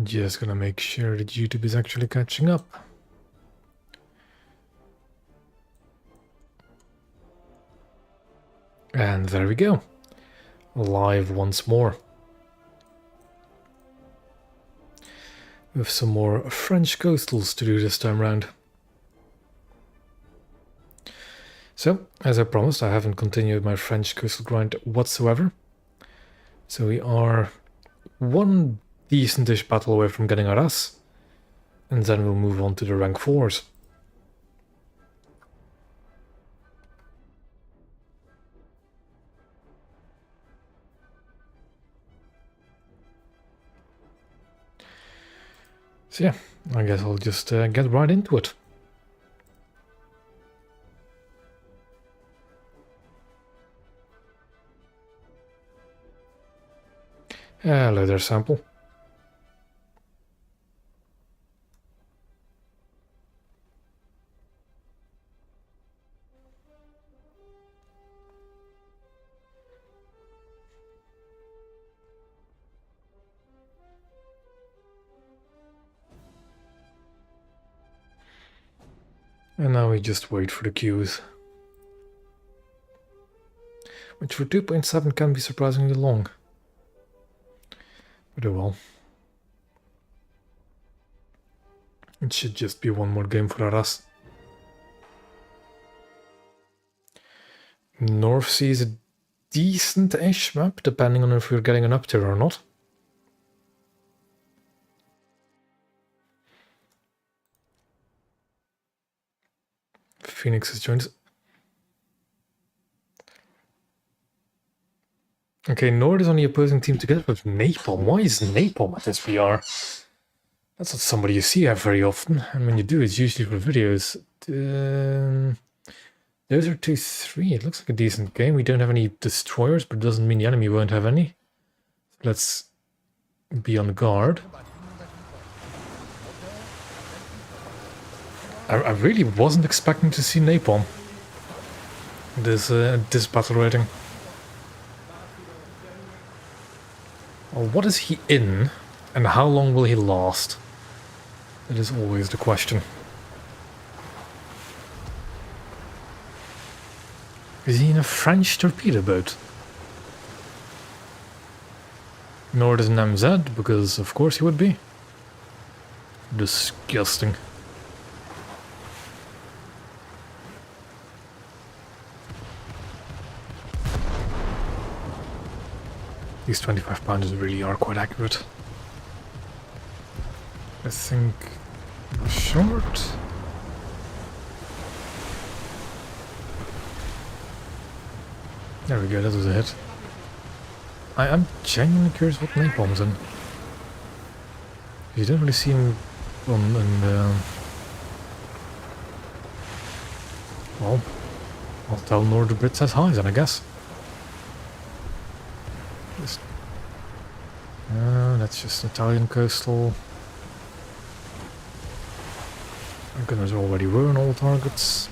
Just gonna make sure that YouTube is actually catching up. And there we go. Live once more. With some more French coastals to do this time round. So, as I promised, I haven't continued my French coastal grind whatsoever. So we are one decentish battle away from getting Arras. And then we'll move on to the rank 4s. So yeah, I guess I'll just get right into it. Hello there, sample. And now we just wait for the queues. Which for 2.7 can be surprisingly long. But oh well. It should just be one more game for Arras. North Sea is a decent-ish map, depending on if we're getting an up tier or not. Phoenix has joined us. Okay, Nord is on the opposing team together with Napalm. Why is Napalm at this VR? That's not somebody you see very often, and when you do, it's usually for videos. Those are 2-3. It looks like a decent game. We don't have any destroyers, but it doesn't mean the enemy won't have any. Let's be on guard. I really wasn't expecting to see Napalm this battle rating. Well, what is he in, and how long will he last? That is always the question. Is he in a French torpedo boat? Nor does an MZ, because of course he would be. Disgusting. These 25 pounders really are quite accurate. I think short. There we go, that was a hit. I am genuinely curious what Napalm's in. You don't really see him on well, I'll tell Nord the Brit says hi then, I guess. That's just Italian coastal. Our gunners already were on all targets.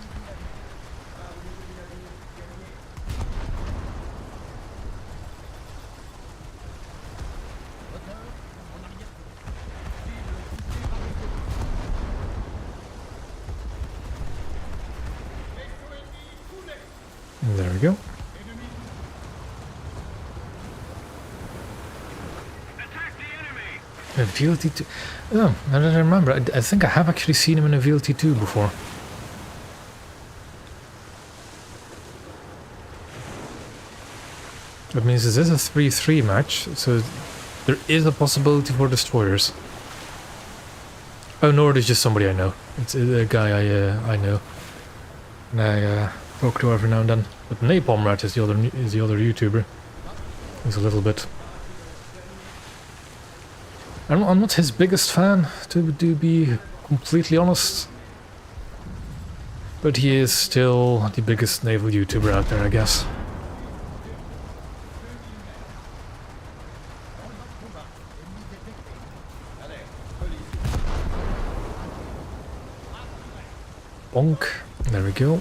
And there we go. A VLT2. Oh, now that I remember, I think I have actually seen him in a VLT2 before. That means this is a 3-3 match, so there is a possibility for destroyers. Oh, Nord is just somebody I know. It's a guy I know, and I talk to every now and then. But Napalm Rat is the other YouTuber. He's a little bit. I'm not his biggest fan, to be completely honest. But he is still the biggest naval YouTuber out there, I guess. Bonk. There we go.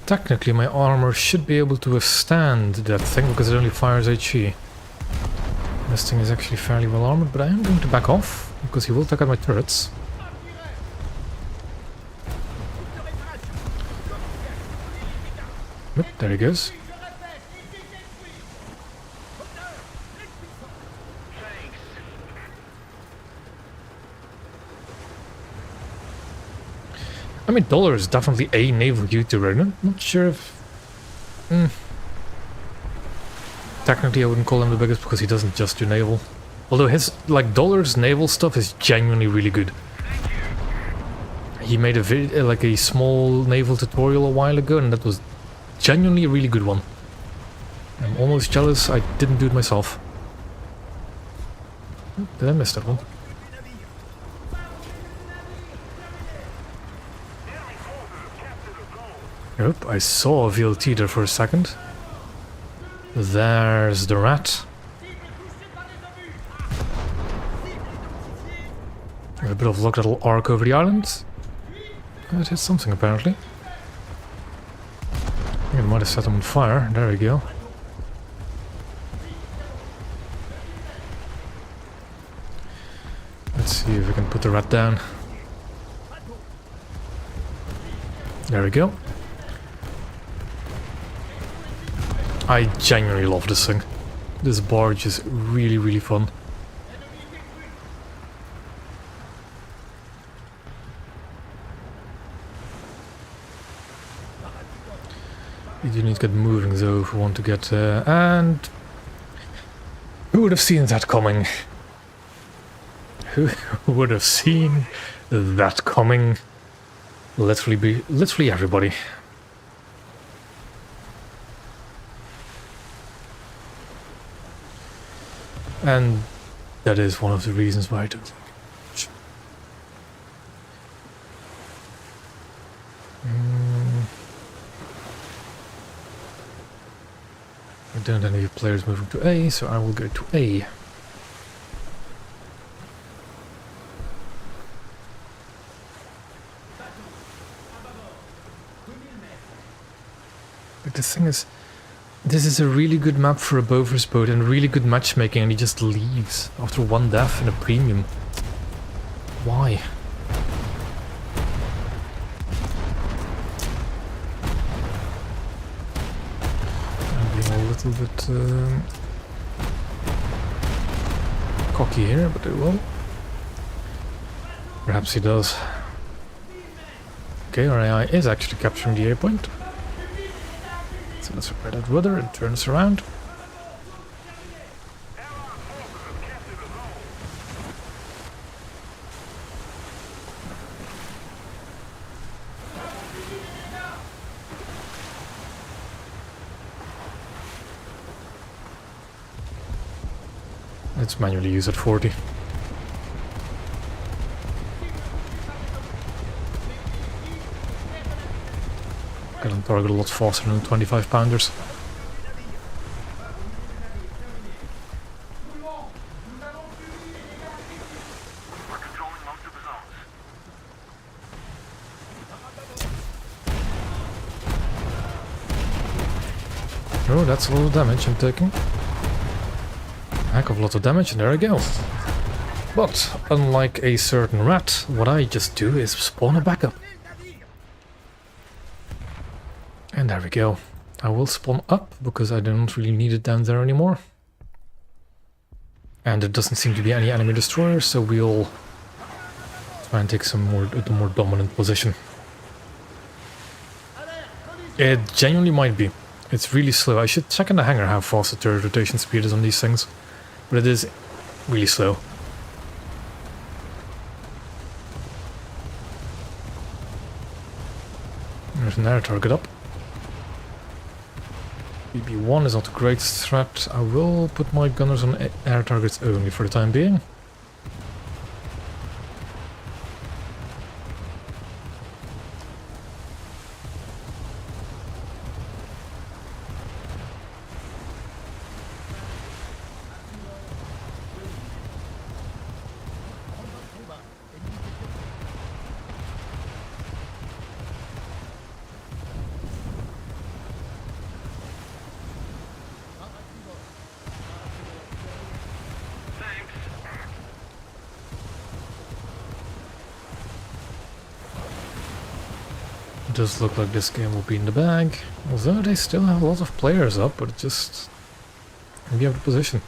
Technically my armor should be able to withstand that thing because it only fires HE. This thing is actually fairly well armored, but I am going to back off because he will take out my turrets. Oop, there he goes. I mean, Dollar is definitely a naval YouTuber. I'm not sure if... Technically, I wouldn't call him the biggest because he doesn't just do naval. Although his, like, Dollar's naval stuff is genuinely really good. He made a video, like a small naval tutorial a while ago, and that was genuinely a really good one. I'm almost jealous I didn't do it myself. Did I miss that one? Nope, I saw a VLT there for a second. There's the rat. With a bit of luck that'll arc over the island. It hit something apparently. I think it might have set him on fire. There we go. Let's see if we can put the rat down. There we go. I genuinely love this thing. This barge is really, really fun. You do need to get moving though if we want to get... and... Who would have seen that coming? Who would have seen that coming? Literally everybody. And that is one of the reasons why I don't. I don't have any players moving to A, so I will go to A. But the thing is, this is a really good map for a Bofors boat and really good matchmaking, and he just leaves after one death in a premium. Why? I'm being a little bit cocky here, but it will. Perhaps he does. Okay, our AI is actually capturing the A point. So let's repair that rudder and turn us around. Let's manually use at 40. Get on target a lot faster than 25 pounders. Oh, that's a lot of damage I'm taking. Heck of a lot of damage, and there I go. But, unlike a certain rat, what I just do is spawn a backup. And there we go. I will spawn up, because I don't really need it down there anymore. And there doesn't seem to be any enemy destroyers, so we'll try and take the more dominant position. It genuinely might be. It's really slow. I should check in the hangar how fast the turret rotation speed is on these things. But it is really slow. There's an air target up. BB-1 is not the greatest threat. I will put my gunners on air targets only for the time being. does look like this game will be in the bag. Although they still have a lot of players up, but just maybe have the position.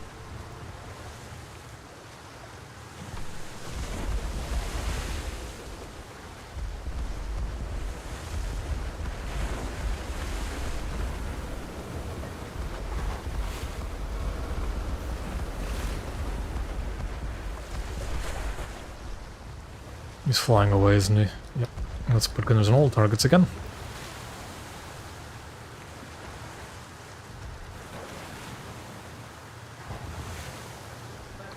He's flying away, isn't he? Yep. Let's put gunners on all targets again.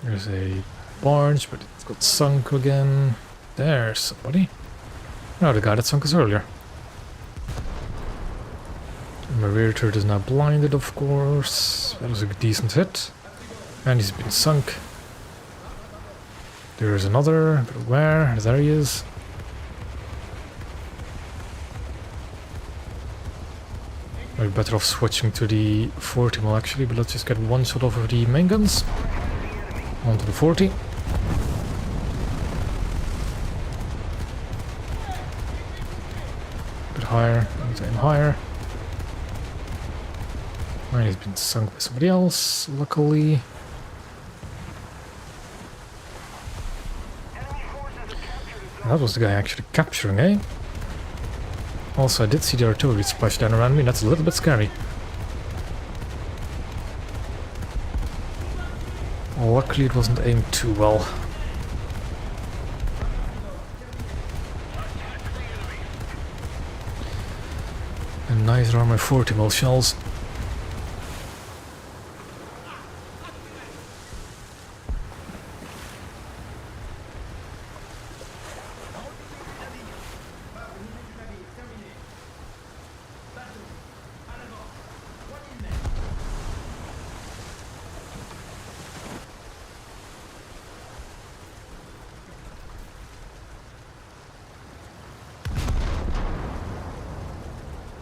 There's a barge, but it's got sunk again. There's somebody. No, the guy that sunk us earlier. And my rear turret is now blinded, of course. That was a decent hit. And he's been sunk. There's another, but where? There he is. We're better off switching to the 40 mil actually, but let's just get one shot off of the main guns. Onto the 40. A bit higher, need to aim higher. And he's been sunk by somebody else, luckily. That was the guy actually capturing, eh? Also, I did see the artillery splash down around me, and that's a little bit scary. Luckily, it wasn't aimed too well. And neither are my 40 mil shells.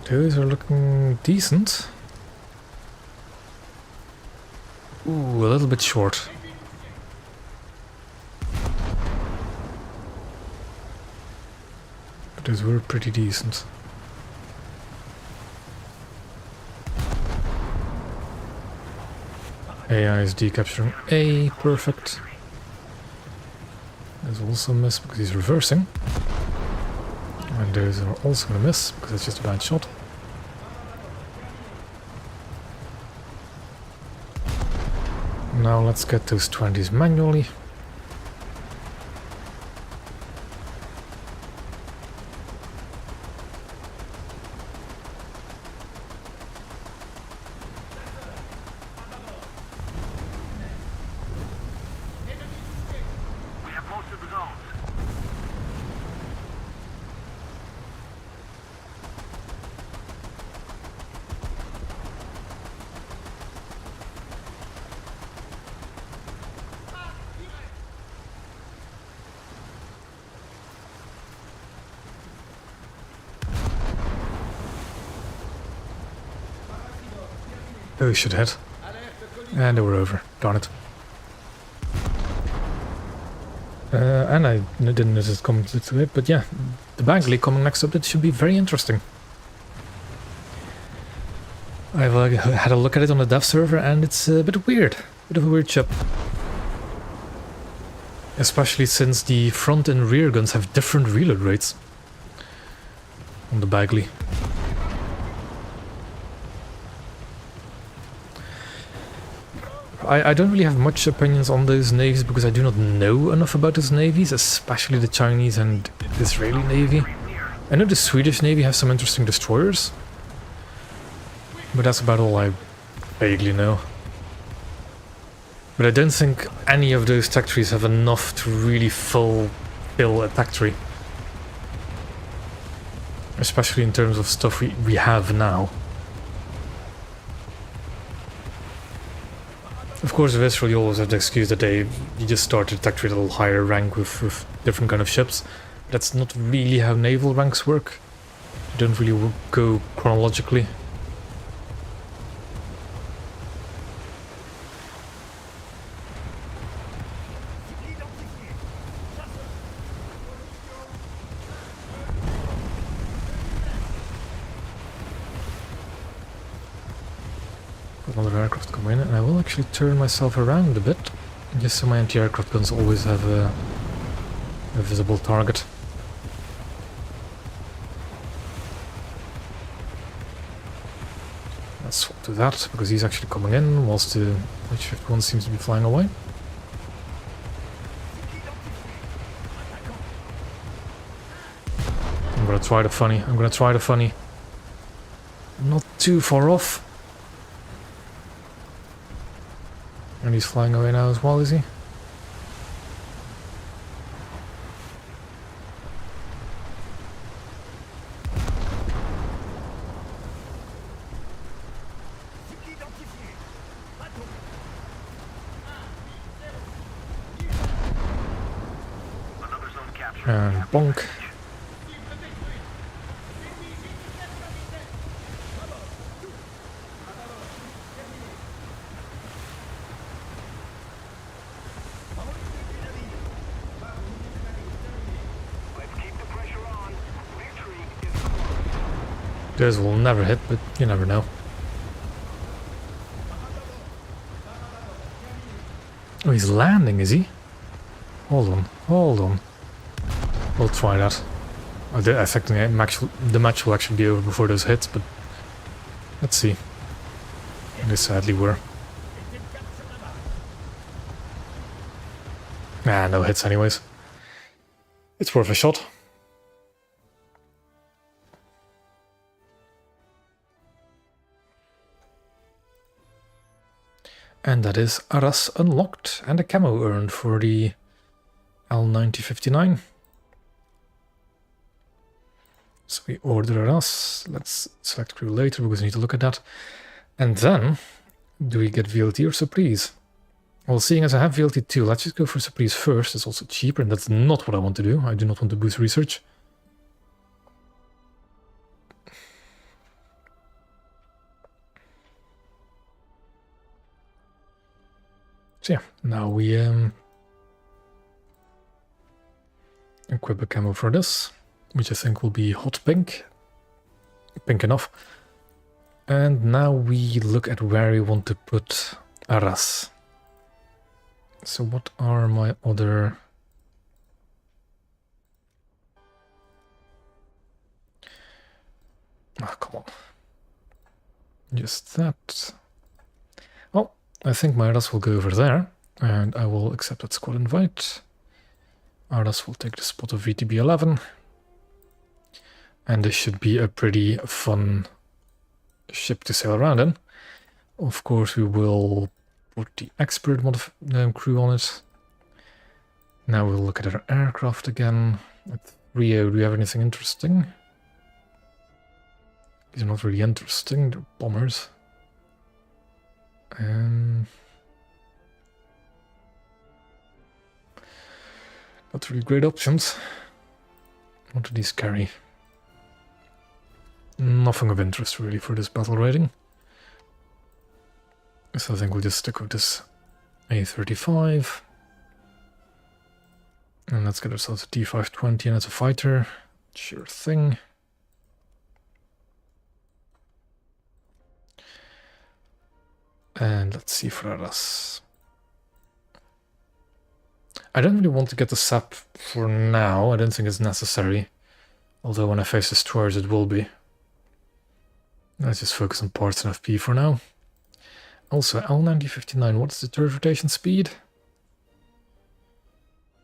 Those are looking decent. Ooh, a little bit short. But those were pretty decent. AI is decapturing A, perfect. There's also a miss because he's reversing. And those are also going to miss because it's just a bad shot. Now let's get those 20s manually. We have most of the zones. Those should hit. And they were over. Darn it. And I didn't notice it come to it, but yeah, the Bagley coming next up, it should be very interesting. I've had a look at it on the dev server and it's a bit weird. Bit of a weird chip. Especially since the front and rear guns have different reload rates on the Bagley. I don't really have much opinions on those navies because I do not know enough about those navies, especially the Chinese and Israeli navy. I know the Swedish navy has some interesting destroyers, but that's about all I vaguely know. But I don't think any of those tech trees have enough to really fill a tech tree. Especially in terms of stuff we have now. Of course, with Israel, you always have the excuse that you just started tech tree at a little higher rank with different kind of ships. That's not really how naval ranks work. You don't really go chronologically. Another aircraft come in, and I will actually turn myself around a bit, just so my anti-aircraft guns always have a visible target. Let's swap to that, because he's actually coming in, whilst the H-51 seems to be flying away. I'm gonna try the funny. Not too far off. And he's flying away now as well, is he? And bonk. Those will never hit, but you never know. Oh, he's landing, is he? Hold on. We'll try that. I think the match will actually be over before those hits, but let's see. They sadly were. Nah, no hits anyways. It's worth a shot. And that is Arras unlocked, and a camo earned for the L9059. So we order Arras. Let's select crew later because we need to look at that. And then, do we get VLT or Surprise? Well, seeing as I have VLT2, let's just go for Surprise first. It's also cheaper, and that's not what I want to do. I do not want to boost research. So yeah, now we equip a camo for this, which I think will be hot pink. Pink enough. And now we look at where we want to put Arras. So what are my other... Oh, come on. Just that. Well, I think my Arras will go over there, and I will accept that squad invite. Arras will take the spot of VTB-11. And this should be a pretty fun ship to sail around in. Of course, we will put the expert crew on it. Now we'll look at our aircraft again. At Rio, do we have anything interesting? These are not really interesting, they're bombers. Not really great options. What do these carry? Nothing of interest really for this battle rating. So I think we'll just stick with this A35. And let's get ourselves a T520 and it's a fighter. Sure thing. And let's see for Arras. I don't really want to get the SAP for now. I don't think it's necessary. Although when I face destroyers it will be. Let's just focus on parts and FP for now. Also, L9059, what's the turret rotation speed?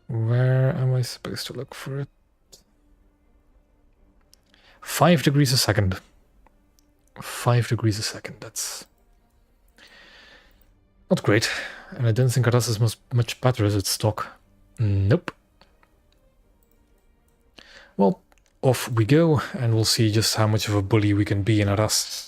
Where am I supposed to look for it? 5 degrees a second. 5 degrees a second, that's not great. And I don't think Arras is much better as its stock. Nope. Well, off we go, and we'll see just how much of a bully we can be in Arras.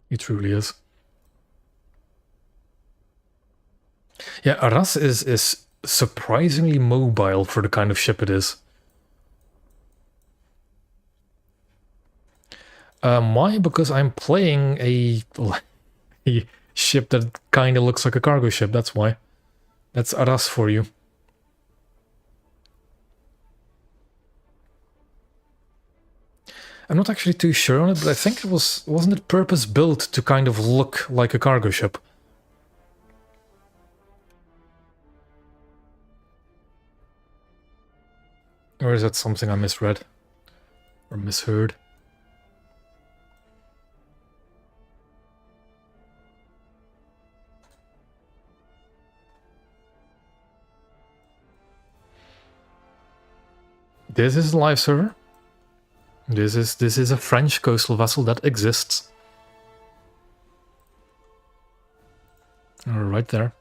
He truly is. Yeah, Arras is surprisingly mobile for the kind of ship it is. Why? Because I'm playing a ship that kind of looks like a cargo ship, that's why. That's Arras for you. I'm not actually too sure on it, but I think it wasn't it purpose built to kind of look like a cargo ship? Or is that something I misread? Or misheard? This is a live server. This is a French coastal vessel that exists. Right there.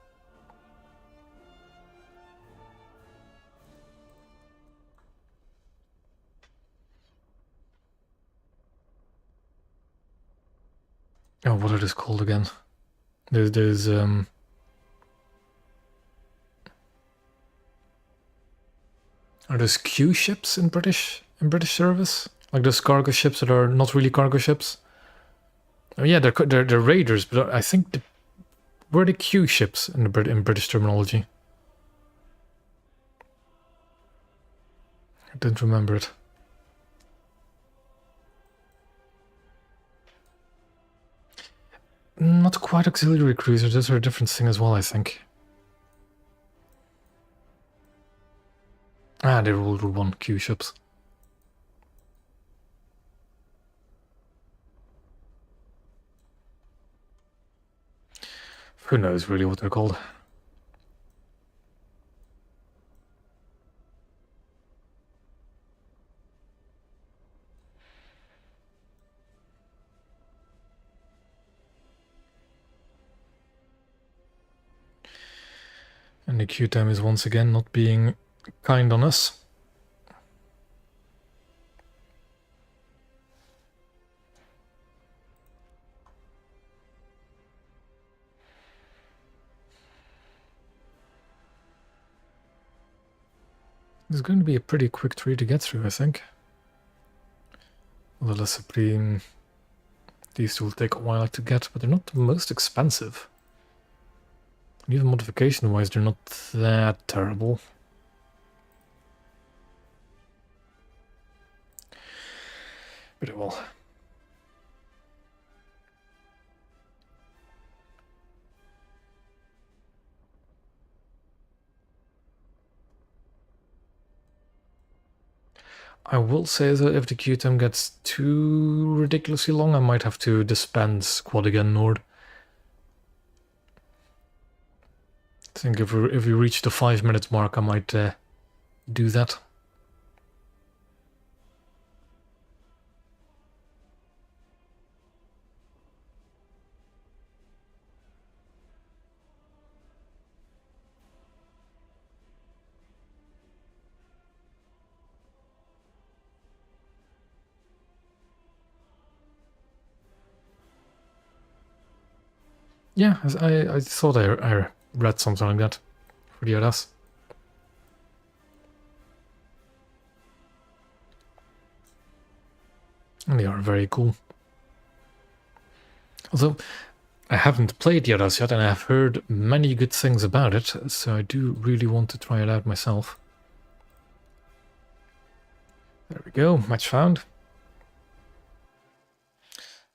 Oh, what are these called again? There's are those Q ships in British service? Like those cargo ships that are not really cargo ships? Oh yeah, they're raiders, but I think were the Q ships in British terminology? I don't remember it. Not quite auxiliary cruisers, those are a different thing as well, I think. Ah, they're World War One Q ships. Who knows really what they're called. And the queue time is once again not being kind on us. It's going to be a pretty quick tree to get through, I think. Although the Supreme, these two will take a while to get, but they're not the most expensive. And even modification-wise, they're not that terrible. Pretty well. I will say that if the queue time gets too ridiculously long, I might have to disband squad again, Nord. I think if we reach the 5-minute mark, I might do that. Yeah, I thought I read something like that for the Arras. And they are very cool. Although, I haven't played the Arras yet, and I have heard many good things about it, so I do really want to try it out myself. There we go, match found.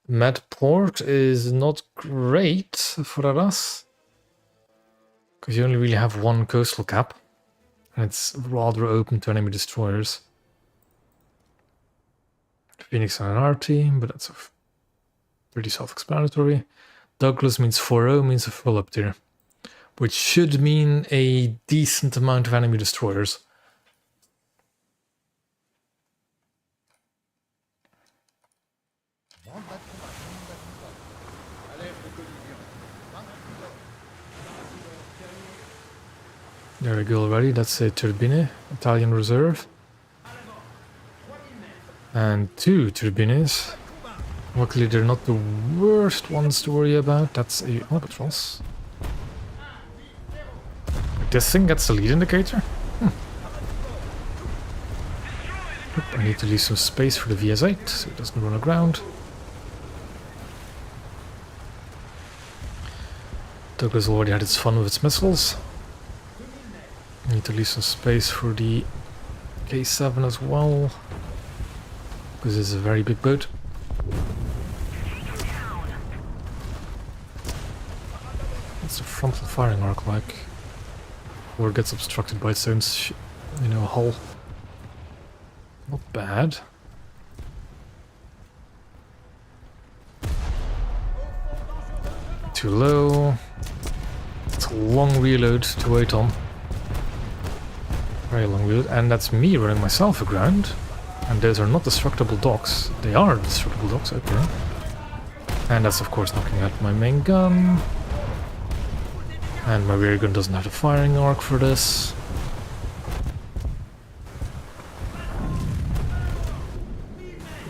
Medport is not great for Arras, because you only really have one coastal cap, and it's rather open to enemy destroyers. Phoenix on our team, but that's pretty self-explanatory. Douglas means 4-0, means a full up tier, which should mean a decent amount of enemy destroyers. There we go already, that's a Turbine, Italian reserve. And 2 Turbines. Luckily they're not the worst ones to worry about, that's a Albatross. this thing gets the lead indicator? Oop, I need to leave some space for the VS8 so it doesn't run aground. Douglas already had its fun with its missiles. I need to leave some space for the K7 as well, because it's a very big boat. What's the frontal firing arc like? Or it gets obstructed by its own, hull. Not bad. Too low. It's a long reload to wait on. Very long reload, and that's me running myself aground. And those are not destructible docks. They are destructible docks, okay. And that's of course knocking out my main gun. And my rear gun doesn't have a firing arc for this.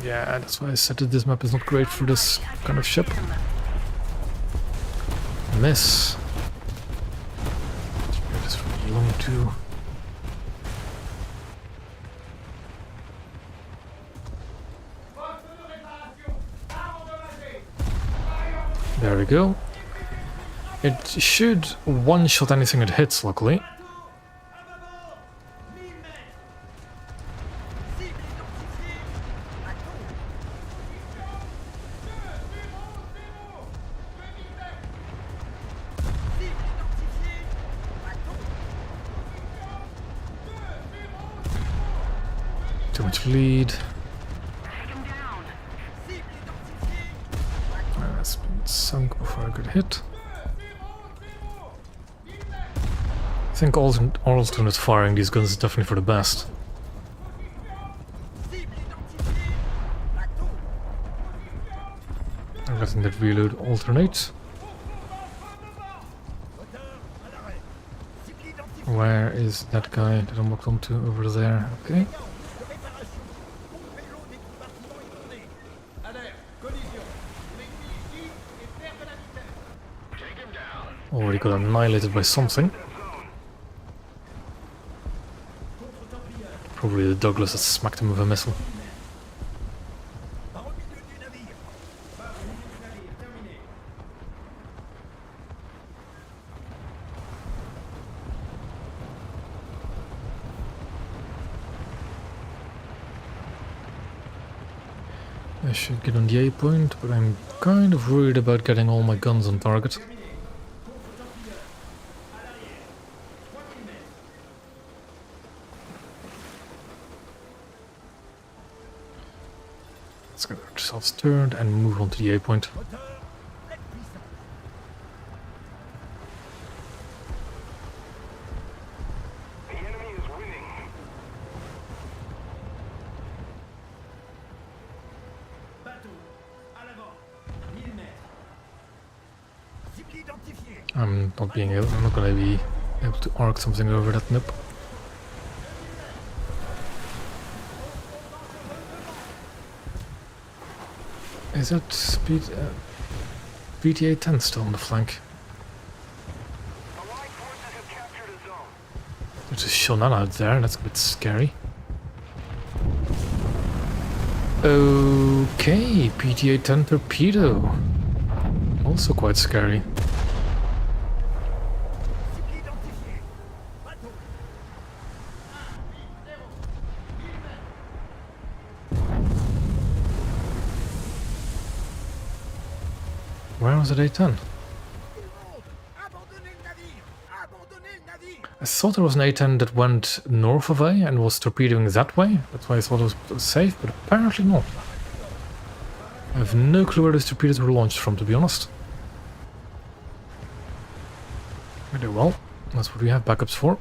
Yeah, that's why I said that this map is not great for this kind of ship. Miss. This is really long too. There we go. It should one-shot anything it hits, luckily. Too much lead. That's been sunk before I could hit. I think alternate firing these guns is definitely for the best. I'm letting that reload alternate. Where is that guy that I'm locked onto? Over there, okay. Already got annihilated by something. Probably the Douglas that smacked him with a missile. I should get on the A point, but I'm kind of worried about getting all my guns on target. Let's get ourselves turned and move on to the A point. I'm not going to be able to arc something over that nip. Is that speed BTA-10 still on the flank? There's a Shonan out there, that's a bit scary. Okay, BTA-10 torpedo. Also quite scary. Where was it A-10? I thought there was an A-10 that went north of A and was torpedoing that way. That's why I thought it was safe, but apparently not. I have no clue where those torpedoes were launched from, to be honest. Very well, that's what we have backups for.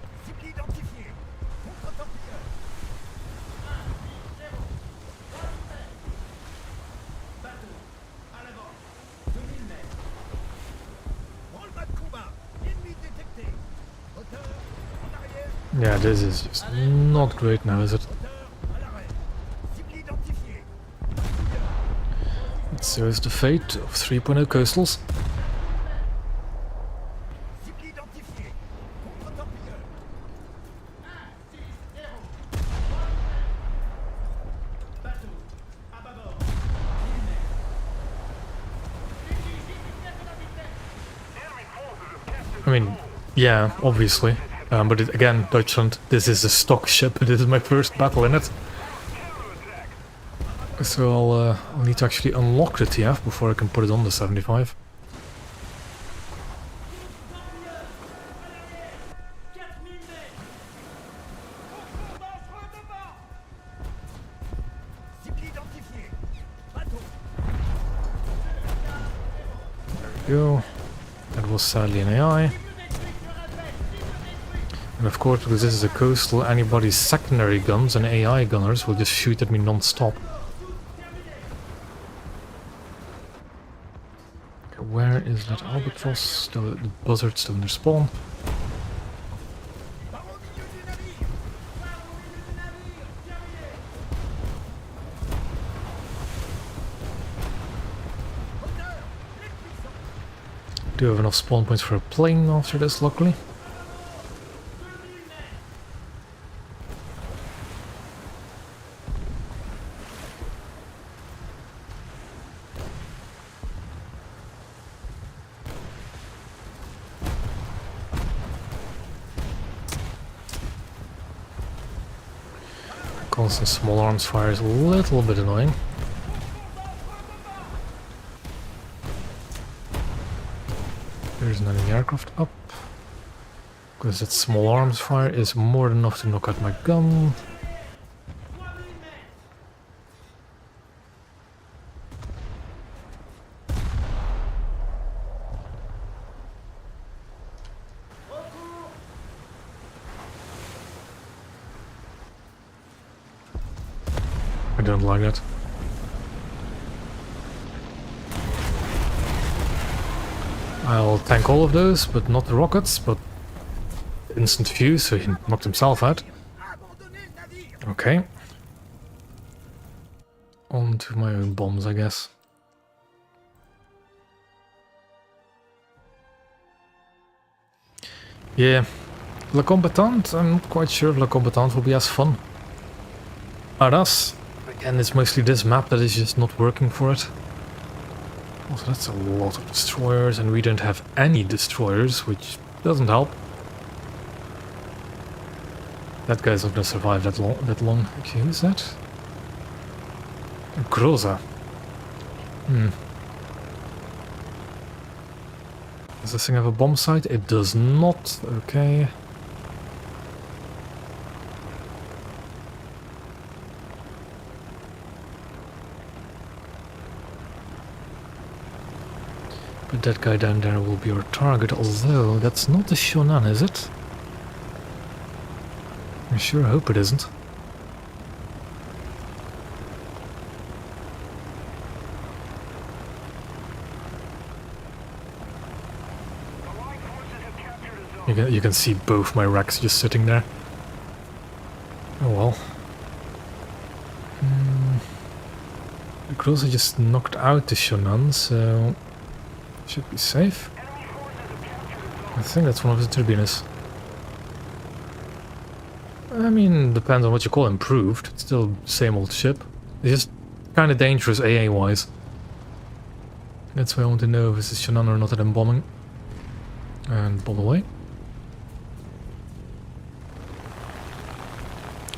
Yeah, this is just not great now, is it? So is the fate of 3.0 coastals. I mean, yeah, obviously. But again, Deutschland, this is a stock ship. This is my first battle in it. So I'll need to actually unlock the TF before I can put it on the 75. Go. That was sadly an AI. And of course, because this is a coastal, anybody's secondary guns and AI gunners will just shoot at me non-stop. Okay, where is that albatross? Still, the buzzard still in their spawn. Do have enough spawn points for a plane after this, luckily. Constant small arms fire is a little bit annoying. There's an enemy aircraft up. Because that small arms fire is more than enough to knock out my gun. I don't like that. I'll tank all of those, but not the rockets, but instant fuse, so he knocked himself out. Okay. On to my own bombs, I guess. Yeah. La Combattante, I'm not quite sure if La Combattante will be as fun. Arras, again, it's mostly this map that is just not working for it. Also, that's a lot of destroyers, and we don't have any destroyers, which doesn't help. That guy's not gonna survive that long. Okay, who's that? Groza. Does this thing have a bomb site? It does not. Okay. But that guy down there will be our target, although that's not the Shonan, is it? I sure hope it isn't. You can see both my wrecks just sitting there. Oh well. The Groza just knocked out the Shonan, so should be safe. I think that's one of the turbines. I mean, depends on what you call improved. It's still the same old ship. It's just kind of dangerous AA-wise. That's why I want to know if this is Shonan or not at bombing. And bomb away.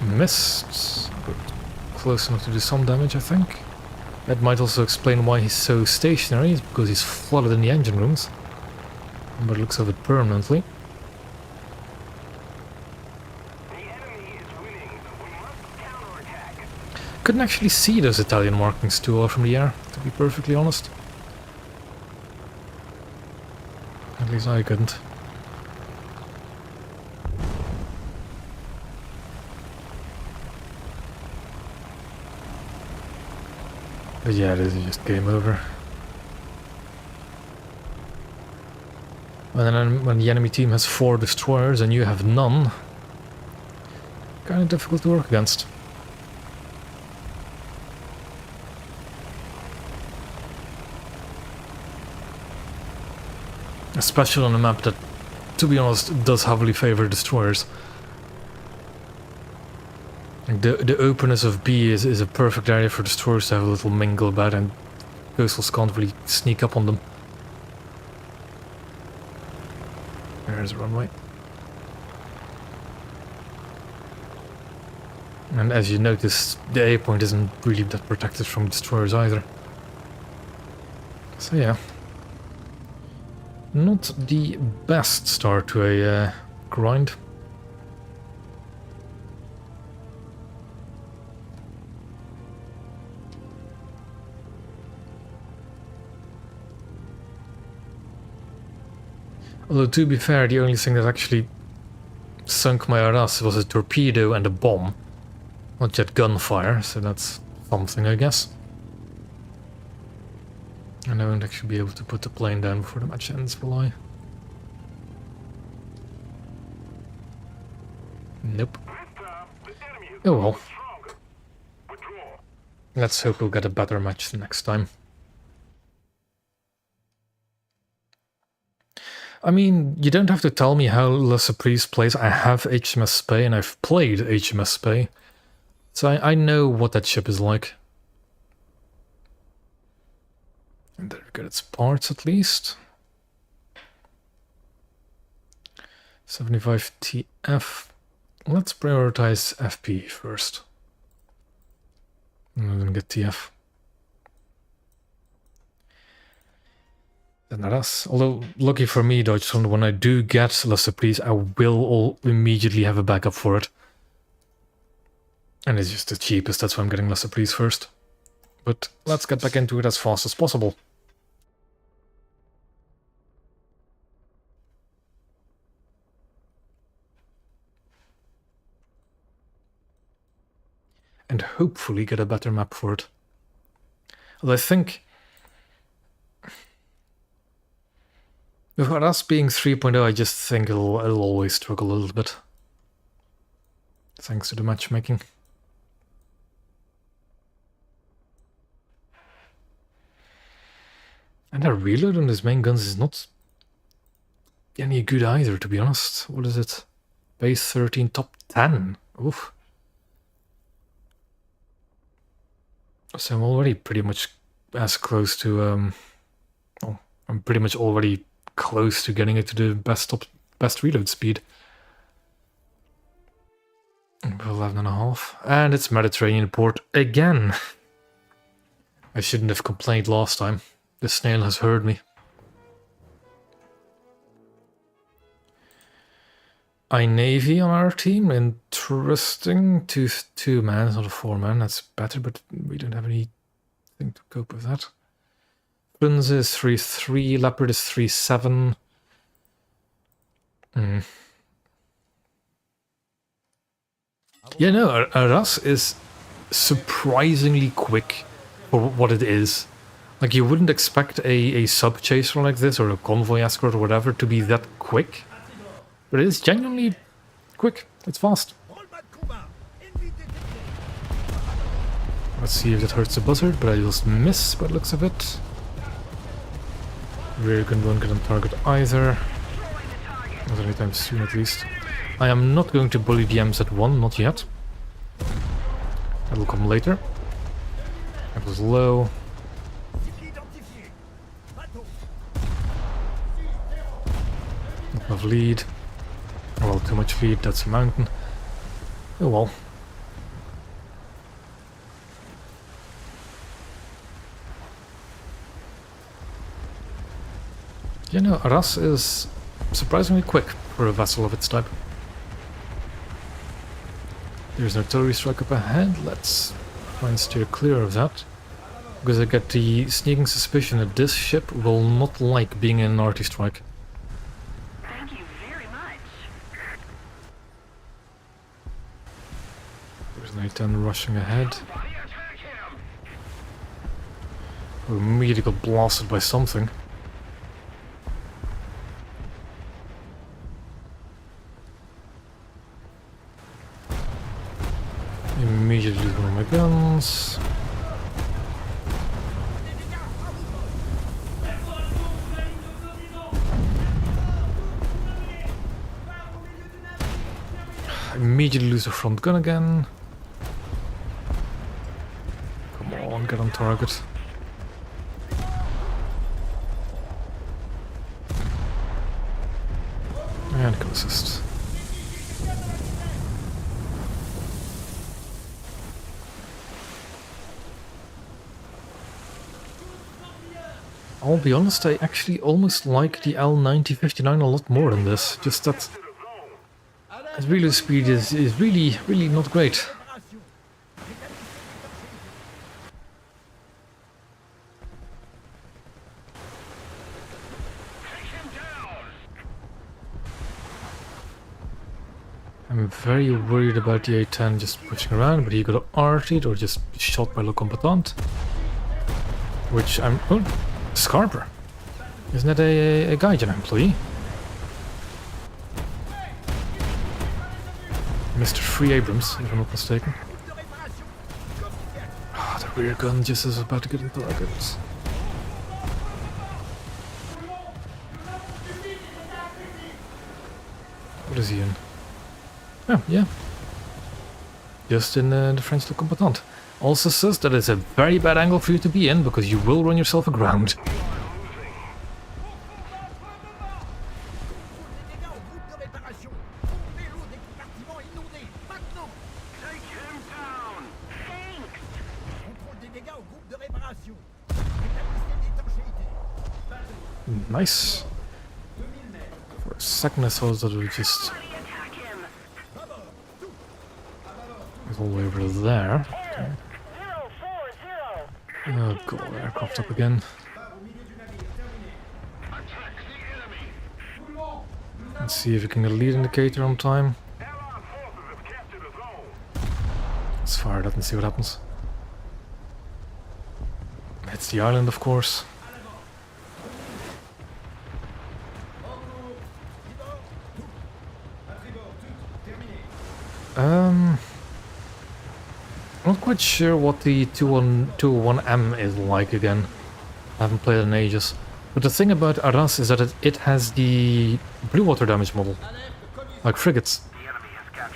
Missed, but close enough to do some damage, I think. That might also explain why he's so stationary, it's because he's flooded in the engine rooms. But it looks of it permanently. Couldn't actually see those Italian markings too well from the air, to be perfectly honest. At least I couldn't. But yeah, this is just game over. And then when the enemy team has 4 destroyers and you have none, kind of difficult to work against. Especially on a map that, to be honest, does heavily favor destroyers. The openness of B is a perfect area for destroyers to have a little mingle about, and coastals can't really sneak up on them. There's a runway. And as you notice, the A point isn't really that protected from destroyers either. So yeah. Not the best start to a grind. Although to be fair, the only thing that actually sunk my Arras was a torpedo and a bomb. Not yet gunfire, so that's something, I guess. And I won't actually be able to put the plane down before the match ends, will I? Nope. Oh well. Let's hope we'll get a better match the next time. I mean, you don't have to tell me how Le Surprise plays. I have HMS Spey and I've played HMS Spey. So I know what that ship is like. And there we got its parts at least. 75 TF. Let's prioritize FP first. And then get TF. Then Arras. Although, lucky for me, Deutschland, when I do get Le Surprise, I will immediately have a backup for it. And it's just the cheapest, that's why I'm getting Le Surprise first. But let's get back into it as fast as possible. And hopefully get a better map for it. Well, I think with us being 3.0, I just think it'll always struggle a little bit. Thanks to the matchmaking. And the reload on his main guns is not any good either, to be honest. What is it? Base 13, top 10. Oof. So I'm already pretty much as close to, oh, I'm pretty much already close to getting it to the best reload speed. 11.5. And it's Mediterranean port again. I shouldn't have complained last time. The snail has heard me. Navy on our team, interesting. 2-man, it's not a 4-man, that's better, but we don't have anything to cope with that. Frunze is 3-3, Leopard is 3-7. Yeah, no, Arras is surprisingly quick for what it is. Like, you wouldn't expect a sub-chaser like this, or a convoy escort or whatever, to be that quick. But it is genuinely quick. It's fast. Let's see if that hurts the buzzard, but I just miss by the looks of it. Rear gun won't get on target either. Not anytime soon, at least. I am not going to bully the MZ1, not yet. That will come later. That was low. Not enough lead. Well, too much lead, that's a mountain. Oh well. You know, Arras is surprisingly quick for a vessel of its type. There's an artillery strike up ahead. Let's try and steer clear of that. Because I get the sneaking suspicion that this ship will not like being in an arty strike. Thank you very much. There's an A-10 rushing ahead. We immediately got blasted by something. Immediately lose one of my guns. Immediately lose the front gun again. Come on, get on target. I'll be honest, I actually almost like the L9059 a lot more than this. Just that its reload speed is really, really not great. I'm very worried about the A10 just pushing around, but he got arted or just shot by Le Combatant. Which I'm... Oh, Scarper. Isn't that a Gaijin employee? Mr. Free Abrams, if I'm not mistaken. Ah, the rear gun just is about to get into targets. What is he in? Oh, yeah. Just in the French Le Combatant. Also says that it's a very bad angle for you to be in, because you will run yourself aground. Nice. For a second I thought that we just... all the way over there. Okay. Oh god, aircraft up again. Let's see if we can get a lead indicator on time. Let's fire that and see what happens. It's the island, of course. I'm not quite sure what the 201M is like again. I haven't played it in ages. But the thing about Arras is that it has the blue water damage model, like frigates,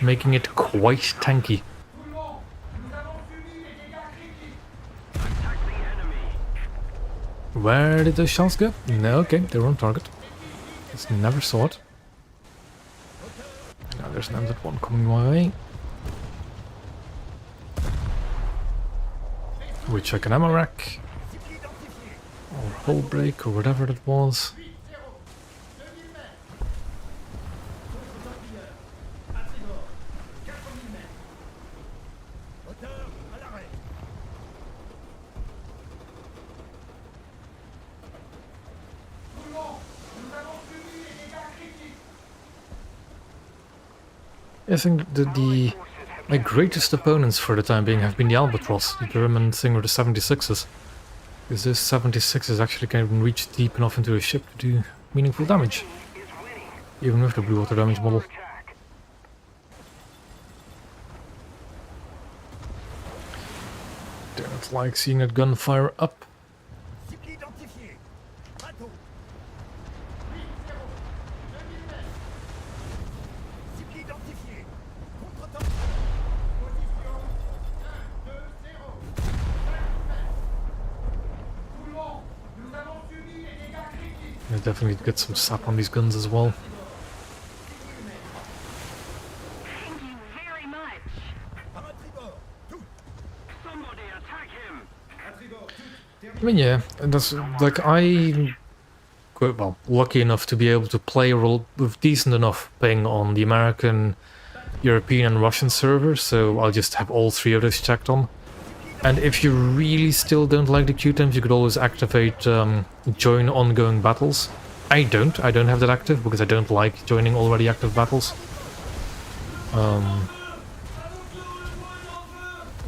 making it quite tanky. Where did those shots go? No, okay, they were on target. Just never saw it. Now there's an MZ1 coming my way. Which I can ammo rack. Or hull break or whatever that was. I think my greatest opponents for the time being have been the Albatross, the German thing with the 76s. Because this 76s actually can reach deep enough into the ship to do meaningful damage. Even with the blue water damage model. Don't like seeing that gun fire up. I definitely get some sap on these guns as well. Thank you very much. Somebody attack him. I mean, yeah, that's like I'm quite well lucky enough to be able to play a role with decent enough ping on the American, European, and Russian servers, so I'll just have all three of those checked on. And if you really still don't like the Q-times, you could always activate join ongoing battles. I don't have that active because I don't like joining already active battles.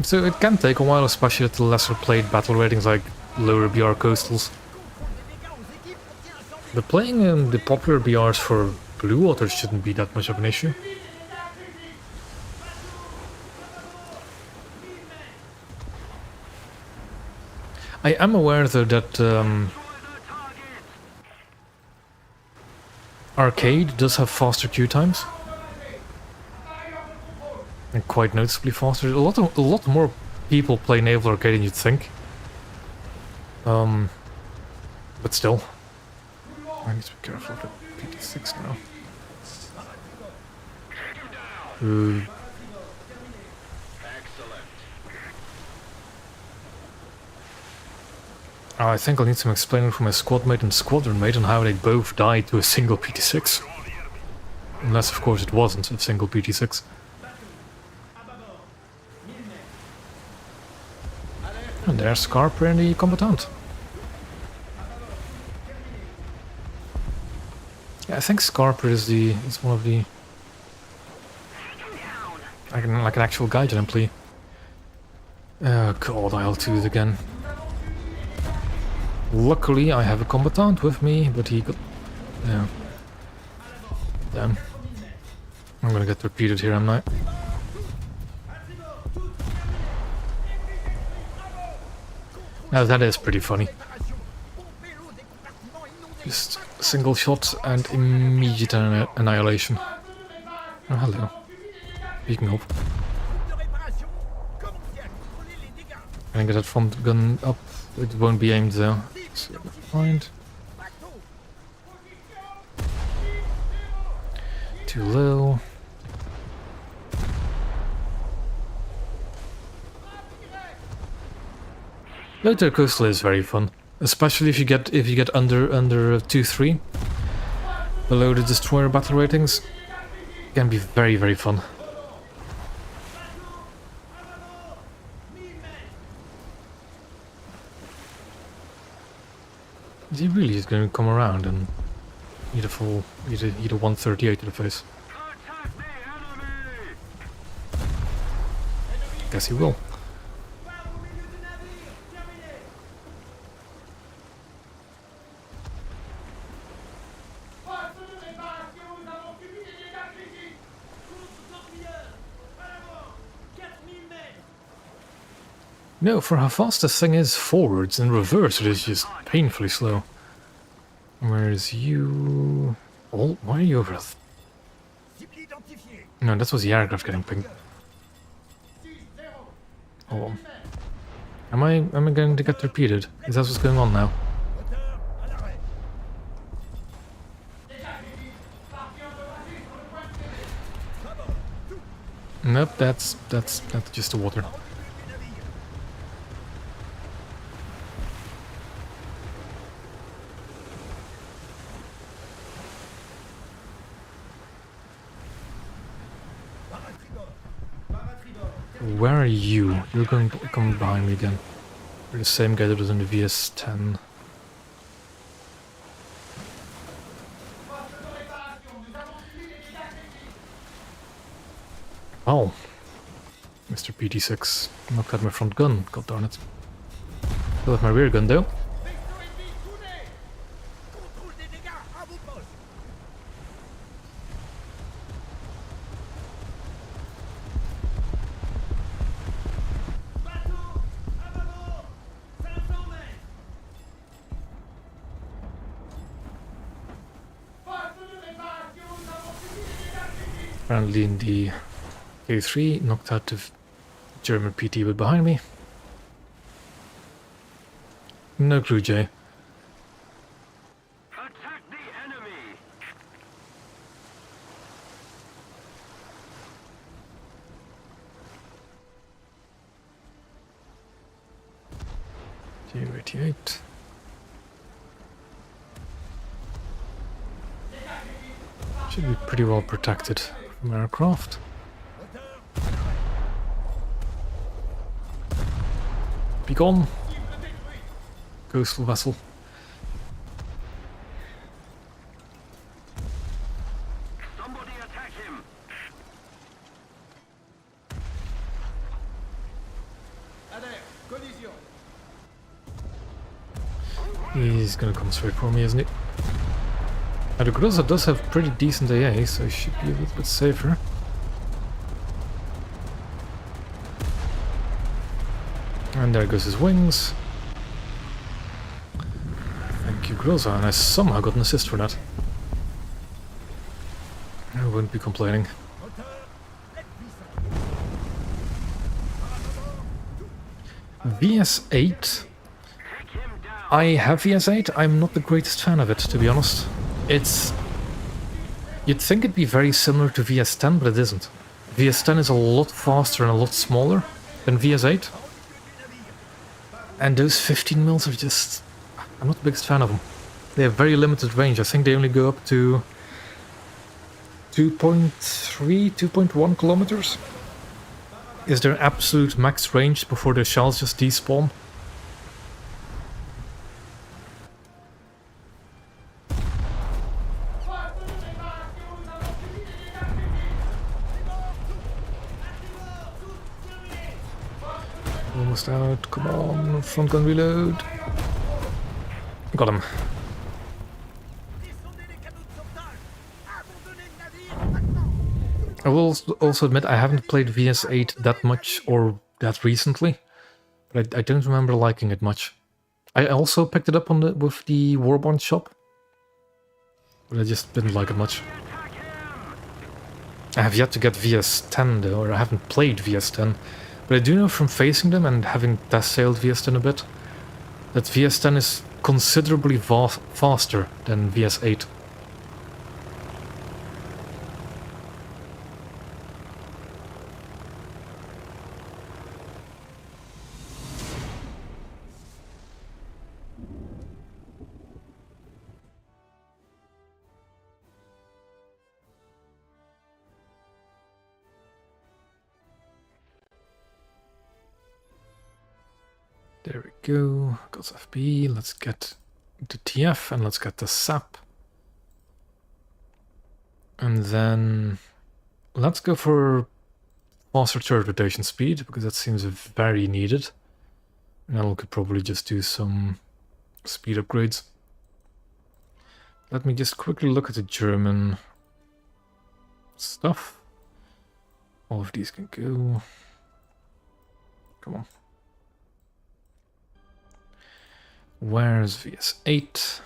So it can take a while, especially at the lesser played battle ratings like lower BR coastals. But playing the popular BRs for blue waters shouldn't be that much of an issue. I am aware though that Arcade does have faster queue times. And quite noticeably faster. A lot more people play Naval Arcade than you'd think. But still. I need to be careful of the PT6 now. Oh, I think I'll need some explaining from my squad mate and squadron mate on how they both died to a single PT6. Unless, of course, it wasn't a single PT6. And there's Scarper and the combatant. Yeah, I think Scarper is one of the like an actual guided employee. Oh god, I'll do it again. Luckily, I have a combatant with me, but he got... yeah. Damn. I'm gonna get repeated here, am I? Now that is pretty funny. Just single shot and immediate annihilation. Oh, hello. Speaking of. Can I get that front gun up? It won't be aimed though. So, find. Too low. Later coastal is very fun, especially if you get under 2-3 below the destroyer battle ratings. It can be very fun. Is he really just going to come around and eat a full eat a 138 to the face? Guess he will. No, for how fast this thing is forwards and reverse, it is just painfully slow. Where's you? Oh, why are you over? No, that was the aircraft getting pinged. Oh, am I going to get repeated? Is that what's going on now? Nope, that's just the water. Where are you? You're going to come behind me again. You're the same guy that was in the VS-10. Oh. Mr. PT6 knocked out my front gun, god darn it. Still have my rear gun though. Apparently in the K3, knocked out the German PT but behind me. No clue, Jay. Attack the enemy. J88. Should be pretty well protected from aircraft. Be gone, coastal vessel. Somebody attack him. He's gonna come straight for me, isn't he? Now the Groza does have pretty decent AA, so he should be a little bit safer. And there goes his wings. Thank you, Groza, and I somehow got an assist for that. I wouldn't be complaining. VS8. I have VS8. I'm not the greatest fan of it, to be honest. You'd think it'd be very similar to VS10, but it isn't. VS10 is a lot faster and a lot smaller than VS8. And those 15 mils are just I'm not the biggest fan of them. They have very limited range. I think they only go up to 2.3, 2.1 kilometers. Is their absolute max range before their shells just despawn? Almost out. Come on, front gun reload. Got him. I will also admit I haven't played VS8 that much or that recently, but I don't remember liking it much. I also picked it up on with the Warborn shop, but I just didn't like it much. I have yet to get VS10 though, or I haven't played VS10, but I do know from facing them and having test sailed VS10 a bit, that VS10 is considerably faster than VS8. There we go, got FB, let's get the TF and let's get the SAP. And then let's go for faster turret rotation speed, because that seems very needed. And then we could probably just do some speed upgrades. Let me just quickly look at the German stuff. All of these can go. Come on. Where's VS8?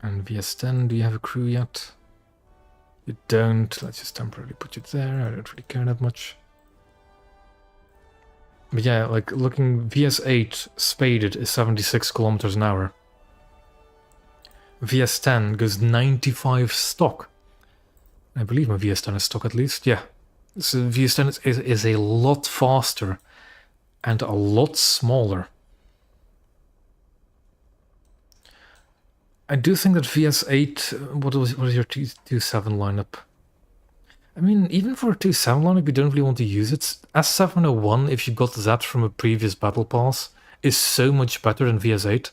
And VS10, do you have a crew yet? You don't. Let's just temporarily put you there. I don't really care that much. But yeah, like looking, VS8 spaded is 76 kilometers an hour. VS10 goes 95 stock. I believe my VS10 is stock at least. Yeah. So VS10 is a lot faster and a lot smaller. I do think that VS8, what was your 2.7 lineup? I mean, even for a 2.7 lineup, you don't really want to use it. S701, if you got that from a previous battle pass, is so much better than VS8.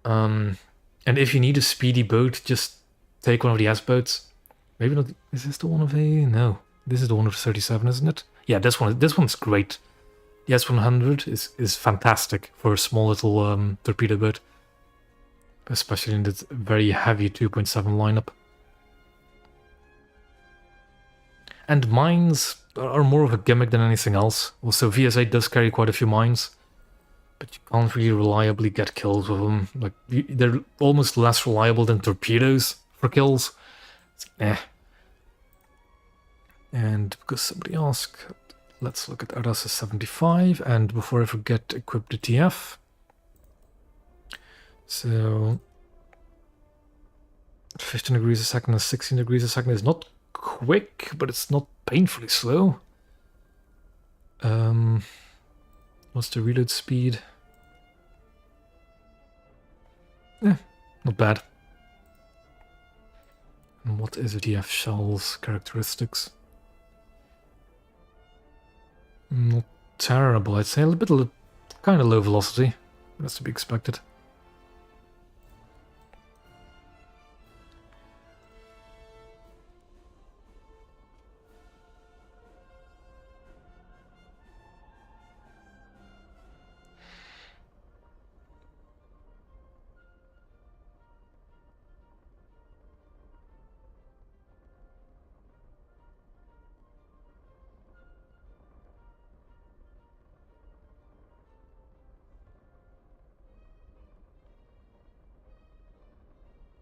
And if you need a speedy boat, just take one of the S-boats. Maybe not. Is this the one of a? No, this is the one of 37, isn't it? Yeah, this one's great. The S100 is fantastic for a small little torpedo boat. Especially in this very heavy 2.7 lineup. And mines are more of a gimmick than anything else. Also, VS8 does carry quite a few mines, but you can't really reliably get kills with them. Like, they're almost less reliable than torpedoes for kills. It's, eh. And because somebody asked, let's look at Arras 75, and before I forget, equip the TF. So 15 degrees a second and 16 degrees a second is not quick, but it's not painfully slow. What's the reload speed? Yeah, not bad. And what is a TF shell's characteristics? Not terrible, I'd say. A little bit kind of low velocity. That's to be expected.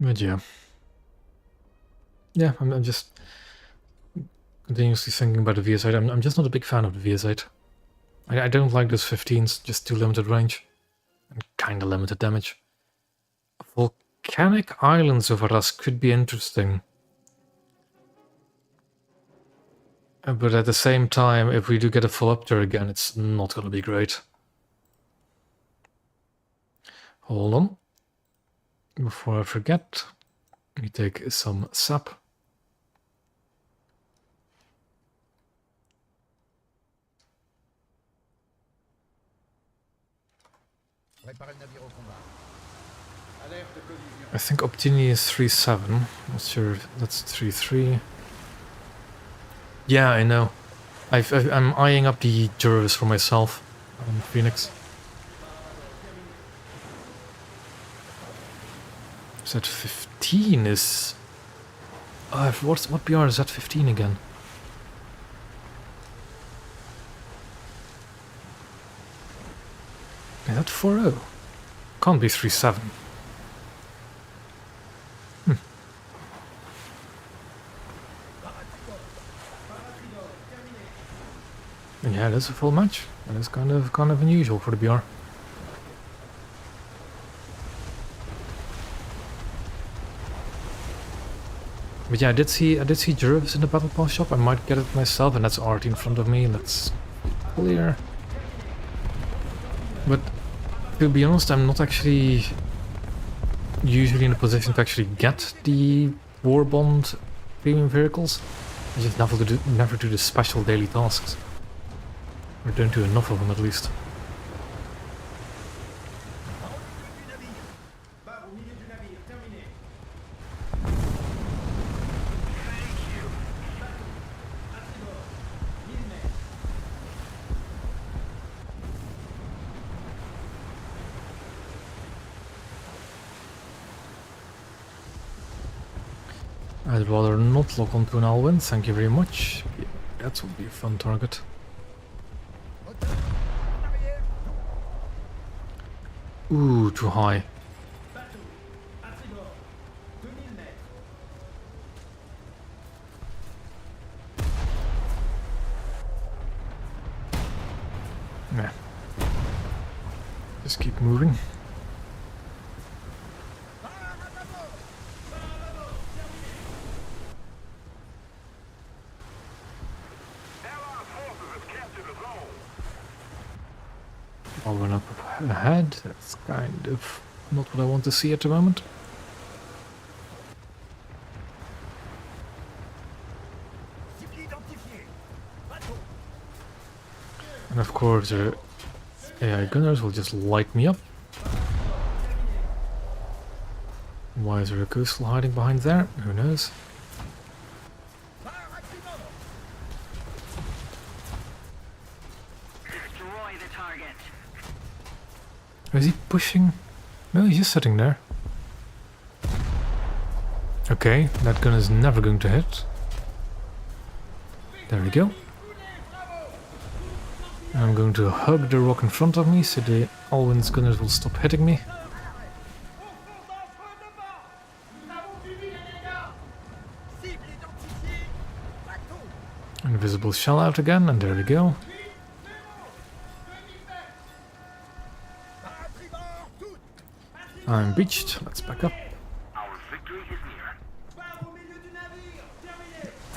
But yeah. Yeah, I'm just continuously thinking about the VS8. I'm just not a big fan of the VS8. I don't like those 15s, just too limited range. And kinda limited damage. Volcanic Islands of Arras could be interesting. But at the same time, if we do get a full up there again, it's not gonna be great. Hold on. Before I forget, let me take some sap. I think Optini is 3-7. Not sure if that's 3-3. Yeah, I know. I'm eyeing up the jurors for myself on Phoenix. Z15 is... what BR is Z15 again? Is that 4-0? Can't be 3-7. Yeah, that's a full match. That is kind of unusual for the BR. But yeah, I did see Jervis in the Battle Pass shop. I might get it myself, and that's Artie in front of me. That's clear. But to be honest, I'm not actually usually in a position to actually get the War Bond premium vehicles. I just never do the special daily tasks. Or don't do enough of them, at least. I'd rather not lock onto an Alwyn, thank you very much. Yeah, that would be a fun target. Ooh, too high. Nah. Just keep moving. I'll run up ahead. That's kind of not what I want to see at the moment. And of course the AI gunners will just light me up. Why is there a coastal hiding behind there? Who knows? Is he pushing? No, he's just sitting there. Okay, that gun is never going to hit. There we go. I'm going to hug the rock in front of me so the Alwyn's gunners will stop hitting me. Invisible shell out again, and there we go. I'm breached. Let's back up.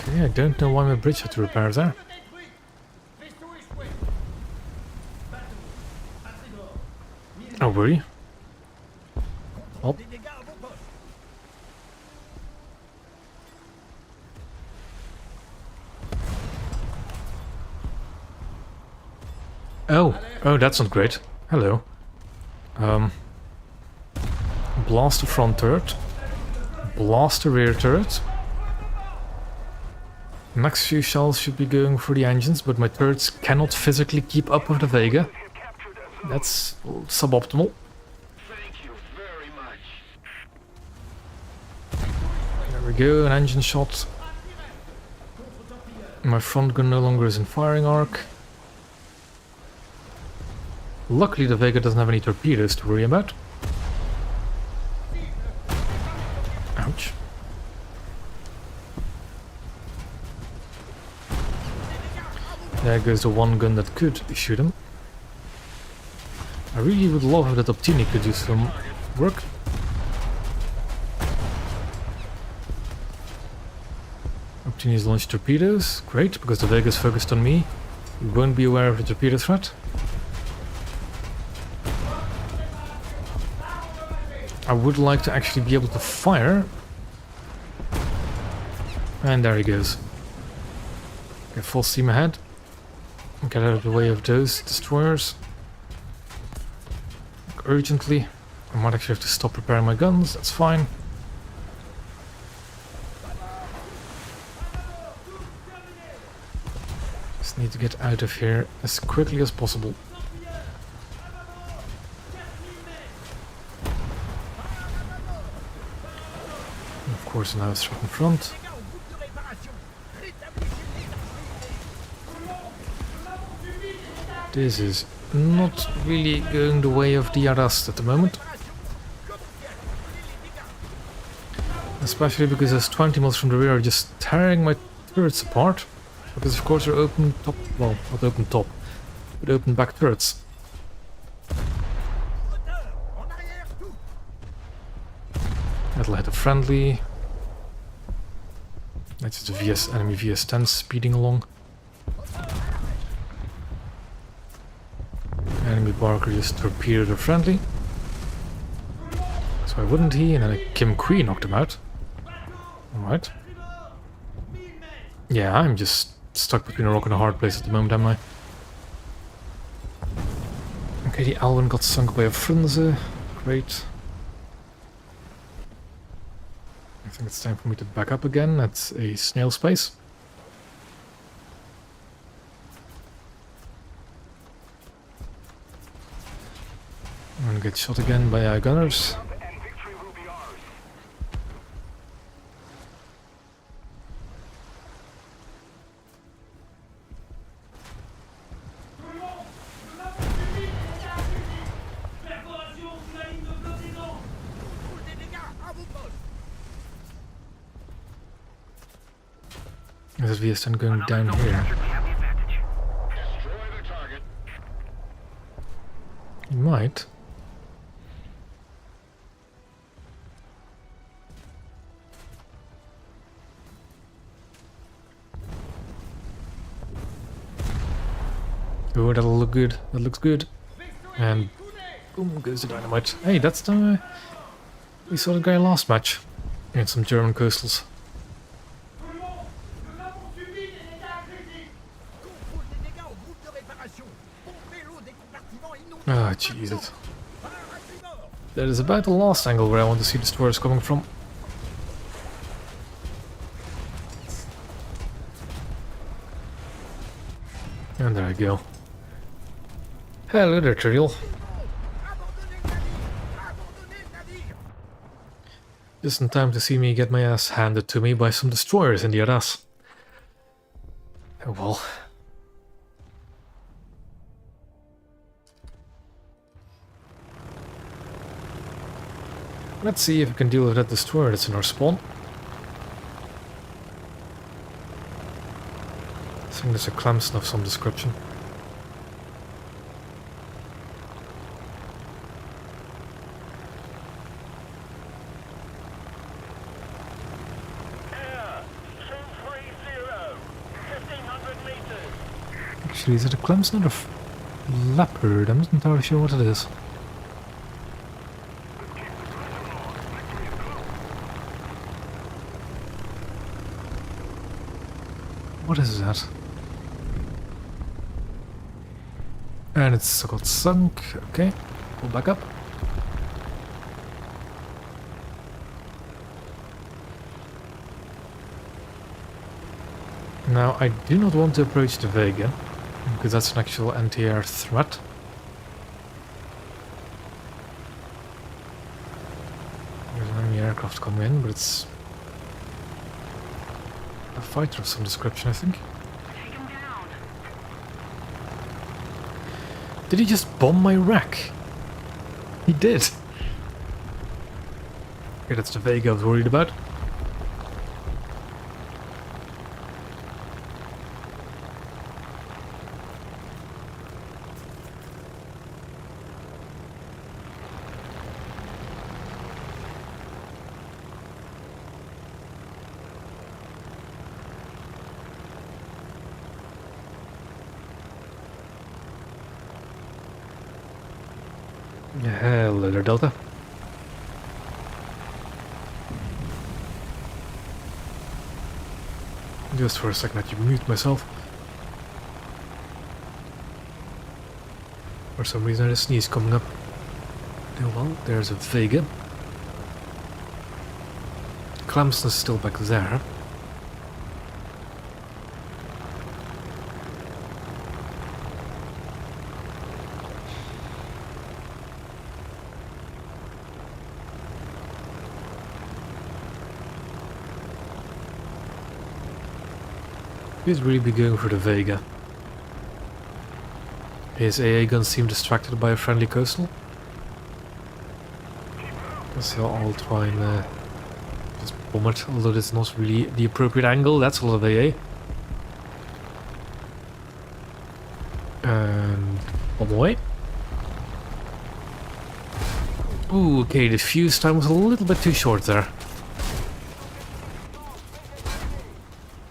Okay, I don't know why my bridge had to repair there. Oh, were you? Oh. Oh, that's not great. Hello. Blast the front turret. Blast the rear turret. Next few shells should be going for the engines, but my turrets cannot physically keep up with the Vega. That's suboptimal. There we go, an engine shot. My front gun no longer is in firing arc. Luckily the Vega doesn't have any torpedoes to worry about. Ouch. There goes the one gun that could shoot him. I really would love if that Optini could do some work. Optini's launched torpedoes. Great, because the Vega's focused on me. We won't be aware of the torpedo threat. I would like to actually be able to fire. And there he goes. Okay, full steam ahead. Get out of the way of those destroyers. Urgently. I might actually have to stop repairing my guns, that's fine. Just need to get out of here as quickly as possible. And of course now it's right in front. This is not really going the way of the Arras at the moment. Especially because those 20 miles from the rear are just tearing my turrets apart. Because of course they're open top, well, not open top, but open back turrets. That'll hit a friendly. That's just a enemy VS-10 speeding along. Enemy Barker just torpedoed a friendly. So why wouldn't he? And then a Kim Kui knocked him out. Alright. Yeah, I'm just stuck between a rock and a hard place at the moment, am I? Okay, the Alwyn got sunk by a Frunze. Great. I think it's time for me to back up again. That's a snail space. I'm gonna get shot again by our gunners. There's VS-10 going down here. He might. Oh, that'll look good. That looks good. And boom goes the dynamite. Hey, that's the... we saw the guy last match. In some German coastals. Ah, Jesus. That is about the last angle where I want to see the destroyers coming from. And there I go. Hello there, Trill. Just in time to see me get my ass handed to me by some destroyers in the Arras. Oh well. Let's see if we can deal with that destroyer that's in our spawn. I think there's a Clemson of some description. Actually, is it a Clemson or a Leopard? I'm not entirely sure what it is. What is that? And it's got sunk. Okay, pull back up. Now, I do not want to approach the Vega, because that's an actual anti-air threat. There's an enemy aircraft coming in, but it's a fighter of some description, I think. Take him down. Did he just bomb my rack? He did. Okay, that's the Vega I was worried about. Hello there, Delta. Just for a second, I had to mute myself. For some reason, I had a sneeze coming up. Oh well, there's a Vega. Clemson's still back there. He's really be going for the Vega. His AA guns seem distracted by a friendly coastal. So I'll try and just bomb it, although that's not really the appropriate angle. That's a lot of AA. And bomb away. Ooh, okay, the fuse time was a little bit too short there.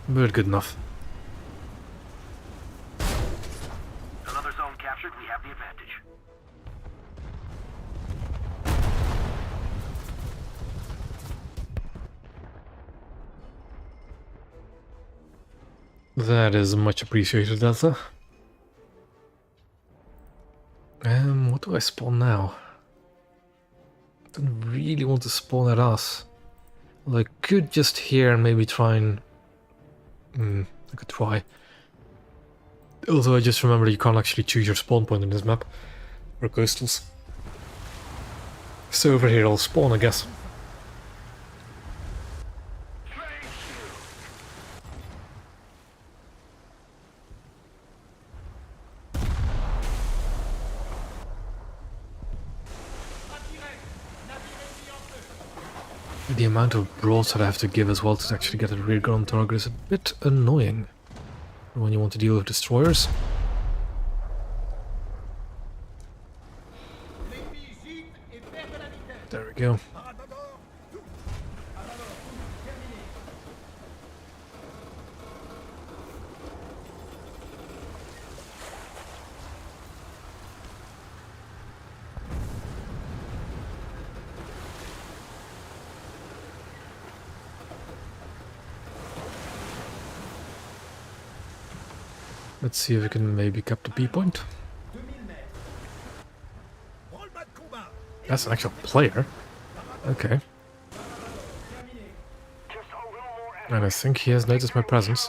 But good enough. Another zone captured, we have the advantage. That is much appreciated, Delta. What do I spawn now? I don't really want to spawn at us. Well, I could just here and maybe try and... I could try. Although I just remember you can't actually choose your spawn point in this map. For coastals. So over here I'll spawn, I guess. The amount of broadside I have to give as well to actually get a rear gun on target is a bit annoying when you want to deal with destroyers. There we go. Let's see if we can maybe cap the B point. That's an actual player. Okay. And I think he has noticed my presence.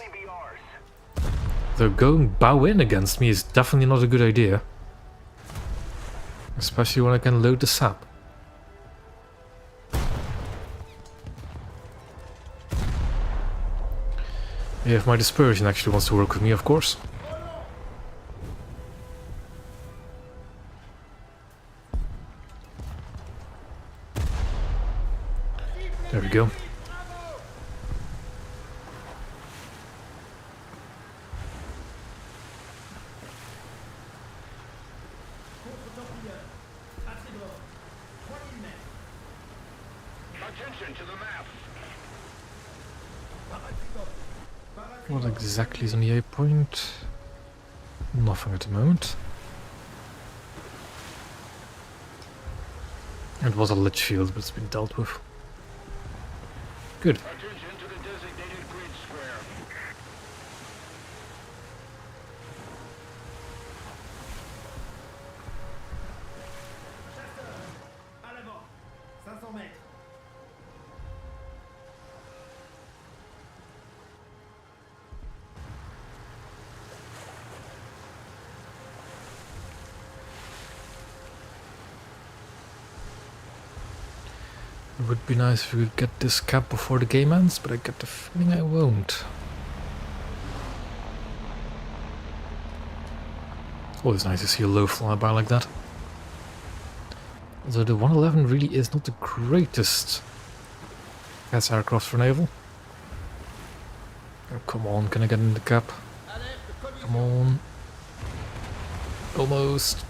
Though going bow in against me is definitely not a good idea. Especially when I can load the sap. If my dispersion actually wants to work with me, of course. There we go. Attention to the map. What exactly is on the A point? Nothing at the moment. It was a lich field, but it's been dealt with. Good. Attention to the designated grid square. À l'avant, 500 mètres. It would be nice if we could get this cap before the game ends, but I get the feeling I won't. Always nice to see a low flyby like that. Although the 111 really is not the greatest as aircraft for naval. Oh, come on, can I get in the cap? Come on. Almost.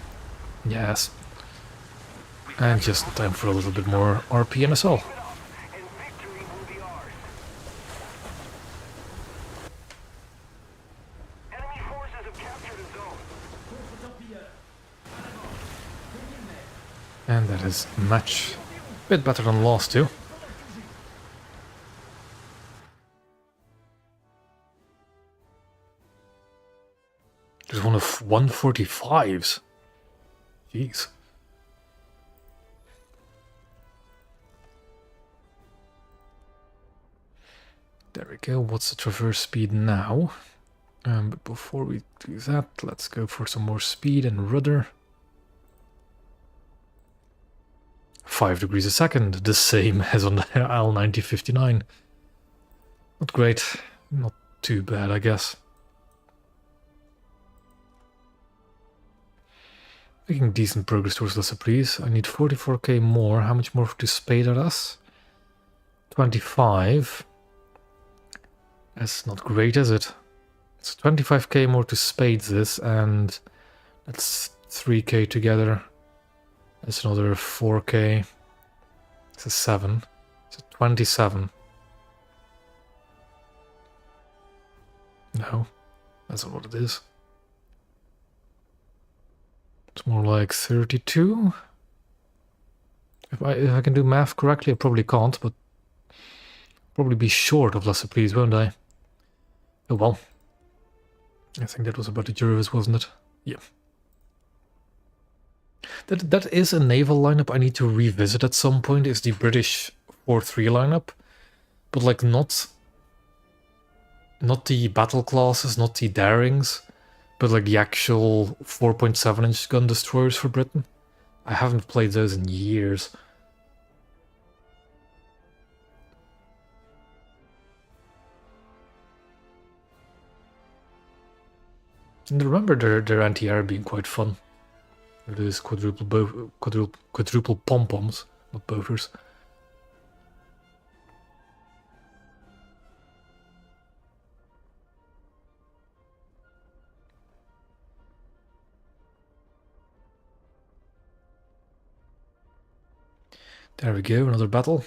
Yes. And just time for a little bit more RP and assault. And victory will be ours. Enemy forces have captured a zone. And that is match. Bit better than last two. 145s. Jeez. There we go. What's the traverse speed now? But before we do that, let's go for some more speed and rudder. 5 degrees a second, the same as on the L9059. Not great. Not too bad, I guess. Making decent progress towards Lesser, please. I need 44k more. How much more to spade at us? 25. That's not great, is it? It's 25k more to spade this, and that's 3k together. That's another 4k. It's a 7. It's a 27. No, that's not what it is. It's more like 32. If I can do math correctly, I probably can't, but probably be short of Lesser Please, won't I? Oh well. I think that was about the Jervis, wasn't it? Yeah. That is a naval lineup I need to revisit at some point, is the British 4-3 lineup. But like not the battle classes, not the Darings, but like the actual 4.7-inch gun destroyers for Britain. I haven't played those in years. And I remember their anti-air being quite fun. Those quadruple pom-poms, not boaters. There we go, another battle.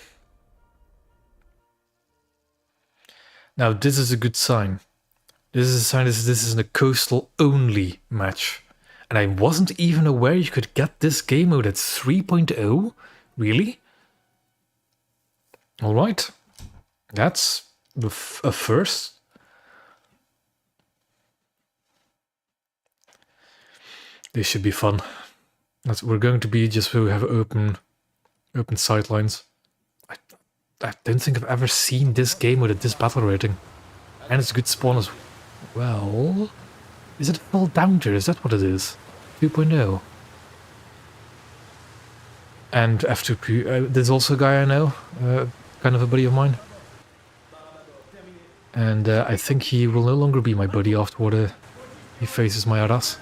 Now this is a good sign. This is a sign this is a coastal only match. And I wasn't even aware you could get this game mode at 3.0? Really? Alright. That's a first. This should be fun. We're going to be just so we have open sightlines. I don't think I've ever seen this game with this battle rating. And it's a good spawn as well. Is it full downter? Is that what it is? 2.0. And F2P. There's also a guy I know, kind of a buddy of mine. And I think he will no longer be my buddy after he faces my Arras.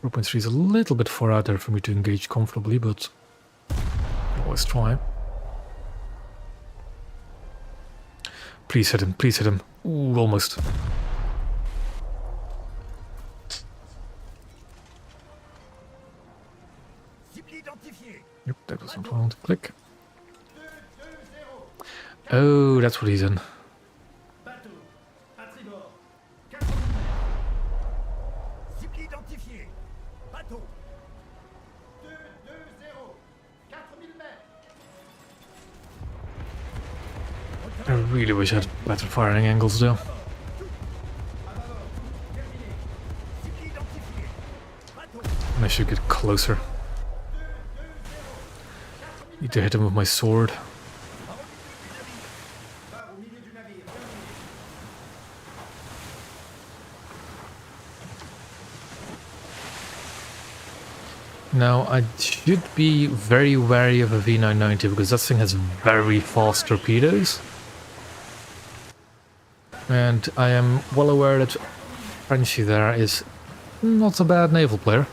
4.3 is a little bit far out there for me to engage comfortably, but I'll always try. Please hit him, please hit him. Ooh, almost. Yep, that was not what I wanted to click. Oh, that's what he's in. I really wish I had better firing angles though. And I should get closer. Need to hit him with my sword. Now, I should be very wary of a V990 because that thing has very fast torpedoes. And I am well aware that Frenchy there is not a bad naval player.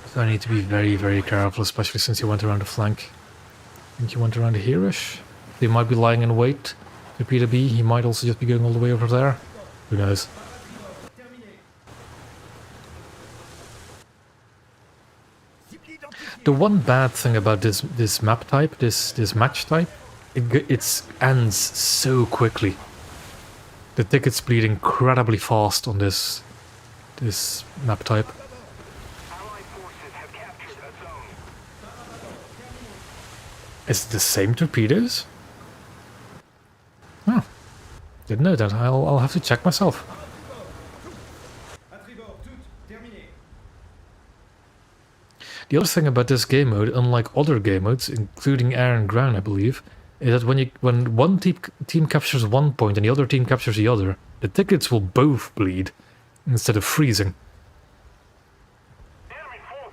So I need to be very, very careful, especially since he went around the flank. I think he went around here-ish. They might be lying in wait. Torpedo B, he might also just be going all the way over there. Who knows? The one bad thing about this map type, this match type, it ends so quickly. The tickets bleed incredibly fast on this map type. Allied forces have captured a zone. Is it the same torpedoes? Oh, didn't know that. I'll have to check myself. À tribord, toutes, terminé. The other thing about this game mode, unlike other game modes, including air and ground, I believe, is that when one team captures one point and the other team captures the other, the tickets will both bleed instead of freezing.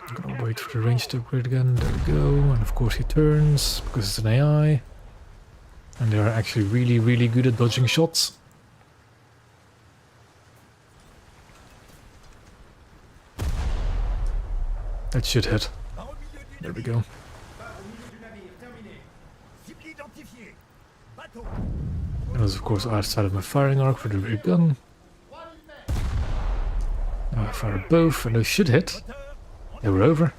I'm gonna wait for the range to upgrade again. There we go. And of course he turns because it's an AI, and they are actually really good at dodging shots. That should hit. There we go. That was of course outside of my firing arc for the rear gun. Now I fire both and those should hit. They were over.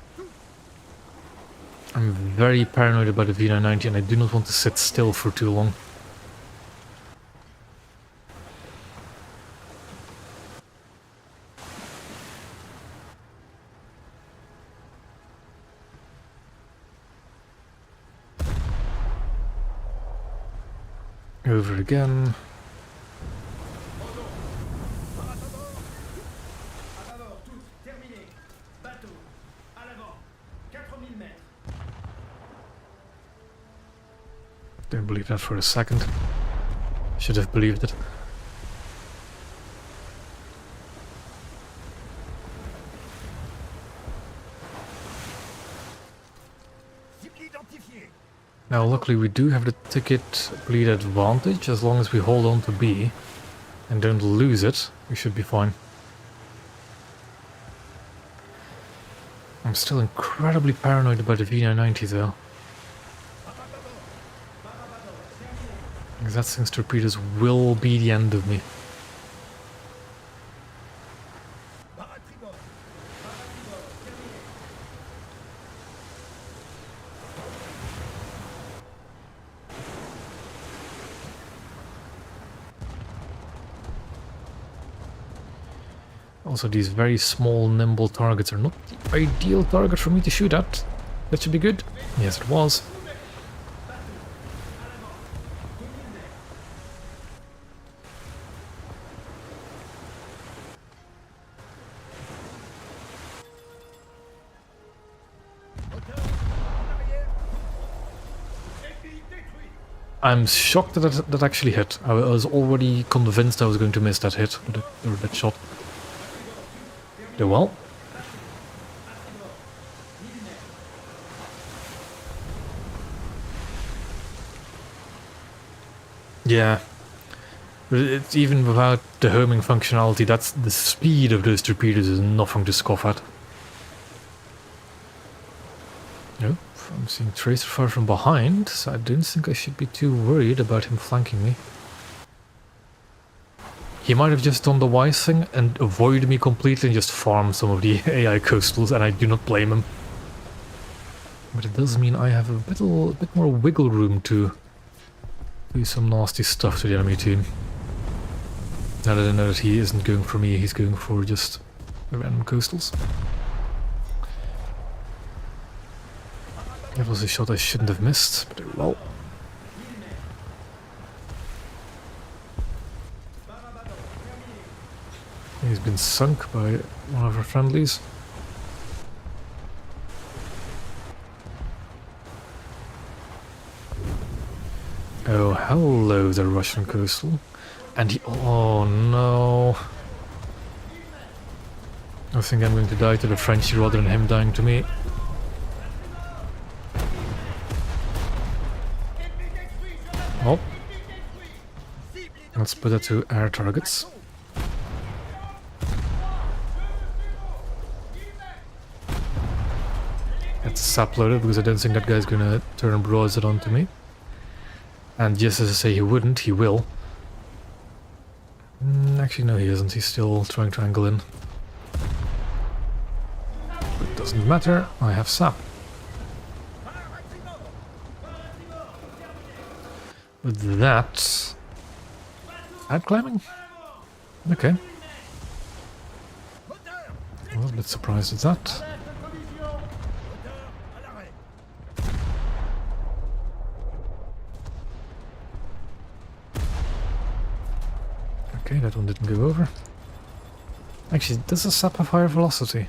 I'm very paranoid about the V990 and I do not want to sit still for too long. Over again. Didn't believe that for a second. Should have believed it. Now luckily we do have the ticket bleed advantage. As long as we hold on to B and don't lose it, we should be fine. I'm still incredibly paranoid about the V990 though. Because that thing's torpedoes will be the end of me. Also, these very small, nimble targets are not the ideal target for me to shoot at. That should be good. Yes, it was. I'm shocked that that actually hit. I was already convinced I was going to miss that hit, or that shot. Did well. Yeah. But it's even without the homing functionality, that's the speed of those torpedoes is nothing to scoff at. Nope, I'm seeing tracer fire from behind, so I don't think I should be too worried about him flanking me. He might have just done the wise thing and avoided me completely and just farmed some of the AI coastals, and I do not blame him. But it does mean I have a bit more wiggle room to do some nasty stuff to the enemy team. Now that I know that he isn't going for me, he's going for just random coastals. That was a shot I shouldn't have missed, but well. He's been sunk by one of our friendlies. Oh, hello, the Russian coastal. And he... oh no. I think I'm going to die to the French rather than him dying to me. Oh. Let's put that to air targets. It's sap loaded because I don't think that guy's gonna turn broadside onto me. And just as I say he wouldn't, he will. Actually no, he isn't. He's still trying to angle in. But it doesn't matter, I have sap. But that... ad climbing? Okay. Well, a bit surprised at that. Okay, that one didn't go over. Actually, does the sap have higher velocity?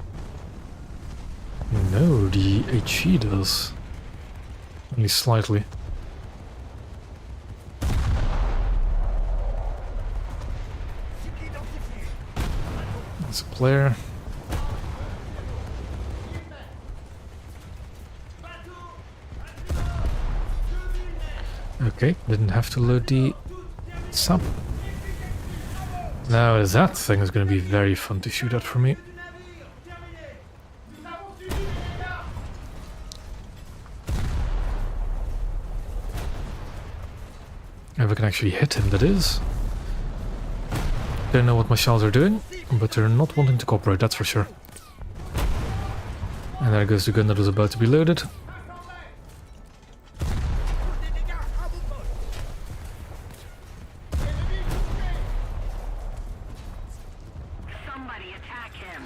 No, the HE does. Only slightly. That's a player. Okay, didn't have to load the sap. Now that thing is going to be very fun to shoot at for me. If I can actually hit him, that is. Don't know what my shells are doing, but they're not wanting to cooperate, that's for sure. And there goes the gun that was about to be loaded. Somebody attack him.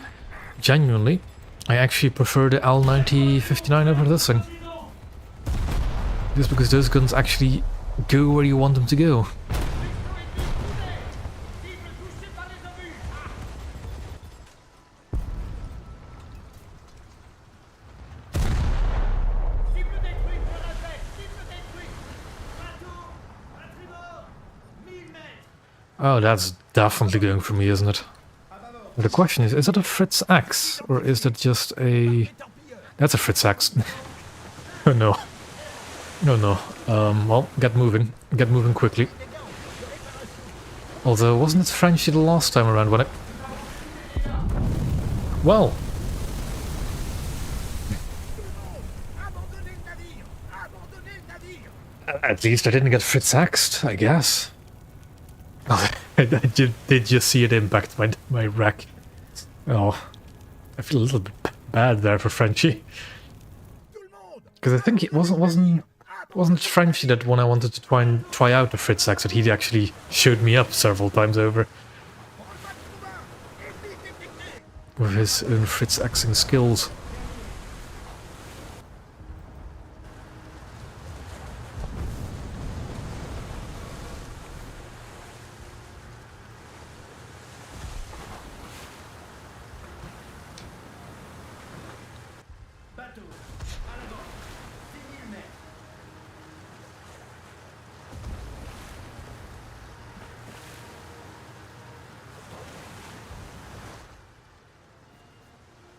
Genuinely, I actually prefer the L9059 over this thing. Just because those guns actually go where you want them to go. Oh, that's definitely going for me, isn't it? The question is that a Fritz axe? Or is that just a... That's a Fritz axe. Oh no. Oh no. Well, get moving. Get moving quickly. Although, wasn't it Frenchy the last time around when it... Well... At least I didn't get Fritz axed, I guess. I did just see it impact my rack. Oh, I feel a little bit bad there for Frenchy. Because I think it wasn't Frenchy that when I wanted to try out the Fritz axe that he actually showed me up several times over. With his own Fritz axing skills.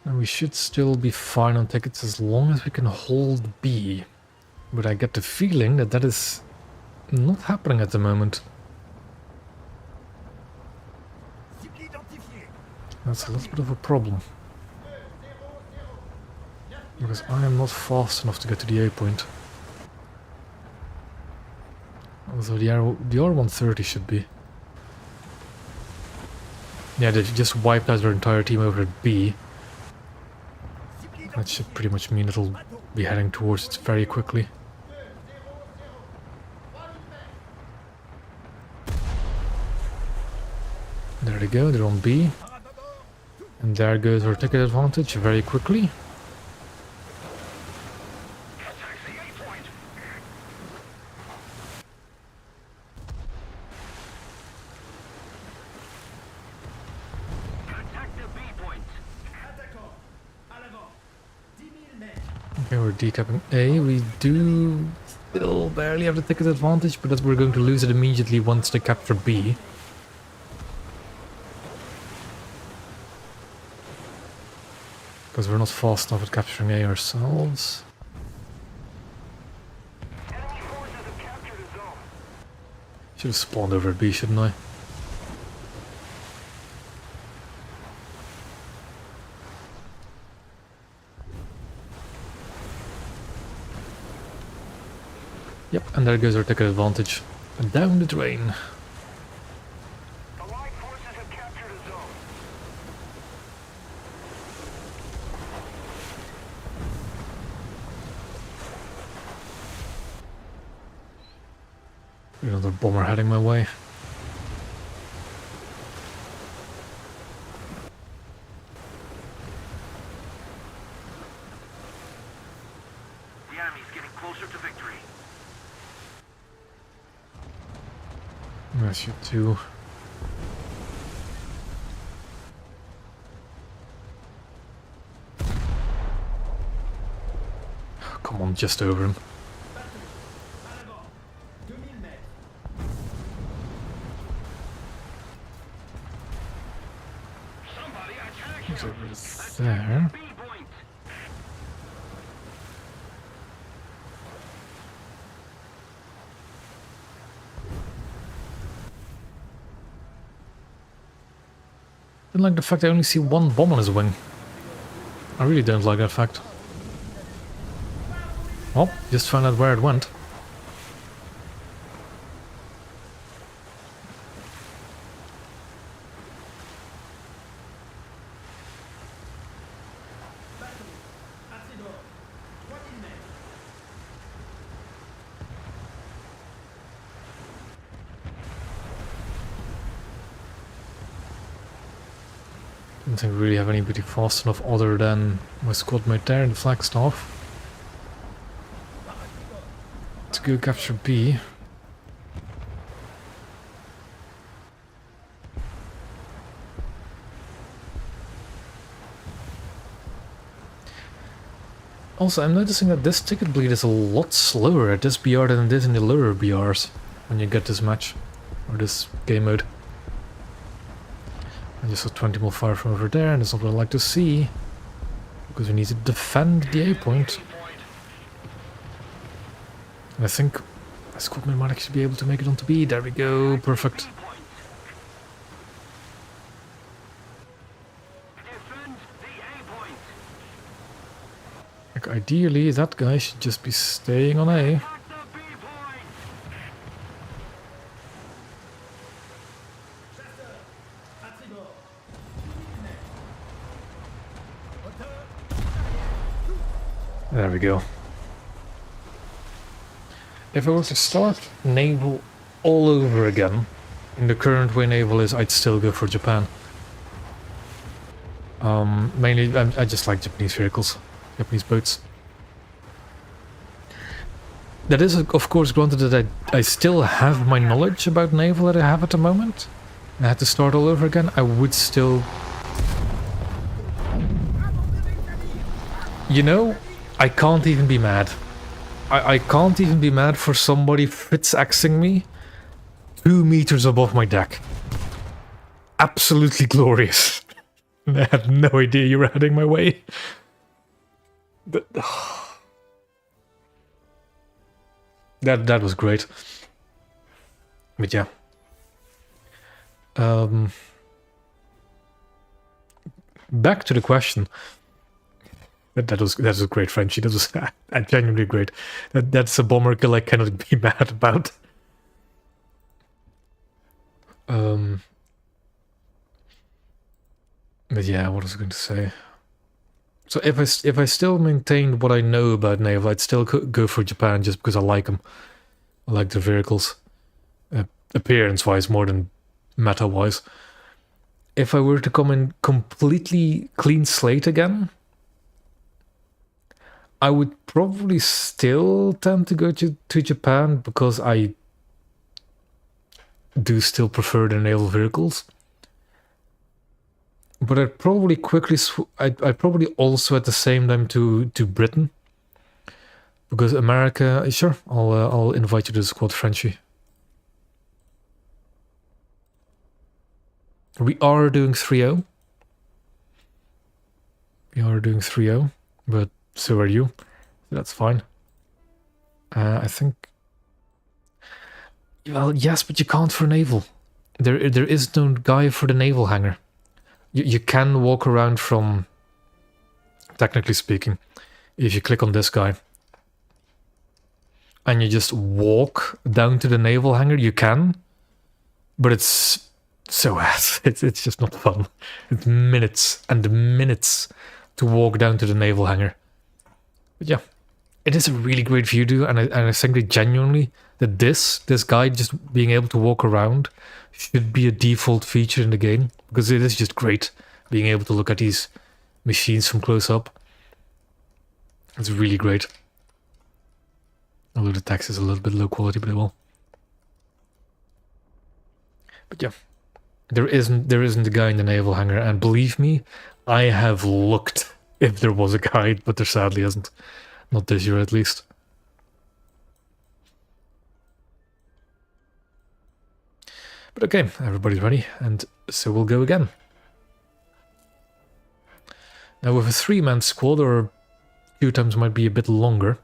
And we should still be fine on tickets as long as we can hold B. But I get the feeling that that is not happening at the moment. That's a little bit of a problem. Because I am not fast enough to get to the A point. Although the R130 should be. Yeah, they just wiped out their entire team over at B. That should pretty much mean it'll be heading towards it very quickly. There they go, they're on B. And there goes our ticket advantage very quickly. Okay, we're decapping A. We do still barely have the ticket advantage, but that we're going to lose it immediately once they capture B. Because we're not fast enough at capturing A ourselves. Should have spawned over at B, shouldn't I? Yep, and there goes our ticket advantage. And down the drain. Allied forces have captured a zone. Another bomber heading my way. The enemy's getting closer to victory. That's you too. one just over him. À l'avant. 2000 mètres. He's over there. I don't like the fact I only see one bomb on his wing. I really don't like that fact. Well, just found out where it went. À tribord. 3000 mètres. Don't think we really have anybody fast enough other than my squad mate there in the Flagstaff to go capture B. Also, I'm noticing that this ticket bleed is a lot slower at this BR than it is in the lower BRs when you get this match or this game mode. I just saw 20 more fire from over there, and that's not what I like to see because we need to defend the A point. And I think my squadman might actually be able to make it onto B. There we go, perfect. Like, ideally, that guy should just be staying on A. À tribord. There we go. If I were to start Naval all over again, in the current way Naval is, I'd still go for Japan. Mainly, I just like Japanese vehicles, Japanese boats. That is, of course, granted that I still have my knowledge about Naval that I have at the moment. I had to start all over again, I would still... You know, I can't even be mad. I can't even be mad for somebody Fitz-axing me 2 meters above my deck. Absolutely glorious. I had no idea you were heading my way. That was great. But yeah. Back to the question. That was a great, Frenchie. That was genuinely great. That's a bomber kill I cannot be mad about. But yeah, what was I going to say? So if I still maintained what I know about Naval, I'd still go for Japan just because I like them. I like their vehicles, appearance-wise more than meta-wise. If I were to come in completely clean slate again, I would probably still tend to go to Japan because I do still prefer the naval vehicles. But I'd probably quickly I'd probably also at the same time to Britain, because America. Sure, I'll invite you to the squad, Frenchie. We are doing 3-0. We are doing 3-0, but so are you. That's fine. I think. Well, yes, but you can't for naval. There is no guy for the naval hangar. You can walk around from, technically speaking, if you click on this guy and you just walk down to the naval hangar, you can, but it's so ass. It's just not fun. It's minutes and minutes to walk down to the naval hangar. But yeah, it is a really great view, dude, and I think that genuinely that this guy just being able to walk around should be a default feature in the game, because it is just great being able to look at these machines from close up. It's really great. Although the text is a little bit low quality, but it will. But yeah, there isn't a guy in the naval hangar, and believe me, I have looked if there was a guide, but there sadly isn't. Not this year, at least. But okay, everybody's ready, and so we'll go again. Now with a 3-man squad, or queue times might be a bit longer.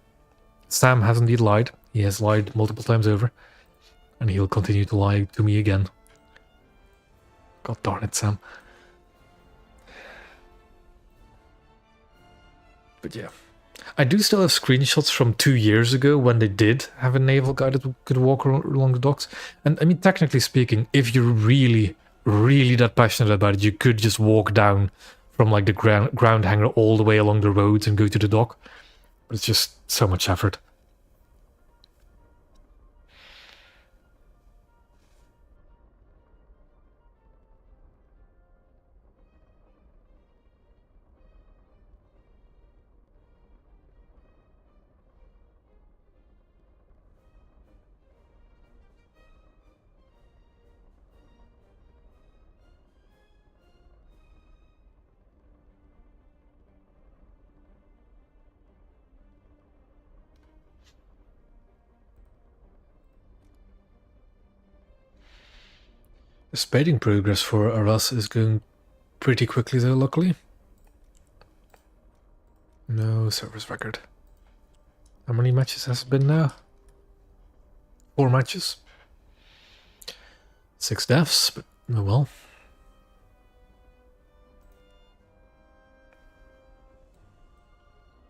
Sam has indeed lied. He has lied multiple times over. And he'll continue to lie to me again. God darn it, Sam. But yeah. I do still have screenshots from 2 years ago when they did have a naval guy that could walk along the docks. And I mean, technically speaking, if you're really, really that passionate about it, you could just walk down from like the ground hangar all the way along the roads and go to the dock. But it's just so much effort. The spading progress for Arras is going pretty quickly though, luckily. No service record. How many matches has it been now? 4 matches. 6 deaths, but oh well.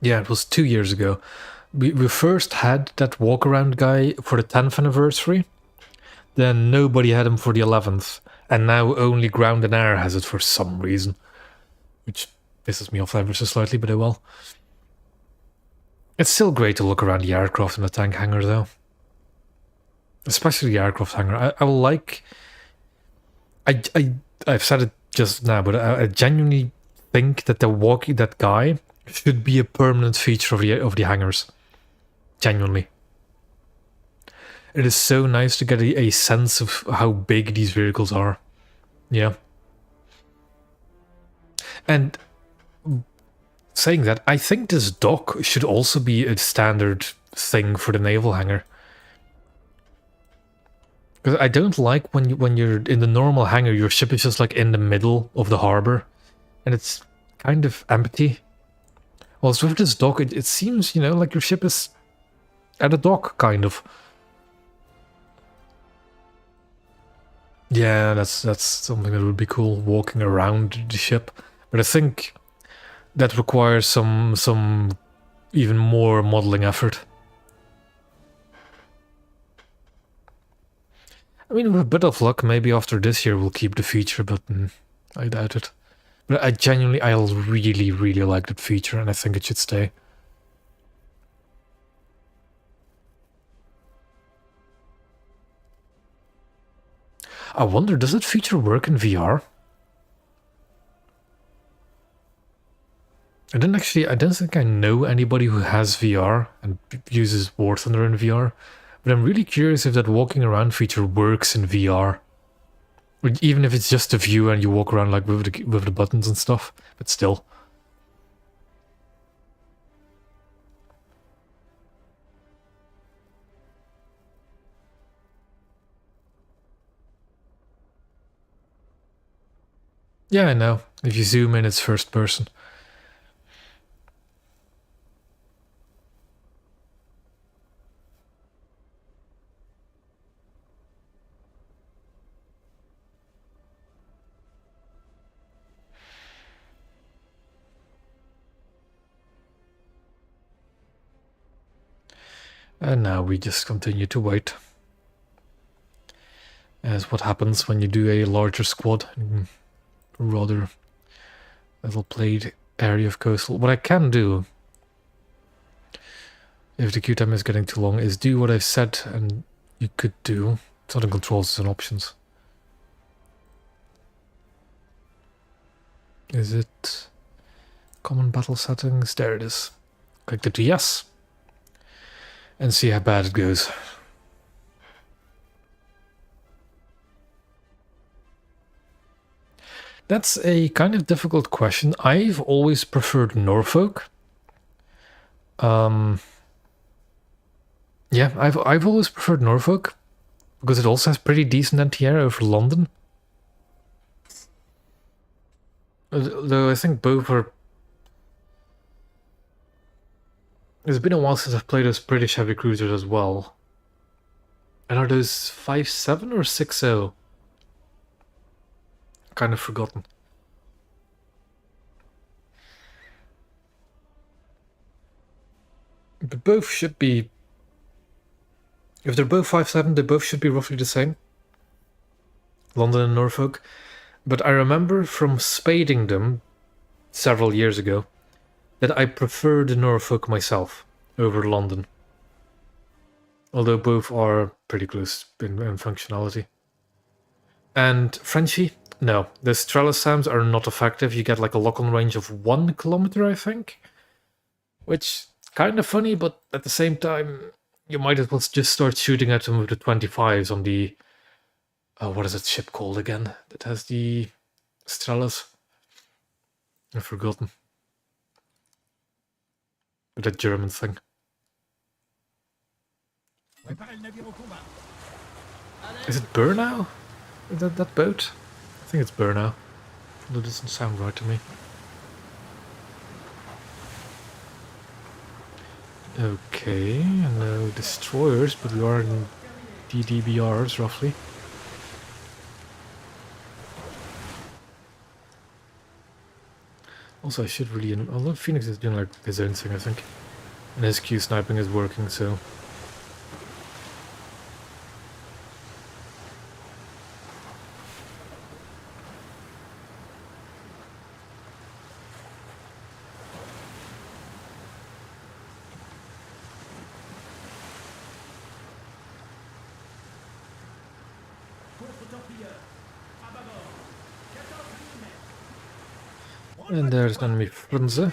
Yeah, it was 2 years ago. We first had that walk-around guy for the 10th anniversary. Then nobody had him for the 11th. And now only Ground and Air has it for some reason. Which pisses me off ever so slightly, but oh well. It's still great to look around the aircraft in the tank hangar though. Especially the aircraft hangar. I will like... I've said it just now, but I genuinely think that that guy should be a permanent feature of the hangars. Genuinely. It is so nice to get a sense of how big these vehicles are. Yeah. And saying that, I think this dock should also be a standard thing for the naval hangar. Because I don't like when you're in the normal hangar, your ship is just like in the middle of the harbor. And it's kind of empty. Whilst with this dock, it seems, you know, like your ship is at a dock, kind of. Yeah, that's something that would be cool, walking around the ship. But I think that requires some even more modeling effort. I mean, with a bit of luck, maybe after this year we'll keep the feature, but I doubt it. But I really, really like that feature, and I think it should stay. I wonder, does that feature work in VR? I don't think I know anybody who has VR and uses War Thunder in VR, but I'm really curious if that walking around feature works in VR. Even if it's just a view and you walk around like with the buttons and stuff, but still. Yeah, I know. If you zoom in, it's first person. And now we just continue to wait. As what happens when you do a larger squad in a rather little played area of coastal. What I can do, if the queue time is getting too long, is do what I've said and you could do. It's not in controls, it's in options. Is it common battle settings? There it is. Click the yes. And see how bad it goes. That's a kind of difficult question. I've always preferred Norfolk. Yeah, I've always preferred Norfolk because it also has pretty decent anti-air over London. Though I think both are. It's been a while since I've played those British heavy cruisers as well. And are those 5.7 or 6.0? Kind of forgotten. But both should be. If they're both 5.7, they both should be roughly the same. London and Norfolk. But I remember from spading them several years ago that I prefer the Norfolk myself over London. Although both are pretty close in functionality. And Frenchie? No, the Strela SAMs are not effective. You get like a lock-on range of 1 kilometer, I think. Which, kind of funny, but at the same time, you might as well just start shooting at them with the 25s on the... Oh, what is that ship called again? That has the Strelas? I've forgotten. But that German thing. Is it Burnau? Is that boat? I think it's Burnau. That doesn't sound right to me. Okay, no destroyers, but we are in DDBRs roughly. Also, I should really... Although Phoenix is doing like his own thing, I think. And his Q sniping is working, so... And there's an enemy Frunze.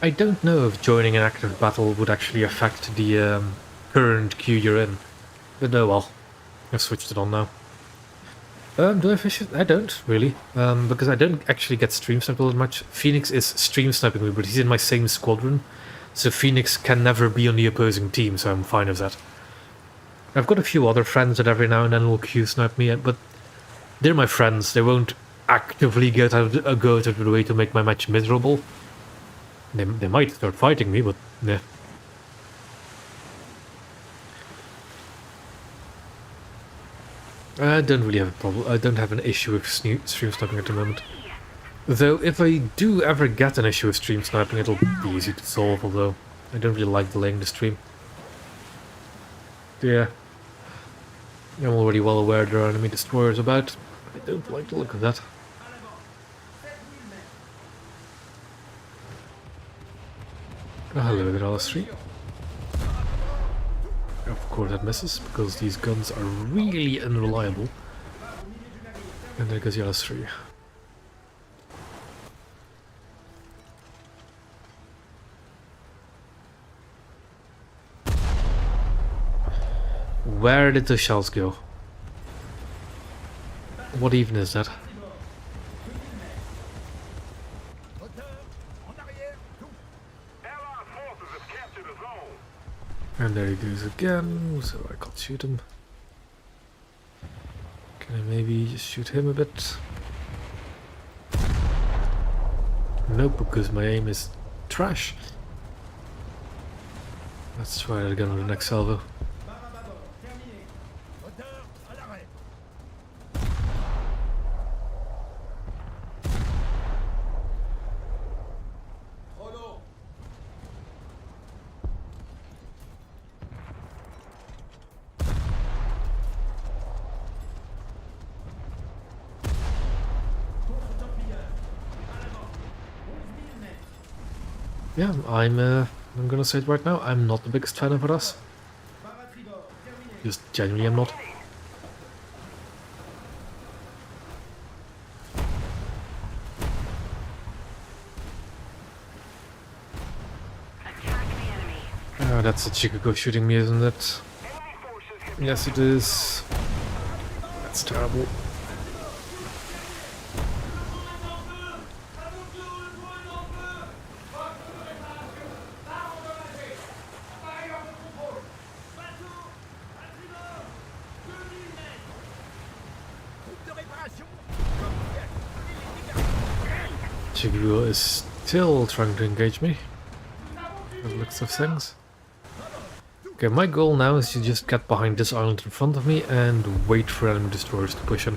I don't know if joining an active battle would actually affect the current queue you're in. But no, well, I've switched it on now. Do I fish it? I don't, really. Because I don't actually get stream sniped all that much. Phoenix is stream sniping me, but he's in my same squadron. So Phoenix can never be on the opposing team, so I'm fine with that. I've got a few other friends that every now and then will Q snipe me, but they're my friends. They won't actively go out of their way to make my match miserable. They might start fighting me, but yeah. I don't really have a problem. I don't have an issue with stream sniping at the moment. Though, if I do ever get an issue with stream sniping, it'll be easy to solve, although I don't really like delaying the stream. Yeah. I'm already well aware there are enemy destroyers about. I don't like the look of that. Oh, hello there, Arras 3. Of course that misses, because these guns are really unreliable. And there goes Arras 3. Where did the shells go? What even is that? And there he goes again, so I can't shoot him. Can I maybe just shoot him a bit? Nope, because my aim is trash. Let's try that again with the next salvo. Yeah, I'm gonna say it right now, I'm not the biggest fan of Arras. Just genuinely I'm not. that's a Chicago shooting me, isn't it? Yes, it is. That's terrible. Chicago is still trying to engage me. By the looks of things. Okay, my goal now is to just get behind this island in front of me and wait for enemy destroyers to push in.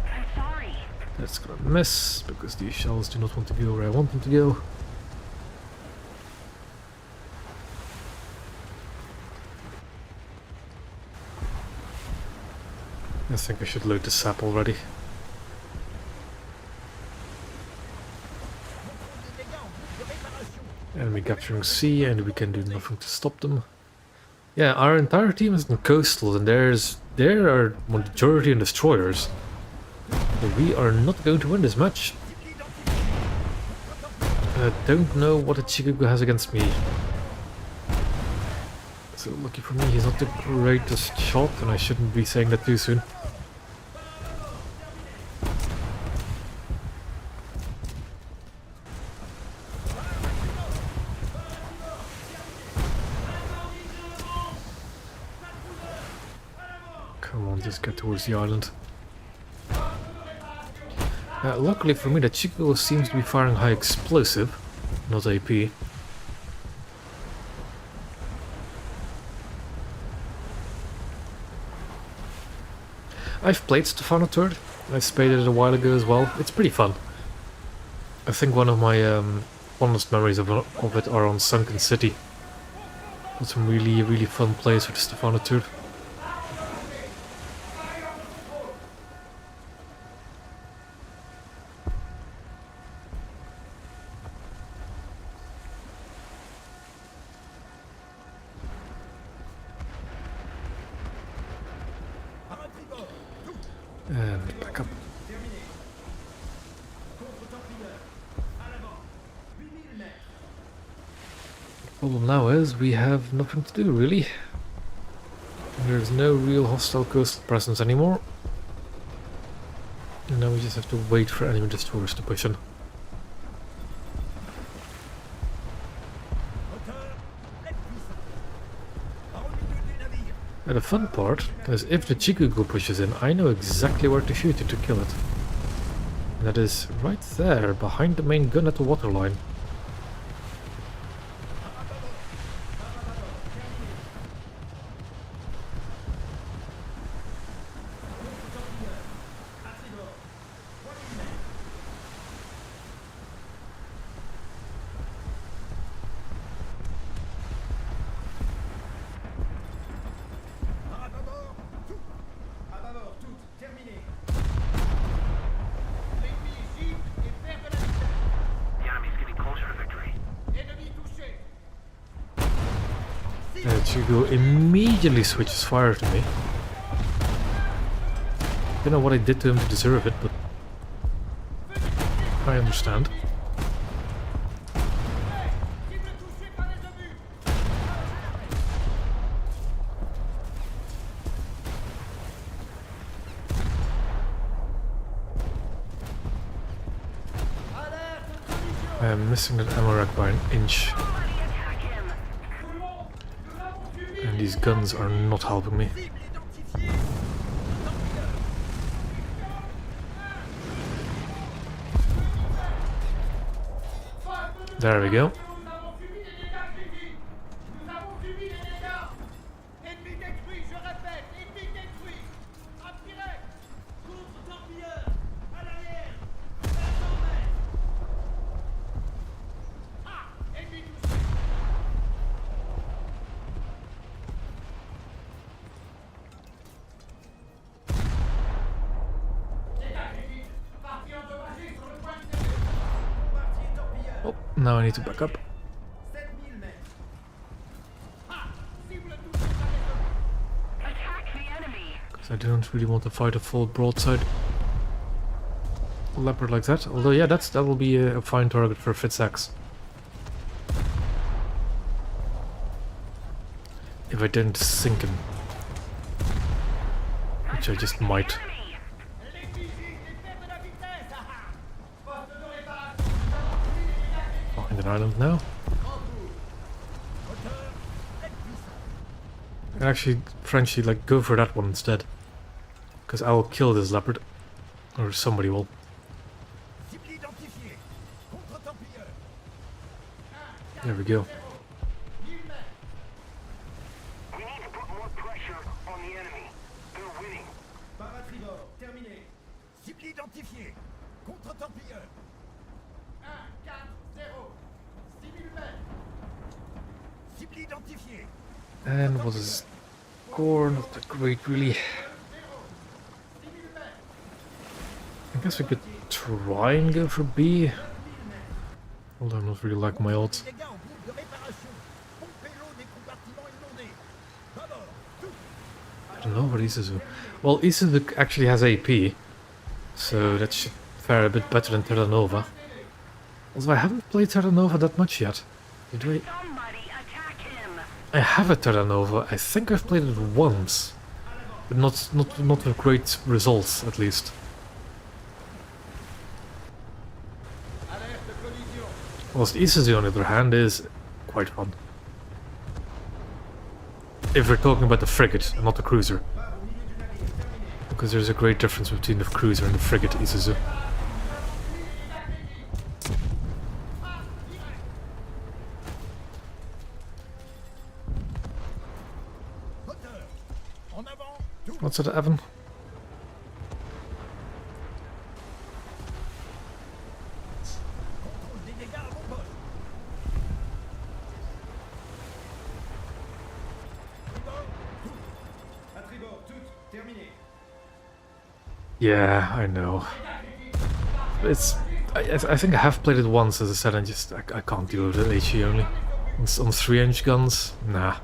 I'm sorry. That's gonna miss, because these shells do not want to go where I want them to go. I think I should load the sap already. Enemy capturing C, and we can do nothing to stop them. Yeah, our entire team is in coastal, and there are majority in destroyers. But we are not going to win this match. I don't know what a Chicago has against me. So lucky for me, he's not the greatest shot, and I shouldn't be saying that too soon. Come on, just get towards the island. Luckily for me, the Chicago seems to be firing high explosive, not AP. I've played Stefano Third. I played it a while ago as well. It's pretty fun. I think one of my fondest memories of it are on Sunken City. Got some really fun plays with Stefano Third. And back up. The problem now is we have nothing to do, really. There's no real hostile coastal presence anymore. And now we just have to wait for enemy destroyers to push in. And the fun part is if the Chicago pushes in, I know exactly where to shoot it to kill it. And that is right there, behind the main gun at the waterline. Chicago immediately switches fire to me. Don't know what I did to him to deserve it, but I understand. I am missing that ammo rack by an inch. And these guns are not helping me. There we go. Oh, now I need to back up. Because I don't really want to fight a full broadside. leopard like that. Although, yeah, that will be a fine target for Fitzax. If I didn't sink him. Which I just might. Find an island now. And actually, Frenchy, like, go for that one instead. Because I will kill this leopard. Or somebody will. There we go. We need to put more pressure on the enemy. They're winning. Paratribord, terminé. Cible identifiée. Contre-torpilleur. 1-4-0. 6000 mètres. Cible identifiée. And what is score? Not that great, really. I guess we could try and go for B. Although I'm not really like my odds. Dégâts en groupe de réparation. Pompez l'eau des compartiments inondés. D'abord, tout. I don't know what Isuzu. Well, Isuzu actually has AP, so that should fare a bit better than Terra Nova. Although I haven't played Terra Nova that much yet. Did I? Somebody attack him! I have a Terra Nova. I think I've played it once, but not with great results, at least. Whilst Isuzu, on the other hand, is quite fun. If we're talking about the frigate and not the cruiser. Because there's a great difference between the cruiser and the frigate Isuzu. Hauteur. En avant, tout. What's it, Evan? Contrôle des dégâts à mon poste. Tribord, tout. À tribord, toutes, terminé. Yeah, I know. It's. I think I have played it once, as I said, and just I can't deal with it HE only. On 3-inch guns, nah.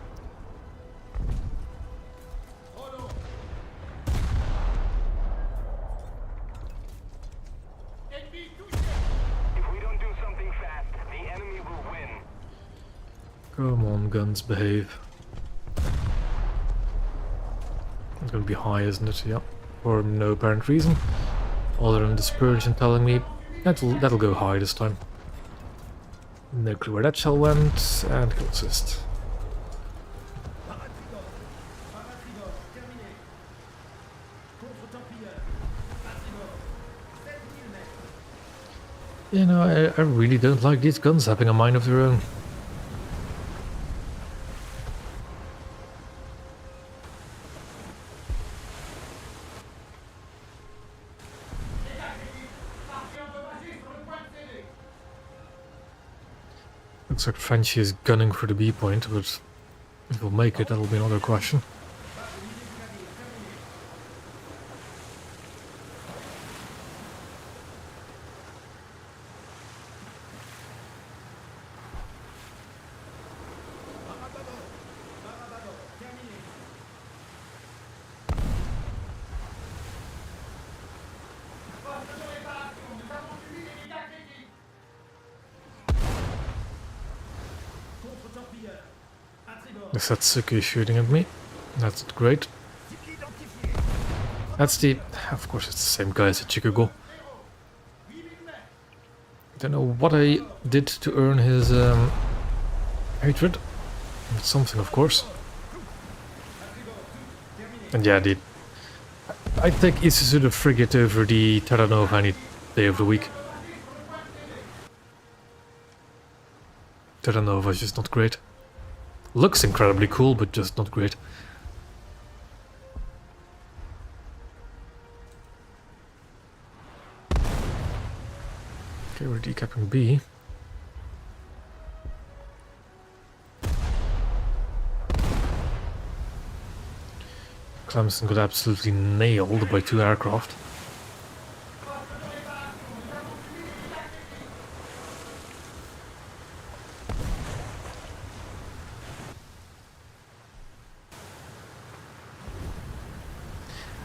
Ennemi touché. If we don't do something fast, the enemy will win. Come on, guns, behave. It's gonna be high, isn't it? Yep. For no apparent reason. Other than dispersion telling me that'll go high this time. No clue where that shell went, and kill assist. Paratribord. Paratribord, terminé. Contre-torpilleur. À tribord. 7000 mètres. You know, I really don't like these guns having a mind of their own. Looks like Frenchy is gunning for the B point, but if we'll make it, that'll be another question. Barababord, terminé. Poste de réparation, nous avons subi des dégâts critiques. Contre-torpilleur. À tribord. The Satsuki shooting at me. That's great. Cible identifiée. That's the... Of course, it's the same guy as the Chikugo. 8000 mètres. Don't know what I did to earn his hatred. It's something, of course. And yeah, I'd take Isuzu the frigate over the Terra Nova any day of the week. Terra Nova is just not great. Looks incredibly cool, but just not great. Okay, we're decapping B. Clemson got absolutely nailed by 2 aircraft.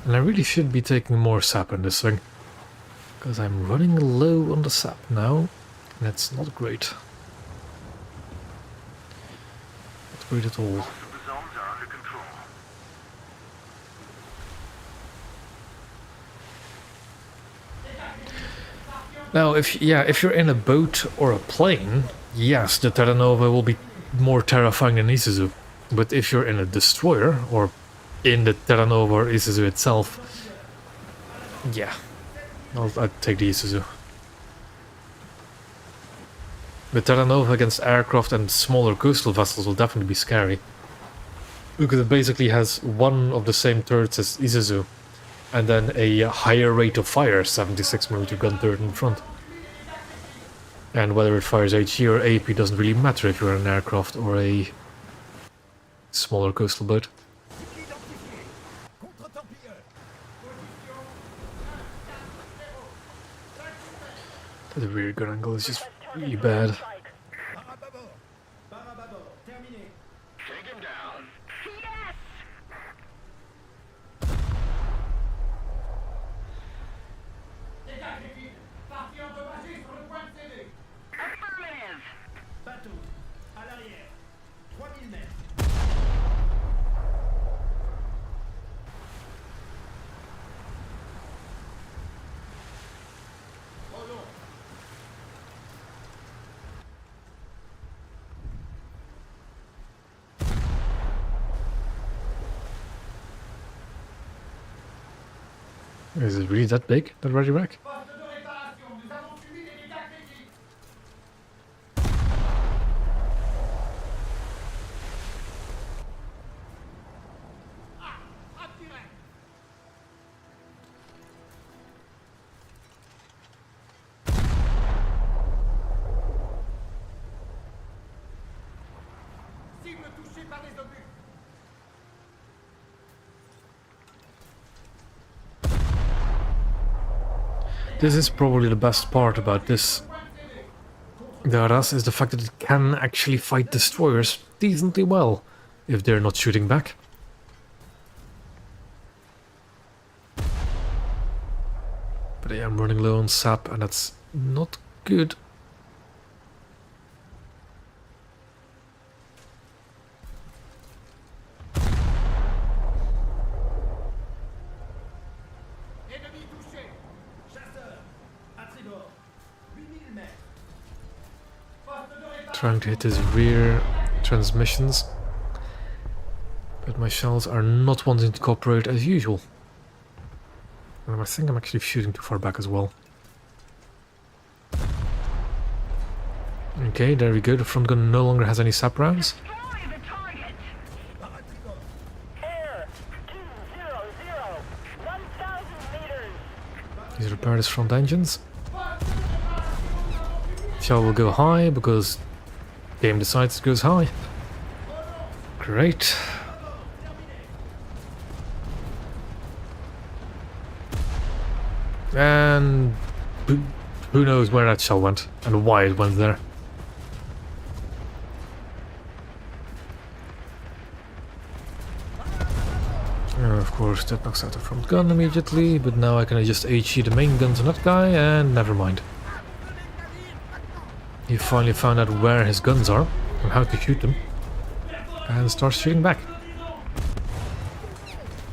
And I really should be taking more sap in this thing. Because I'm running low on the sap now, and that's not great. Not great at all. Most of the zones are under control. Now, if you're in a boat or a plane, yes, the Terra Nova will be more terrifying than Isuzu. But if you're in a destroyer, or in the Terra Nova or Isuzu itself, yeah, I'd take the Isuzu. The Terra Nova against aircraft and smaller coastal vessels will definitely be scary. Because it basically has one of the same turrets as Isuzu, and then a higher rate of fire, 76mm gun turret in front. And whether it fires HE or AP doesn't really matter if you're an aircraft or a smaller coastal boat. The rear gun angle is just really bad. Take him down. Yes! Dégage les villes. Partie endommagée sur le point de CD. Affirmative! Bateau, à l'arrière. 3000 mètres. Is it really that big, that ready rack? Poste de réparation. Nous avons subi des dégâts critiques. Attirez. Cible touchée par les obus. This is probably the best part about this. The Arras is the fact that it can actually fight destroyers decently well, if they're not shooting back. But I am running low on sap, and that's not good. Ennemi touché. Chasseur, à tribord. 8000 mètres. Poste de réparation. Trying to hit his rear transmissions. But my shells are not wanting to cooperate as usual. And I think I'm actually shooting too far back as well. Okay, there we go. The front gun no longer has any sap rounds. Destroy the target! À tribord. Air 200, 1,000 meters! He's repaired his front engines. Shell will go high because game decides it goes high. Great. And who knows where that shell went and why it went there. Of course, that knocks out the front gun immediately, but now I can just HE the main guns on that guy, and never mind. He finally found out where his guns are and how to shoot them, and starts shooting back.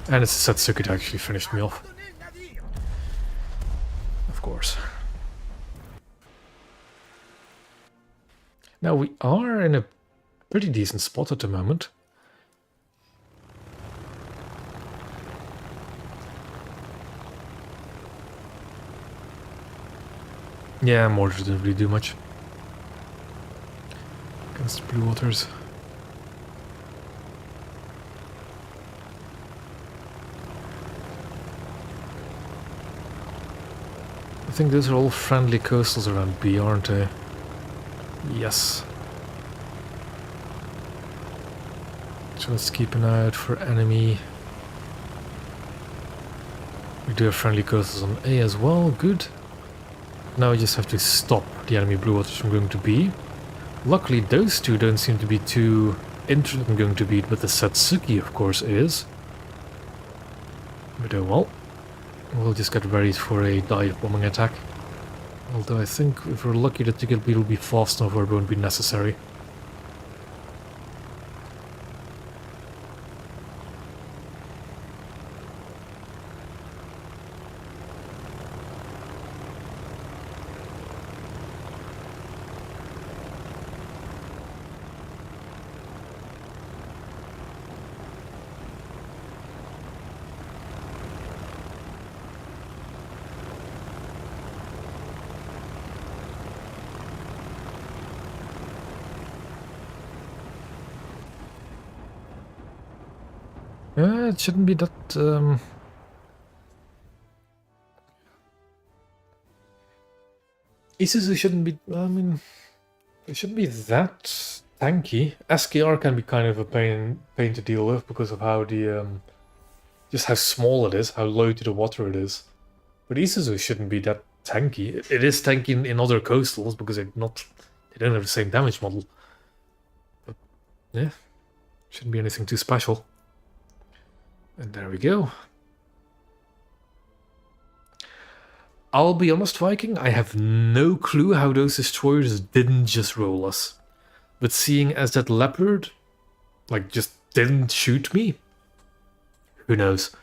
And it's Satsuki that actually finished me off. Of course. Now we are in a pretty decent spot at the moment. Yeah, mortars didn't really do much against blue waters. I think those are all friendly coastals around B, aren't they? Yes. So let's keep an eye out for enemy. We do have friendly coastals on A as well, good. Now we just have to stop the enemy blue waters from going to B. Luckily those two don't seem to be too interested in going to B, but the Satsuki of course is. But oh well. We'll just get ready for a dive bombing attack. Although I think if we're lucky the ticket beat will be fast enough where it won't be necessary. It shouldn't be that... Isuzu shouldn't be... I mean... It shouldn't be that tanky. SKR can be kind of a pain to deal with because of how the... just how small it is, how low to the water it is. But Isuzu shouldn't be that tanky. It is tanky in other coastals because they don't have the same damage model. But yeah, shouldn't be anything too special. And there we go. I'll be honest, Viking, I have no clue how those destroyers didn't just roll us. But seeing as that leopard, like, just didn't shoot me, who knows?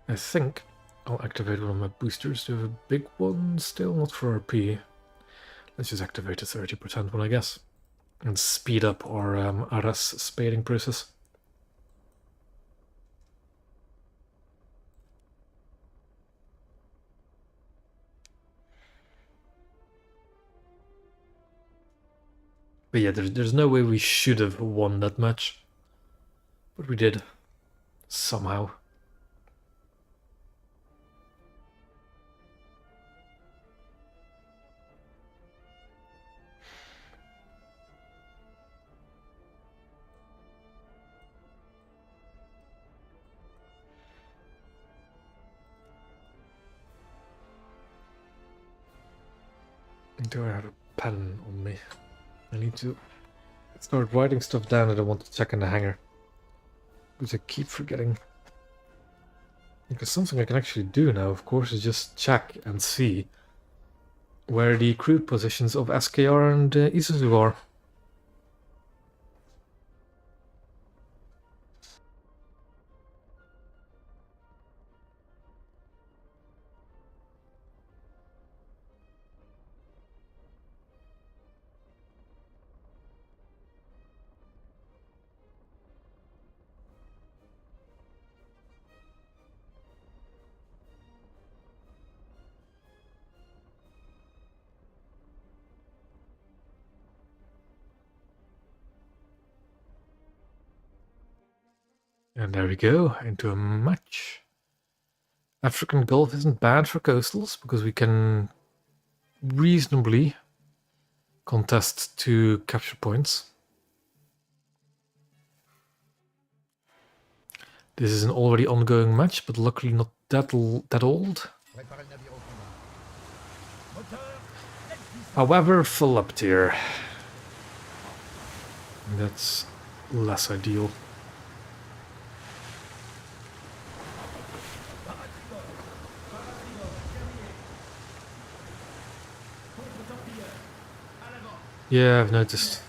I think I'll activate one of my boosters. Do you have a big one still? Not for RP. Let's just activate the 30% one, I guess. And speed up our Arras spading process. But yeah, there's no way we should have won that match. But we did. Somehow. Do I have a pen on me? I need to start writing stuff down that I want to check in the hangar. Because I keep forgetting. Because something I can actually do now, of course, is just check and see where the crew positions of SKR and Isuzu are. And there we go, into a match. African Gulf isn't bad for coastals, because we can reasonably contest 2 capture points. This is an already ongoing match, but luckily not that old. However, full up tier. That's less ideal. Yeah, I've noticed.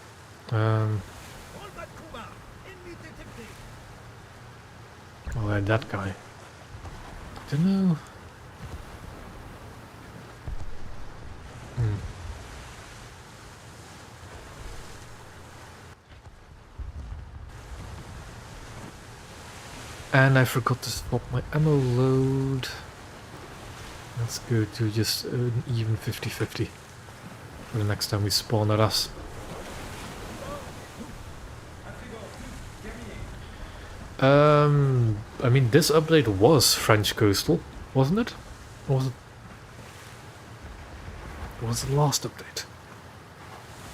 Oh, that guy. Don't know. And I forgot to swap my ammo load. Let's go to just an even 50-50 for the next time we spawn at us. I mean, this update was French coastal, wasn't it? Or was it? What was the last update?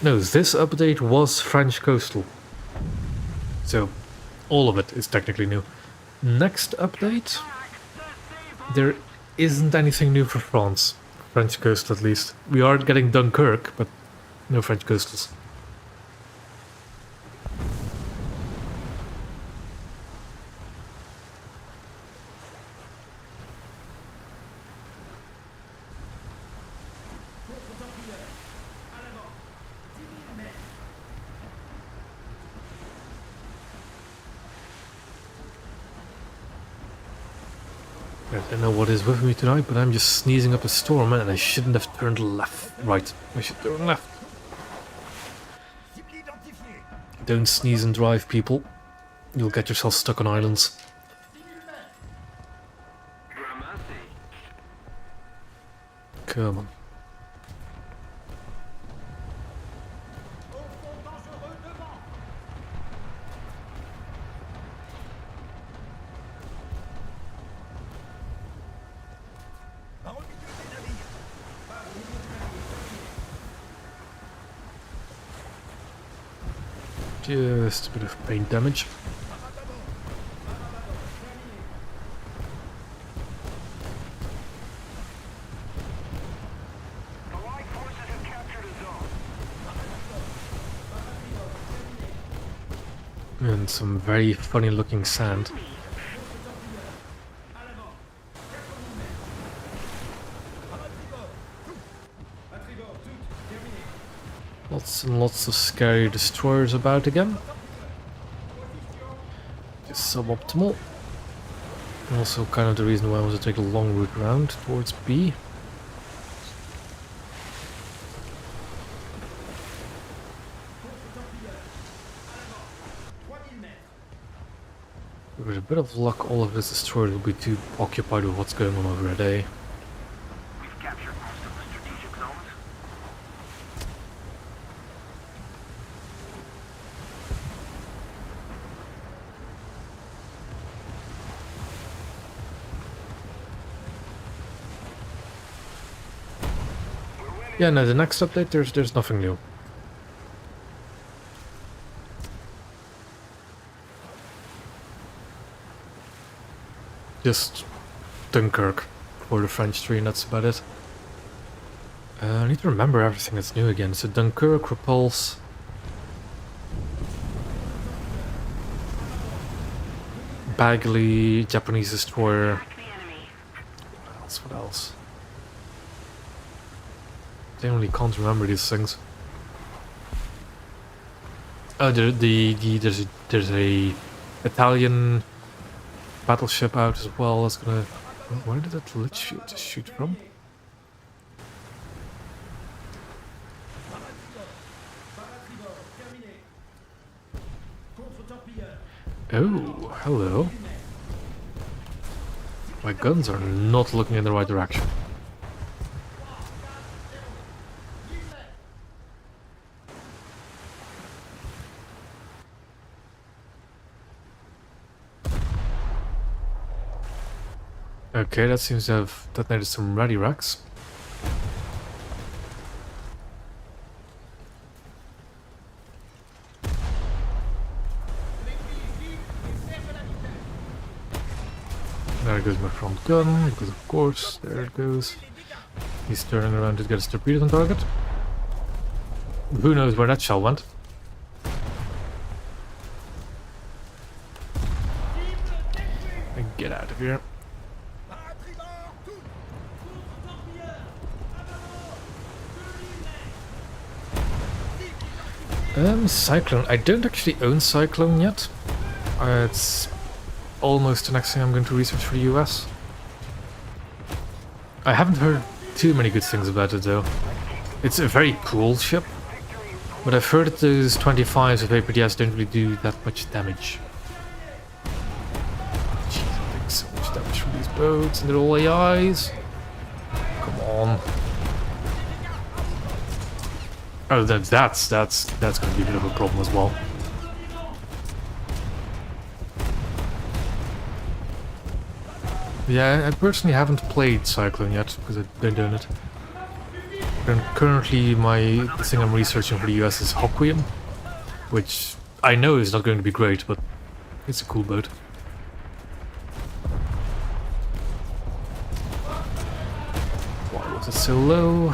No, this update was French coastal. So, all of it is technically new. Next update, there isn't anything new for France. French coast, at least. We are getting Dunkirk, but no French coastals. I don't know what is with me tonight, but I'm just sneezing up a storm and I shouldn't have turned left. Right, I should turn left. Cible identifiée. Don't sneeze and drive, people. You'll get yourself stuck on islands. Come on. Au fond dangereux devant. Par au milieu des navires. Just a bit of paint damage. Allied forces have captured a zone. And some very funny looking sand. Lots and lots of scary destroyers about again. Just suboptimal. And also kind of the reason why I want to take a long route around towards B. With a bit of luck, all of his destroyers will be too occupied with what's going on over at A. We've captured most of the strategic zones. Yeah, no, the next update there's nothing new. Just Dunkirk for the French tree, and that's about it. I need to remember everything that's new again. So Dunkirk, Repulse. Bagley, Japanese destroyer. Attack the enemy. What else? What else? Generally can't remember these things. Oh, there's a Italian battleship out as well. That's gonna. Where did that lit shoot from? Oh, hello. My guns are not looking in the right direction. Okay, that seems to have detonated some ready racks. There goes my front gun, because of course, there it goes. He's turning around to get his torpedoes on target. Who knows where that shell went? And get out of here. Cyclone. I don't actually own Cyclone yet. It's almost the next thing I'm going to research for the US. I haven't heard too many good things about it though. It's a very cool ship, but I've heard that those 25s with APDS don't really do that much damage. Jeez, I'm taking so much damage from these boats and they're all AIs. Come on. Oh, that's going to be a bit of a problem as well. Yeah, I personally haven't played Cyclone yet because I don't own it. And currently, the thing I'm researching for the US is Hoquiam, which I know is not going to be great, but it's a cool boat. so low.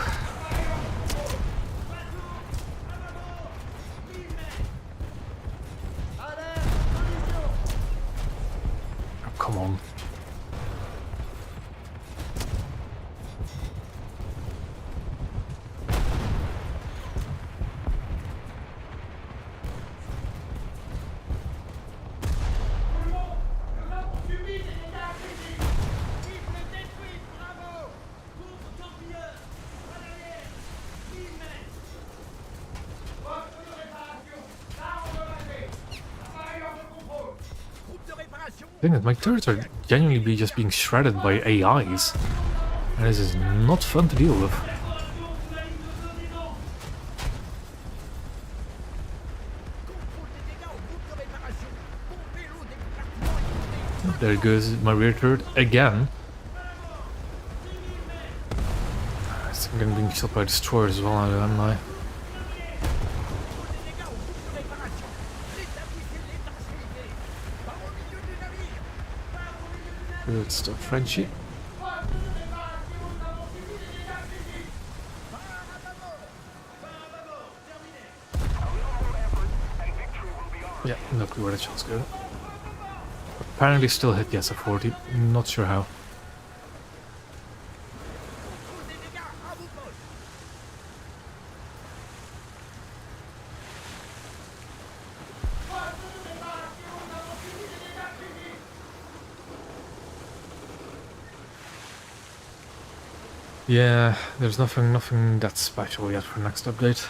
Oh, come on. Nous avons subi des dégâts critiques. Cible détruite, bravo. Contre-torpilleurs. À l'arrière. 10 mètres. Poste de réparation. L'arme endommagée. Appareil hors de contrôle. Groupe de réparation. I think that my turrets are genuinely just being shredded by AIs. And this is not fun to deal with. Restauration sous la ligne de feu des dents. Contrôle des dégâts au groupe de réparation. Pompez l'eau des compartiments inondés. There goes my rear turret again. I think I'm being shot by destroyers as well, am I? Contrôle des dégâts au groupe de réparation. Rétablissez l'étanchéité. Pas au milieu du navire. Good stuff, Frenchie. Poste de réparation. Nous avons subi des dégâts critiques. Phare à bâbord. Phare à bâbord. Terminé. A little more effort, and victory will be ours. Yeah, no clue where that shot's going. Apparently still hit the SF-40. Not sure how. Contrôle des dégâts à vos postes. Poste de réparation. Nous avons subi des dégâts critiques. Yeah, there's nothing that special yet for next update.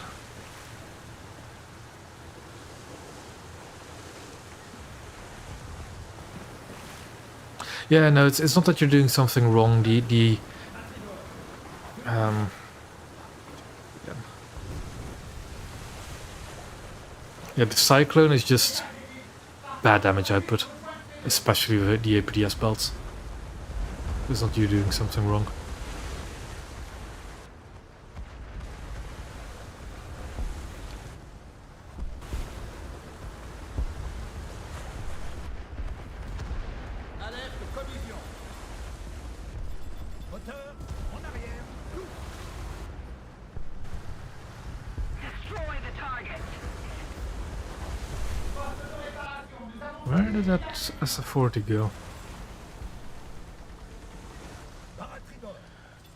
Yeah, no, it's not that you're doing something wrong. Um, yeah, the Cyclone is just bad damage output, especially with the APDS belts. It's not you doing something wrong. Alerte collision. Moteur, en arrière. Tout. Destroy the target. Poste de réparation. Nous avons Where did that SF-40 go? Barre à tribord.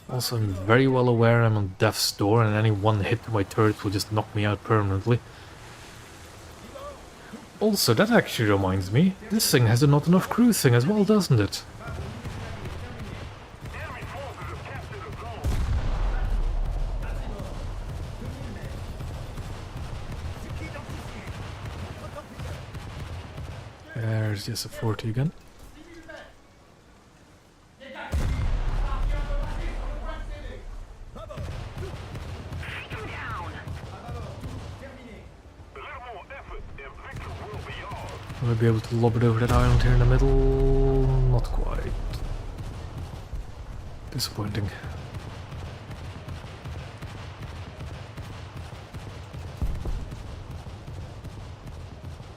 Also, I'm very well aware I'm on death's door, and any one hit to my turret will just knock me out permanently. Also, that actually reminds me, this thing has a not enough crew thing as well, doesn't it? Enemy forces have captured a zone. Cible identifiée. Contre-torpilleur. There's the SF-40 again. dégâts critiques. Partie endommagée sur le point de CD. Bâbord. Tout. Two down. Terminé. A little more effort, and victory will be ours. Will I be able to lob it over that island here in the middle? Not quite. Disappointing.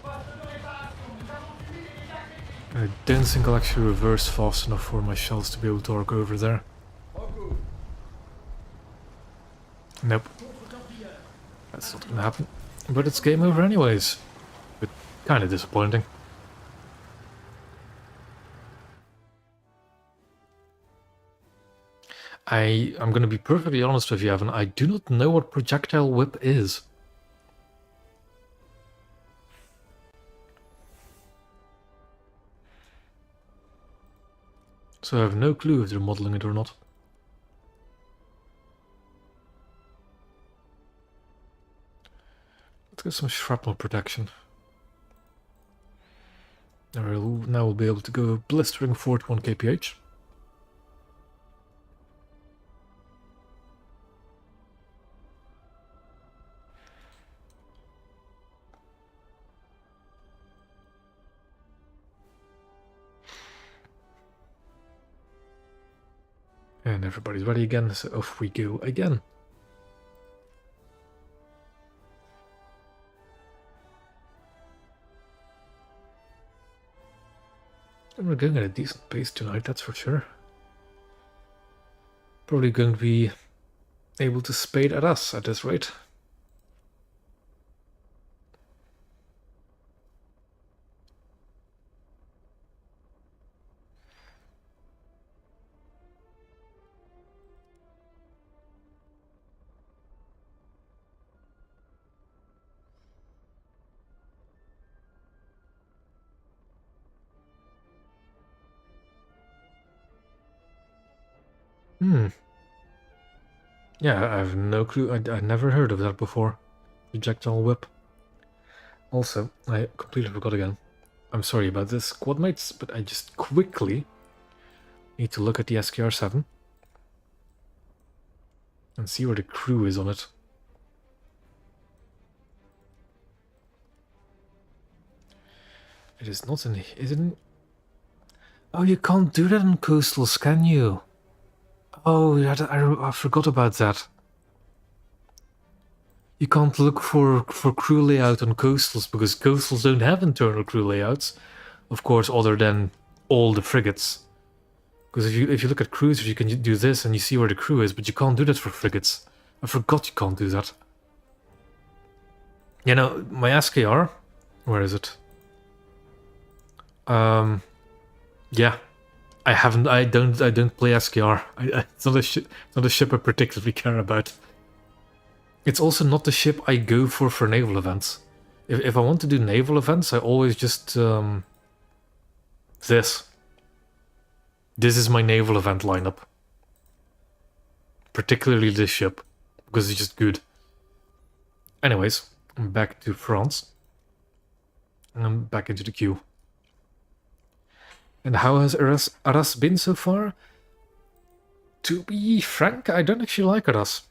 Poste de réparation. Nous avons subi des dégâts critiques. I don't think I'll actually reverse fast enough for my shells to be able to arc over there. Nope. That's not gonna happen. But it's game over anyways. But kinda disappointing. I'm gonna be perfectly honest with you, Evan. I do not know what projectile whip is. So I have no clue if they're modeling it or not. Let's get some shrapnel protection. Now we'll be able to go blistering 41 kph. And everybody's ready again, so off we go again. And we're going at a decent pace tonight, that's for sure. Probably going to be able to spade at us at this rate. Yeah, I have no clue. I never heard of that before. Projectile whip. Also, I completely forgot again. I'm sorry about this, squad mates, but I just quickly need to look at the SKR-7 and see where the crew is on it. It is not in... Is it in... Oh, you can't do that on coastals, can you? Oh, yeah, I forgot about that. You can't look for crew layout on coastals because coastals don't have internal crew layouts, of course, other than all the frigates. Because if you look at cruisers, you can do this and you see where the crew is, but you can't do that for frigates. I forgot you can't do that. You know, my SKR, where is it? Yeah, I don't play SKR. It's not a ship I particularly care about. It's also not the ship I go for naval events. If I want to do naval events, I always just this. This is my naval event lineup. Particularly this ship, because it's just good. Anyways, I'm back to France. And I'm back into the queue. And how has Arras been so far? To be frank, I don't actually like Arras.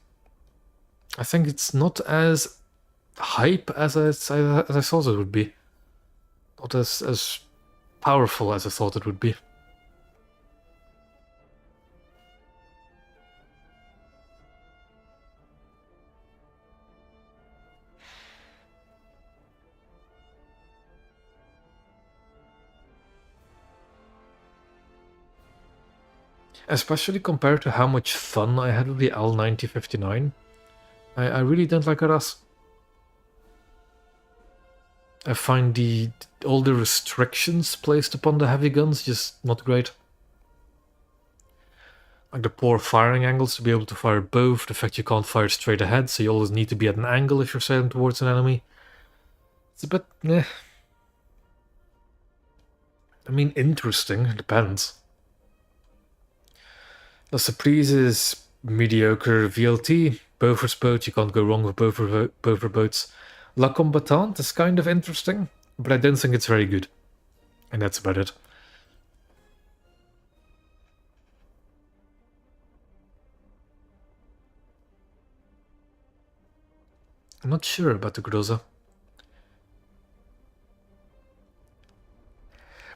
I think it's not as hype as I thought it would be. Not as powerful as I thought it would be. Especially compared to how much fun I had with the L9059. I really don't like Arras. I find all the restrictions placed upon the heavy guns just not great. Like the poor firing angles to be able to fire both, the fact you can't fire straight ahead, so you always need to be at an angle if you're sailing towards an enemy. It's a bit meh. I mean, interesting, it depends. La Surprise is mediocre VLT. Beaufort's boat, you can't go wrong with Beaufort boats. La Combattante is kind of interesting, but I don't think it's very good. And that's about it. I'm not sure about the Groza.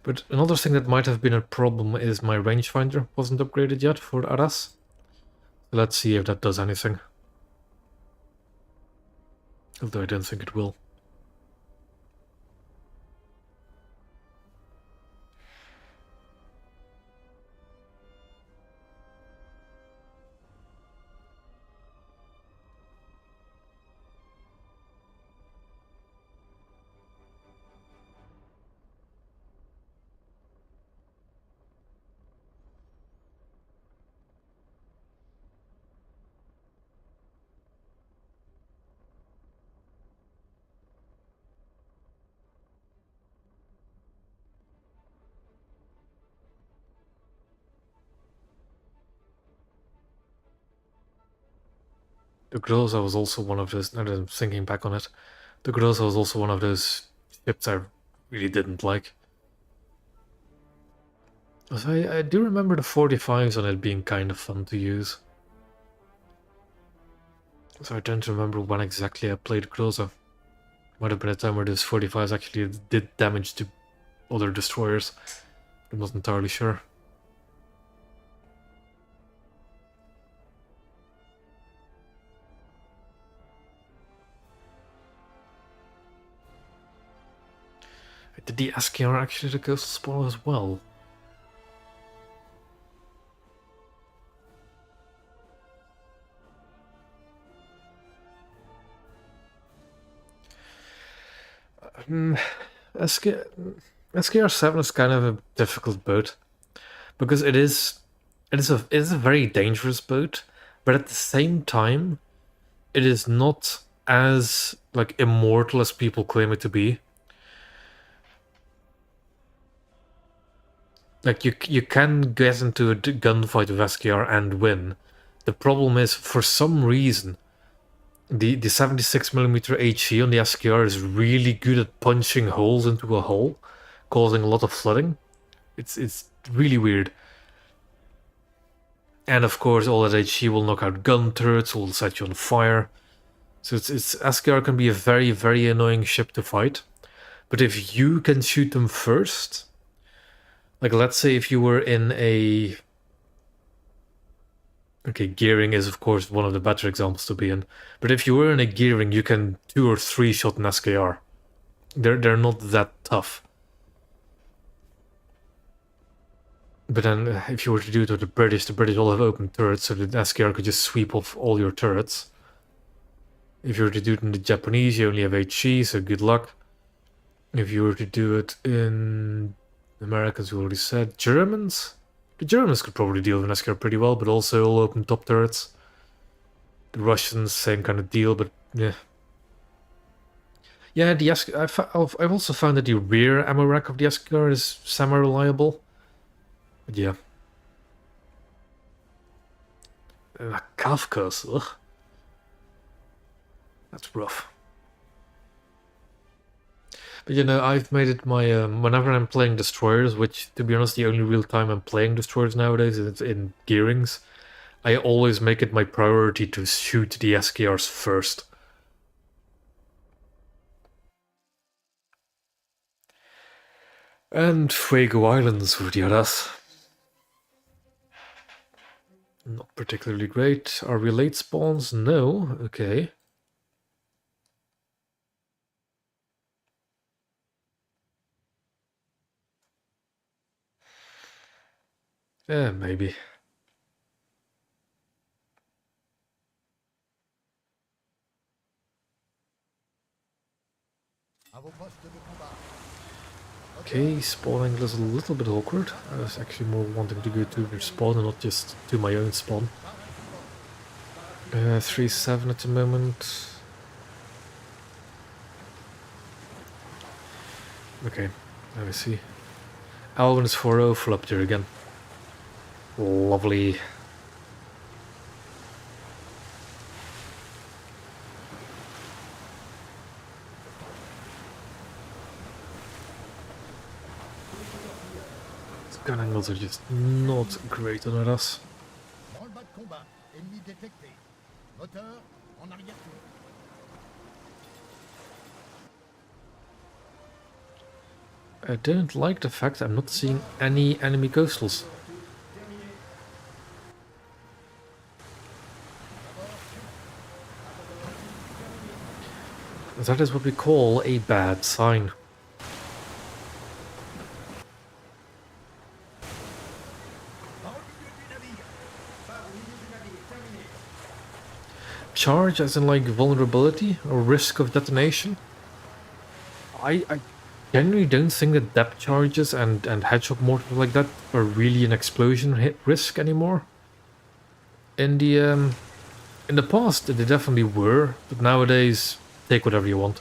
But another thing that might have been a problem is my rangefinder wasn't upgraded yet for Arras. Let's see if that does anything. Although I don't think it will. The Groza was also one of those, now that I'm thinking back on it, the Groza was also one of those ships I really didn't like. So I do remember the 45s on it being kind of fun to use. So I don't remember when exactly I played Groza. Might have been a time where those 45s actually did damage to other destroyers. I'm not entirely sure. Did the SKR actually the coastal spoiler as well? SK, SKR-7 is kind of a difficult boat because it is a very dangerous boat, but at the same time, it is not as like immortal as people claim it to be. Like you can get into a gunfight with SKR and win. The problem is, for some reason, the 76mm HE on the SKR is really good at punching holes into a hull, causing a lot of flooding. It's really weird. And of course, all that HE will knock out gun turrets, will set you on fire. So it's SKR can be a very, very annoying ship to fight. But if you can shoot them first, like let's say if you were in a... Okay, gearing is of course one of the better examples to be in. But if you were in a gearing, you can 2 or 3 shot an SKR. They're not that tough. But then if you were to do it with the British all have open turrets, so the SKR could just sweep off all your turrets. If you were to do it in the Japanese, you only have HE, so good luck. If you were to do it in Americans, we already said. Germans? The Germans could probably deal with an SKR pretty well, but also all open top turrets. The Russians, same kind of deal, but yeah. Yeah, the I've also found that the rear ammo rack of the SKR is semi-reliable. But yeah. Kafka's, ugh. That's rough. But you know, I've made it my... whenever I'm playing destroyers, which, to be honest, the only real time I'm playing destroyers nowadays is in gearings, I always make it my priority to shoot the SKRs first. And Fuego Islands with the Arras. Not particularly great. Are we late spawns? No. Okay. Yeah, maybe. Okay, spawn angle is a little bit awkward. I was actually more wanting to go to your spawn and not just to my own spawn. 3-7 at the moment. Okay, let me see. Alvin is 4-0, full up there again. Lovely. These gun angles are just not great on us. Branle-bas de combat. Ennemi détecté. Moteur en arrière-tour. I don't like the fact I'm not seeing any enemy coastals. That is what we call a bad sign. Charge as in like vulnerability or risk of detonation? I genuinely don't think that depth charges and headshot mortars like that are really an explosion hit risk anymore. In the past they definitely were, but nowadays take whatever you want.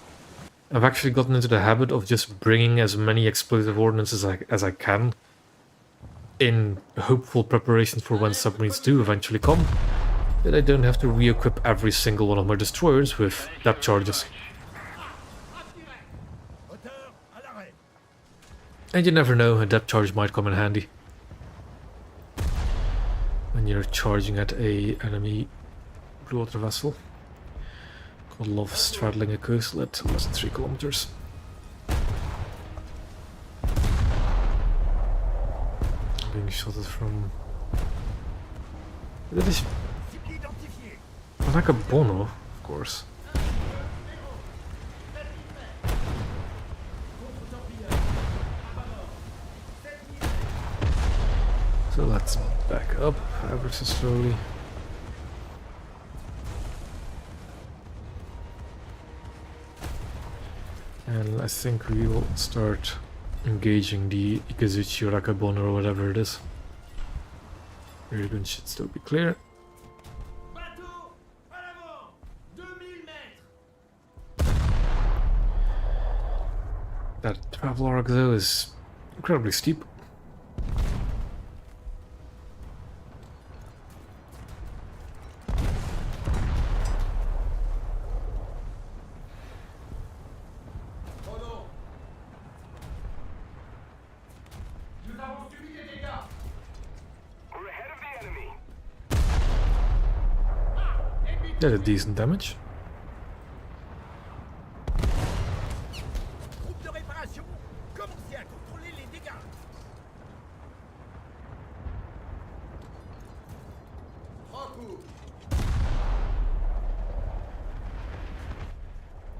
I've actually gotten into the habit of just bringing as many explosive ordnance as I can in hopeful preparation for when submarines do eventually come, that I don't have to re-equip every single one of my destroyers with depth charges. And you never know, a depth charge might come in handy when you're charging at a enemy blue water vessel. God love straddling a coastal at less than 3 kilometers. Being shot from... That is... Like a Bono, of course. So let's back up ever so slowly. And I think we will start engaging the Ikazuchi or Akabon or whatever it is. Rear gun should still be clear. Bateau, à l'avant. 2000 mètres. That travel arc though is incredibly steep. Renaud. Nous avons subi des dégâts. We're ahead of the enemy. Did a decent damage. Groupe de réparation, commencez à contrôler les dégâts. Trois coups.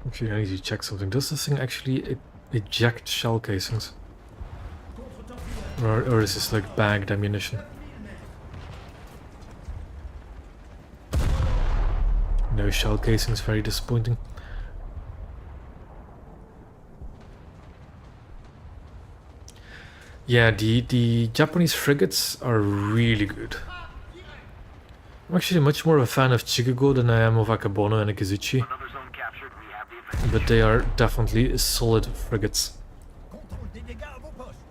Actually, I need to check something. Does this thing actually eject shell casings? Or is this like bagged ammunition? No shell casings, very disappointing. Yeah, the Japanese frigates are really good. I'm actually much more of a fan of Chikugo than I am of Akabono and Ikazuchi, Another zone captured. We have the advantage. but they are definitely solid frigates. Contrôle des dégâts à vos postes.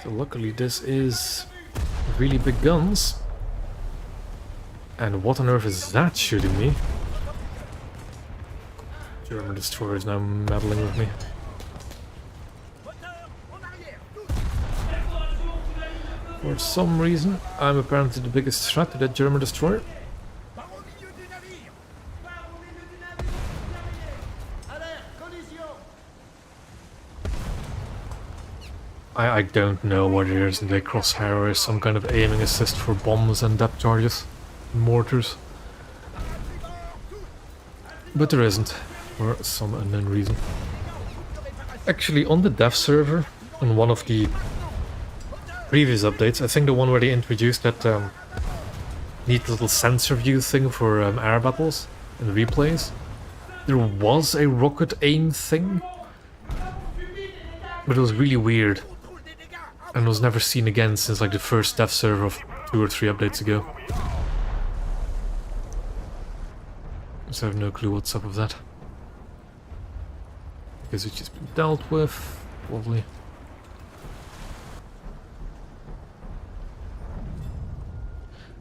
So luckily this is really big guns. And what on earth is that shooting me? German destroyer is now meddling with me. Moteur, en arrière, tous. For some reason, I'm apparently the biggest threat to that German destroyer. Par au milieu du navire. Barre au milieu du navire. Terminé. Alerte, collision. I don't know what it is in the crosshair or some kind of aiming assist for bombs and depth charges, mortars. But there isn't, for some unknown reason. Actually, on the dev server, on one of the previous updates, I think the one where they introduced that neat little sensor view thing for air battles and replays, there was a rocket aim thing, but it was really weird. Contrôle des dégâts à And was never seen again since like the first dev server of 2 or 3 updates ago. So I have no clue what's up with that. Because it's just been dealt with. Lovely.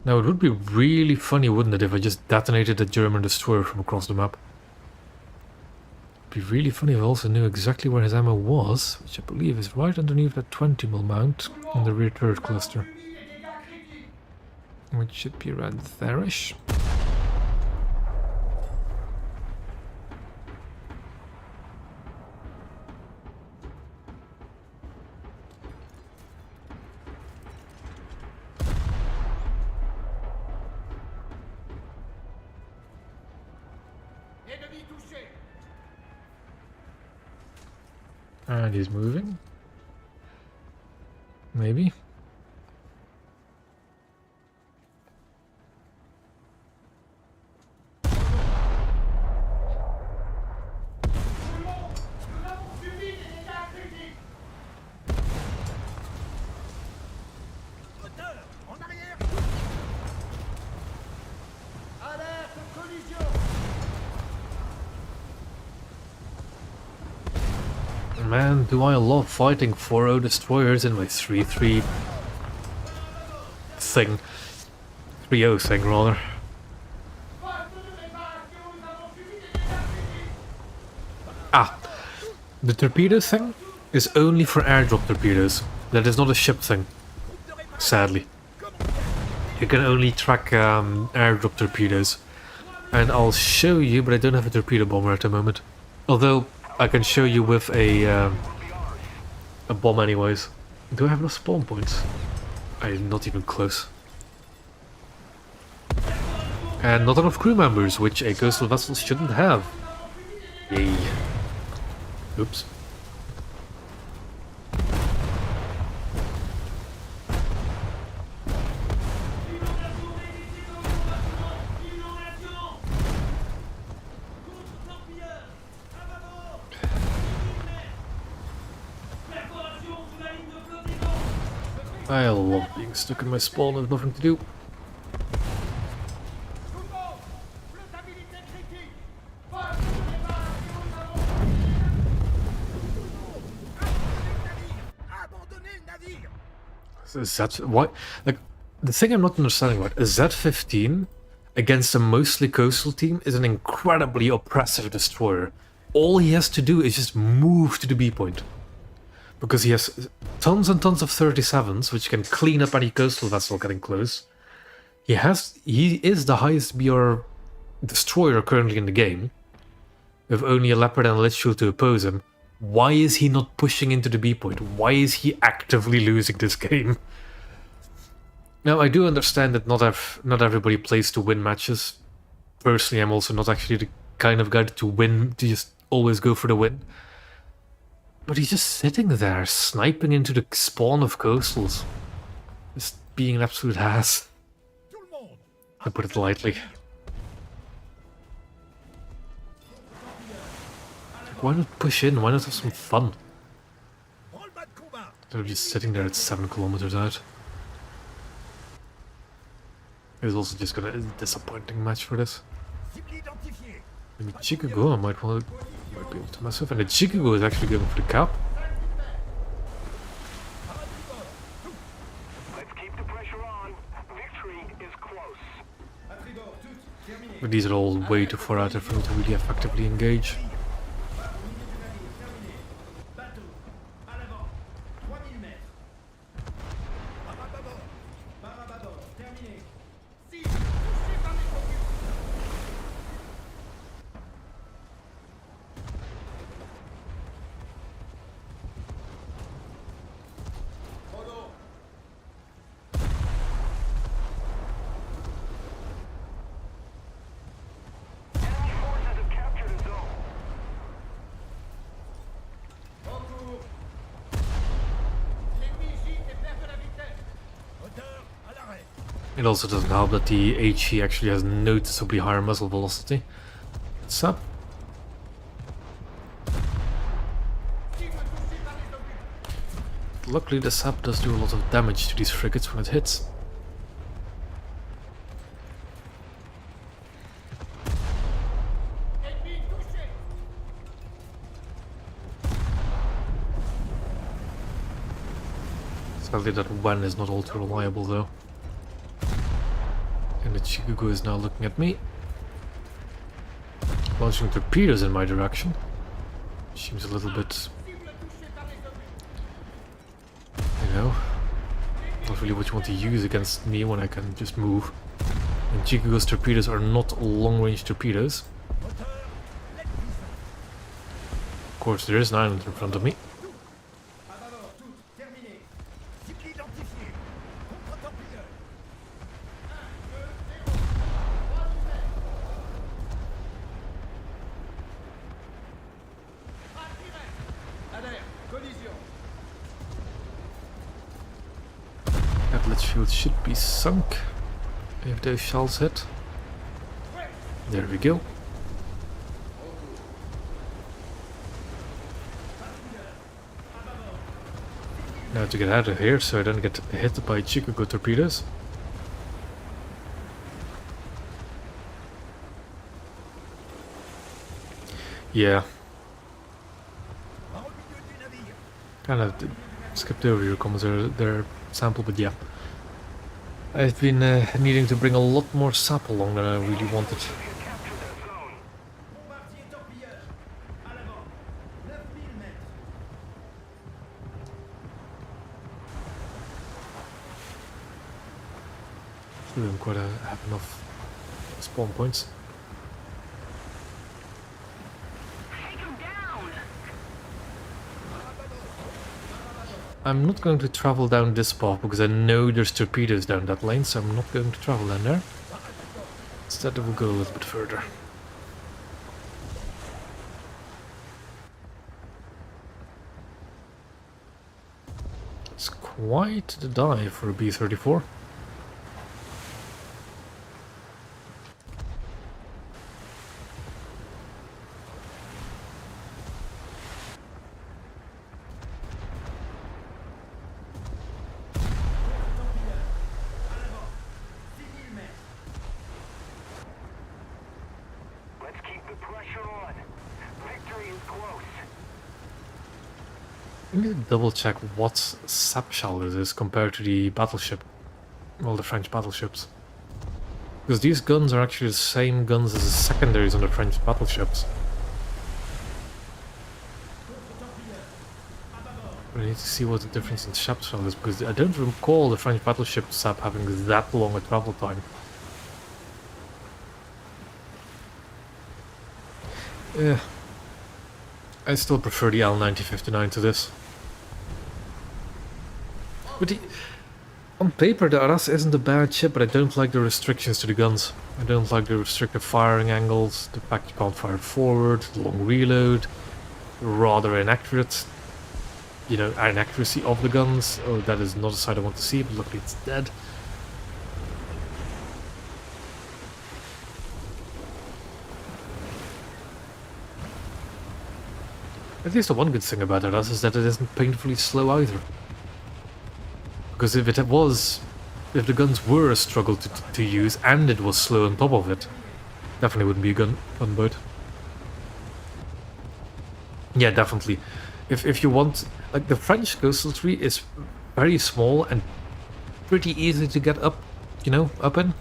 Now it would be really funny, wouldn't it, if I just detonated a German destroyer from across the map. It'd be really funny if I also knew exactly where his ammo was, which I believe is right underneath that 20mm mount in the rear turret cluster. Which should be around there-ish. Ennemi touché. And he's moving. Maybe. Nous avons subi des dégâts critiques. moteur, en arrière. Alerte, collision. Man, do I love fighting 4-0 destroyers in my 3-3 thing. 3-0 thing, rather. Poste de réparation. Nous avons subi des dégâts critiques. Ah, the torpedo thing is only for airdrop torpedoes. That is not a ship thing, sadly. You can only track airdrop torpedoes. And I'll show you, but I don't have a torpedo bomber at the moment. Although, I can show you with a bomb anyways. Do I have enough spawn points? I'm not even close. And not enough crew members, which a coastal vessel shouldn't have. Yay. Oops. I love being stuck in my spawn with nothing to do. Tout le monde, flottabilité critique. Force de départ et nous avons... Abandonnez le navire. Is that why? Like, the thing I'm not understanding about is Z-15 against a mostly coastal team is an incredibly oppressive destroyer. All he has to do is just move to the B point. Because he has tons and tons of 37s, which can clean up any coastal vessel getting close. He is the highest BR destroyer currently in the game, with only a Leopard and a Litchfield to oppose him. Why is he not pushing into the B point? Why is he actively losing this game? Now, I do understand that not everybody plays to win matches. Personally, I'm also not actually the kind of guy to win, to just always go for the win. But he's just sitting there, sniping into the spawn of coastals. Just being an absolute ass. Tout le monde. I put it lightly. Why not push in? Why not have some fun? Branle-bas de combat. Instead of just sitting there at 7 kilometers out. It's also just gonna be a disappointing match for this. Cible identifiée. Maybe Chicago I might be able to mess with. And the Chicago is actually going for the cap. Let's keep the pressure on. Victory is close. À tribord, toutes, terminé. But these are all way too far out there for me to really effectively engage. Bateau, à l'avant, 3000 mètres. Barre à bâbord. Barre à bâbord, terminé. 6, touché par les conduits. Polo. Enemy forces have captured a zone. En cours. L'ennemi gîte et perd de la vitesse. Moteur à l'arrêt. It also doesn't help that the HE actually has noticeably higher muzzle velocity. Sup? Cible touchée par les obus. Luckily the sap does do a lot of damage to these frigates when it hits. Ennemi touché. Sadly that one is not all too reliable though. And the Chicago is now looking at me. Launching torpedoes in my direction. Seems a little bit, Cible touchée par les obus. you know, not really what you want to use against me when I can just move. And Chicago's torpedoes are not long-range torpedoes. Moteur. Let's puissant. Of course, there is an island in front of me. À bâbord, toutes, terminé. Cible identifiée. Contre-torpilleur. 1, 2, 0. 3000 mètres. Pas direct. Adhère, collision. That Litchfield should be sunk if those shells hit. There we go. Now to get out of here so I don't get hit by Chicago torpedoes. Yeah, Barre au milieu du navire. kind of skipped over your comments there, sample, but yeah. I've been needing to bring a lot more sap along than I really wanted. We have captured that zone. Bombardier torpilleur. À l'avant. 9000 mètres. We don't quite have enough spawn points. Take him down! I'm not going to travel down this path because I know there's torpedoes down that lane, so I'm not going to travel down there. Instead, I will go a little bit further. It's quite the dive for a B-34. pressure on. Victory is close. I need to double check what sap shell this is compared to the battleship. Well, the French battleships. Because these guns are actually the same guns as the secondaries on the French battleships. But I need to see what the difference in sap shell is, because I don't recall the French battleship sap having that long a travel time. Yeah. I still prefer the L9059 to this. But on paper the Arras isn't a bad ship, but I don't like the restrictions to the guns. I don't like the restricted firing angles, the fact you can't fire forward, the long reload, rather inaccurate, you know, inaccuracy of the guns. Oh, that is not a side I want to see, but luckily it's dead. At least the one good thing about Arras is that it isn't painfully slow either. Because if the guns were a struggle to use and it was slow on top of it, definitely wouldn't be a gunboat. Yeah, definitely. If you want, like the French coastal tree is very small and pretty easy to get up, you know, up in.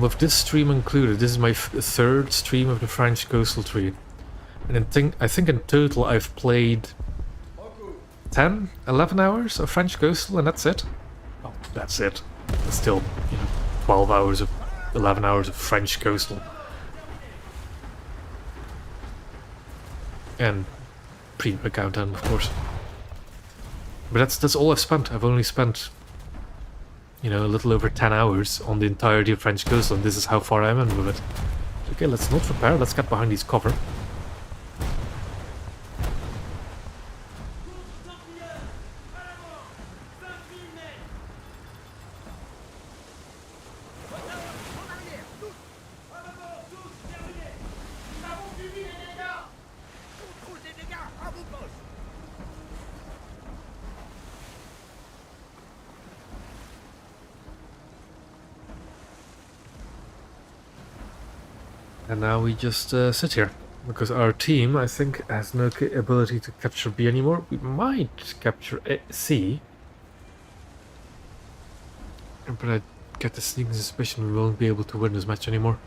With this stream included, this is my third stream of the French coastal tree. And I think in total I've played 10, 11 hours of French coastal, and that's it. Oh, that's it. It's still, you know, 12 hours of 11 hours of French coastal. And pre-countdown, of course. But that's all I've spent. I've only spent, you know, a little over 10 hours on the entirety of French coastal, and this is how far I'm in with it. Okay, let's not repair, let's get behind these cover. And now we just sit here, because our team, I think, has no ability to capture B anymore. We might capture C. But I get the sneaking suspicion we won't be able to win this match anymore.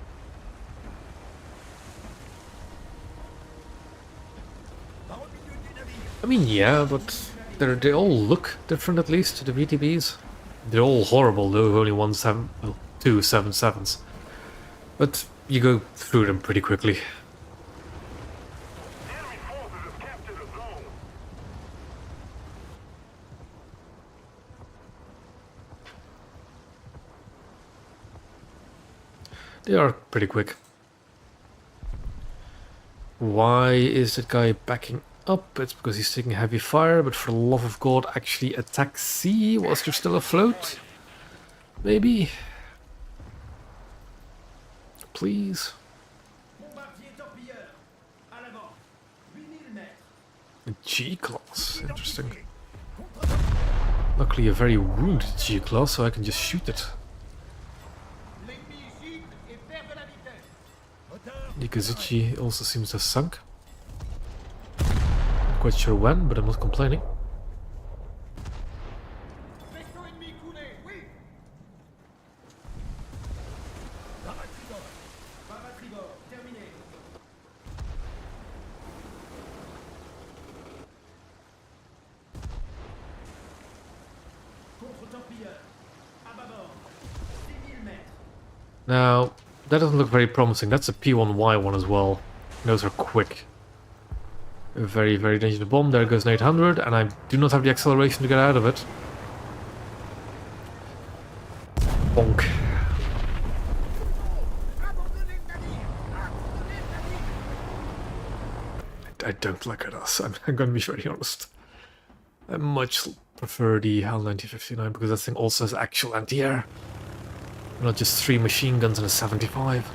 I mean, yeah, but they all look different, at least, the VTBs. They're all horrible, though, only two 7.7s. But you go through them pretty quickly. Enemy forces have captured a zone. They are pretty quick. Why is that guy backing up? It's because he's taking heavy fire, but for the love of God, actually attack C whilst you're still afloat? Maybe? Please? Bombardier torpilleur. À l'avant. 8000 mètres. A G-class, interesting. Luckily a very wounded G-class, so I can just shoot it. L'ennemi gicle et perd de la vitesse. The Kazuchi also seems to have sunk. Not quite sure when, but I'm not complaining. Vaisseau ennemi coulé. Oui. Barre à tribord. Barre à tribord. Terminé. Contre-torpilleur. À bâbord. 6000 mètres. Now, that doesn't look very promising. That's a P1Y one as well. Those are quick. A very, very dangerous bomb. There goes an 800, and I do not have the acceleration to get out of it. Bonk. I don't like it, I'm gonna be very honest. I much prefer the HAL 9059 because that thing also has actual anti-air. Not just 3 machine guns and a 75.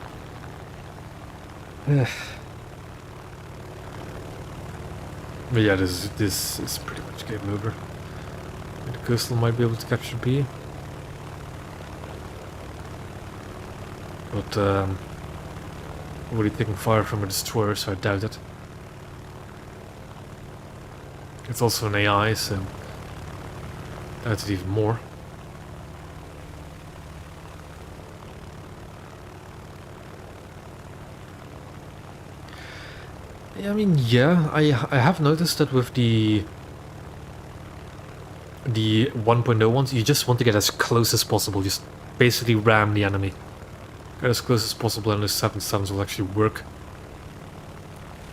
But yeah, this is pretty much game over. The coastal might be able to capture B. But already taking fire from a destroyer, so I doubt it. It's also an AI, so I doubt it even more. I mean, yeah, I have noticed that with the 1.0 ones, you just want to get as close as possible. Just basically ram the enemy. Get as close as possible, and the 7.7s will actually work.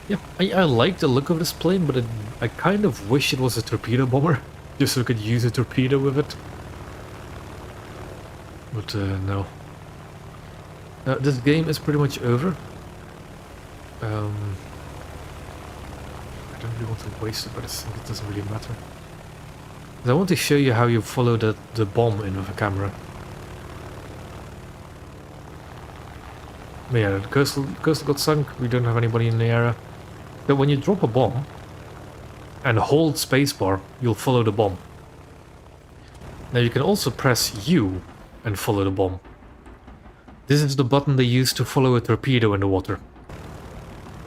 Yeah, I like the look of this plane, but I kind of wish it was a torpedo bomber, just so I could use a torpedo with it. But no. Now, this game is pretty much over. I don't really want to waste it, but I think it doesn't really matter. I want to show you how you follow the bomb in with a camera. But yeah, the coastal got sunk, we don't have anybody in the area. But when you drop a bomb and hold spacebar, you'll follow the bomb. Now you can also press U and follow the bomb. This is the button they use to follow a torpedo in the water.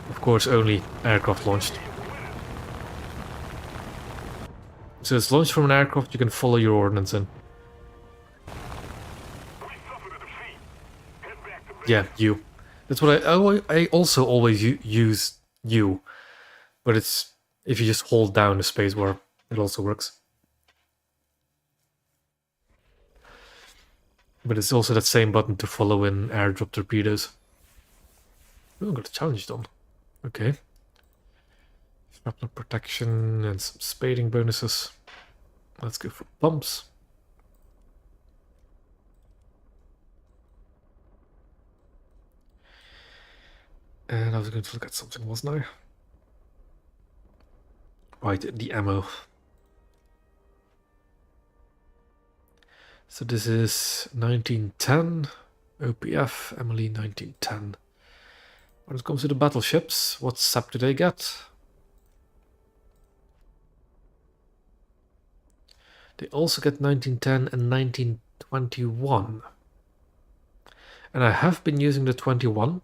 Of course, only aircraft launched. So it's launched from an aircraft, you can follow your ordnance in. Yeah, U. That's what I also always use U. But it's, if you just hold down the spacebar, it also works. But it's also that same button to follow in airdrop torpedoes. Oh, got a challenge done. Okay. Shrapnel protection and some spading bonuses. Let's go for pumps. And I was going to look at something, wasn't I? Right, the ammo. So this is 1910, OPF, Emily 1910. When it comes to the battleships, what SAP do they get? They also get 1910 and 1921. And I have been using the 21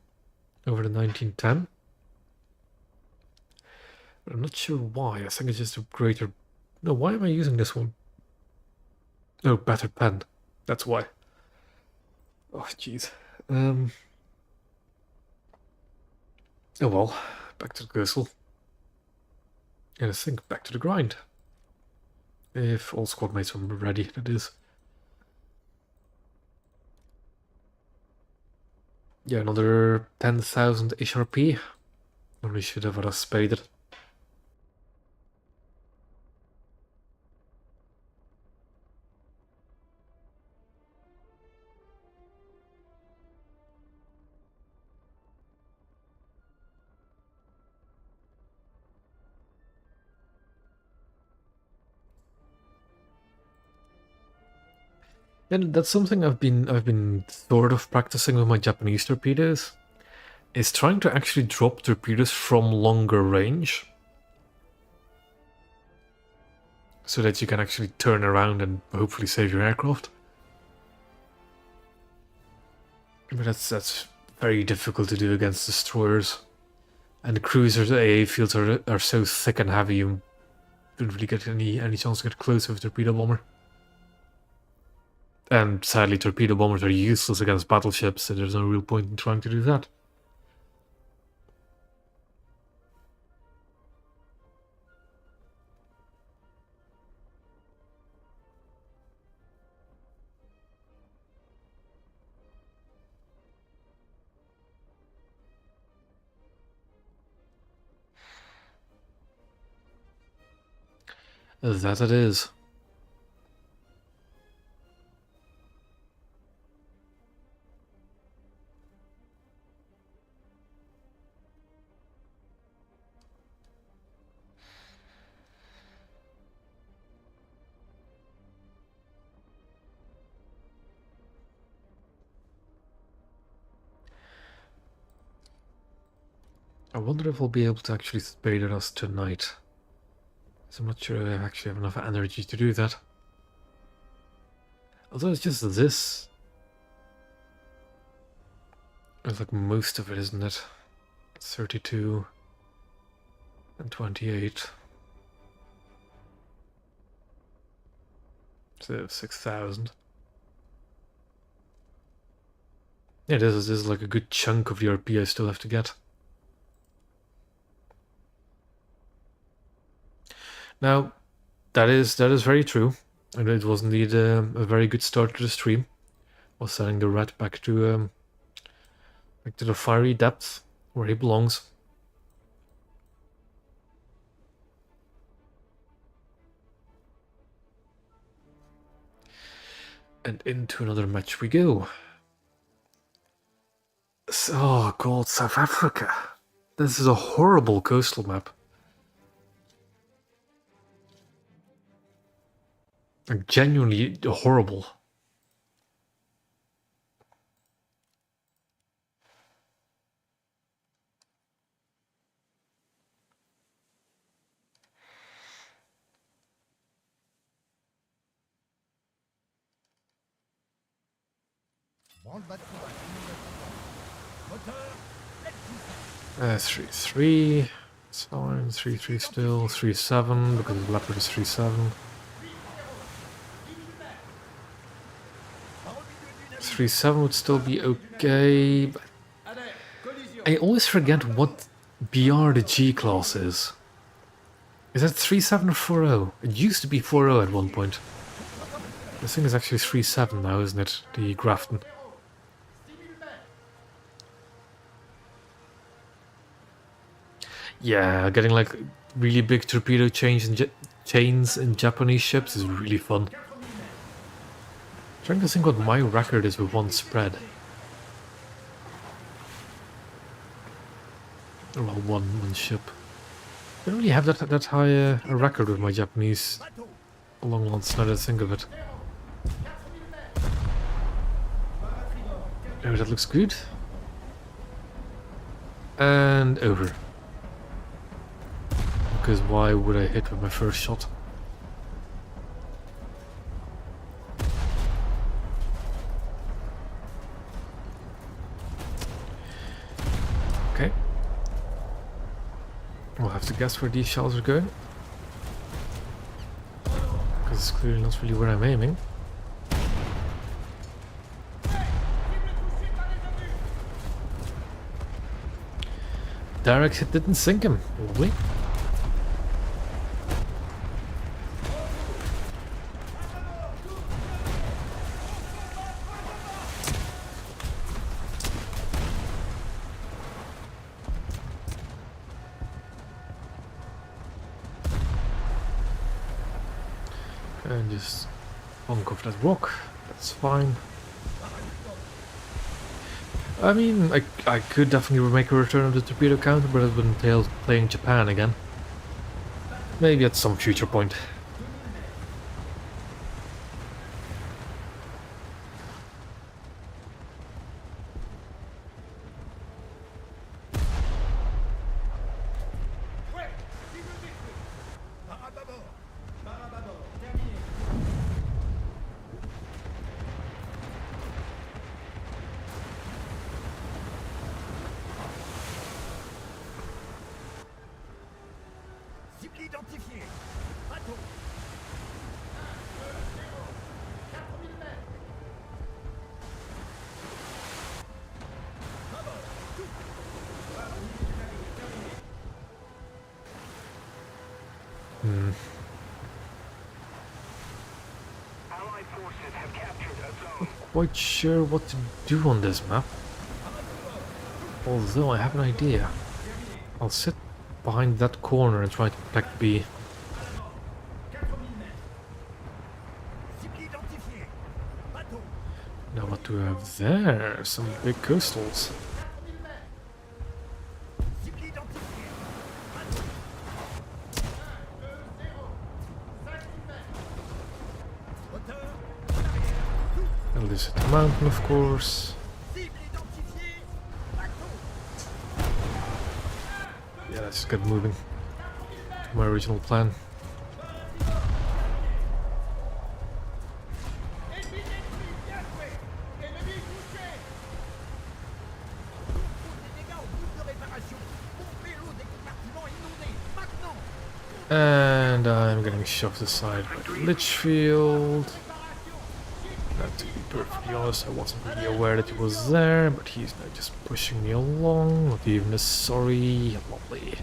over the 1910. But I'm not sure why. I think it's just a greater... No, why am I using this one? Oh, better pen. That's why. Oh, jeez. Oh well, back to the coastal. And I think back to the grind. If all squad mates are ready, that is. Yeah, another 10,000 HRP. Only should have us spaded. And that's something I've been sort of practicing with my Japanese torpedoes, is trying to actually drop torpedoes from longer range. So that you can actually turn around and hopefully save your aircraft. But that's very difficult to do against destroyers. And the cruisers' AA fields are so thick and heavy, you don't really get any chance to get close with a torpedo bomber. And sadly, torpedo bombers are useless against battleships, so there's no real point in trying to do that. That it is. I wonder if we'll be able to actually spade at us tonight. So I'm not sure I actually have enough energy to do that. Although it's just this. It's like most of it, isn't it? 32 and 28. So 6,000. Yeah, this is like a good chunk of the RP I still have to get. Now, that is very true, and it was indeed a very good start to the stream. Was sending the rat back to the fiery depth where he belongs. And into another match we go. Oh god, South Africa. This is a horrible coastal map. Like, genuinely horrible. Branle bas de combat immédiatement. Moteur, 3-3. It's fine. 3-3 still. 3-7 because the leopard is 3-7. 3-7 would still be okay, but I always forget what BR the G class is. Is that 3-7 or 4-0? It used to be 4-0 at one point. This thing is actually 3-7 now, isn't it? The Grafton. Yeah, getting like really big torpedo chains in Japanese ships is really fun. Trying to think what my record is with one spread. Well, one ship. I don't really have that high a record with my Japanese long ones, now that I think of it. Oh, that looks good. And over. Because why would I hit with my first shot? Okay. We'll have to guess where these shells are going. Because it's clearly not really where I'm aiming. Direct hit didn't sink him, lovely. And just bonk off that rock, that's fine. I mean, I could definitely make a return of the torpedo counter, but it would entail playing Japan again. Maybe at some future point. cible identifiée. Bateau. Allied forces have captured a zone. Quite sure what to do on this map. Although I have an idea. I'll sit behind that corner and try to protect B. Cible identifiée. Bateau. Now what do we have there? Some big coastals. Cible identifiée. Bateau. Moteur. And this is the mountain, of course. Cible identifiée. Bateau. Yeah, let's just get moving to my original plan. Ennemi détruit, bien joué. Ennemi touché. And I'm getting shoved aside by the Litchfield. Now, to be perfectly honest, I wasn't really aware that he was there, but he's now just pushing me along, not even a sorry. Lovely.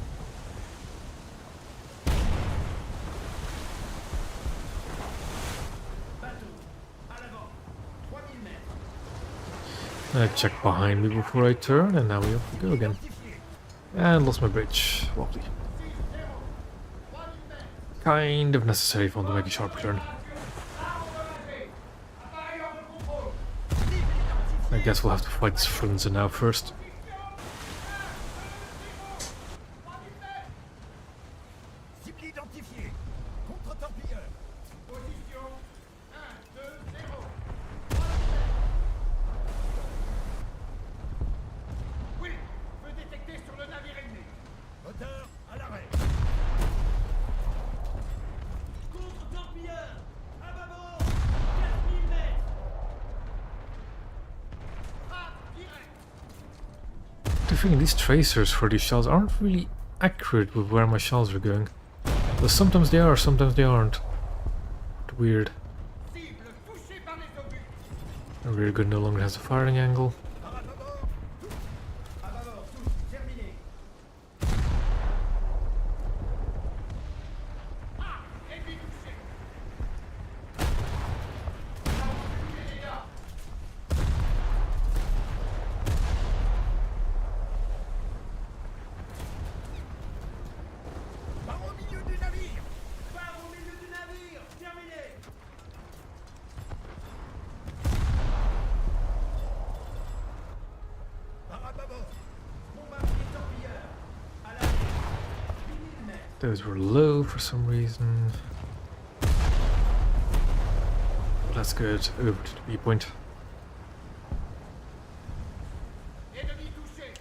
I checked behind me before I turn, and now we have to go again. And lost my bridge. Lovely. Kind of necessary if I want to make a sharp turn. I guess we'll have to fight this Frunze now first. Cible identifié. Contre-torpilleur. Position 1, 2, 0. Oui, feu détecté sur le navire ennemi. Moteur à l'arrêt. Contre-torpilleur! À bâbord! 4000 mètres! The thing, these tracers for these shells aren't really accurate with where my shells are going. But sometimes they are, sometimes they aren't. Weird. Cible touchée par les obus. The rear gun no longer has a firing angle. À bâbord, tout. À bâbord, tout. Terminé. Ah, ennemi touché. Les dégâts. Par au milieu du navire. Phare au milieu du navire! Terminé! Par à bâbord. Bombardier torpilleur! À l'arrière! 8000 mètres! Those were low for some reason. Well, that's good. Over to the B point. Ennemi touché.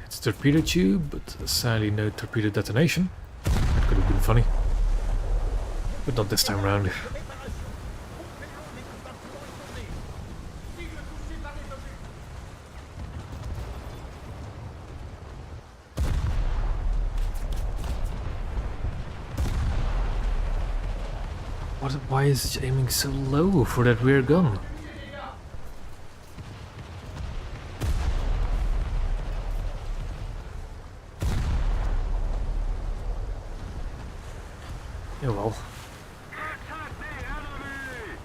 It's a torpedo tube, but sadly no torpedo detonation. That could have been funny. But not this time around. Réparation. Complément des compartiments est tourné. Cible touchée par les obus. Why is it aiming so low for that rear gun? Yeah, well. Attack the enemy!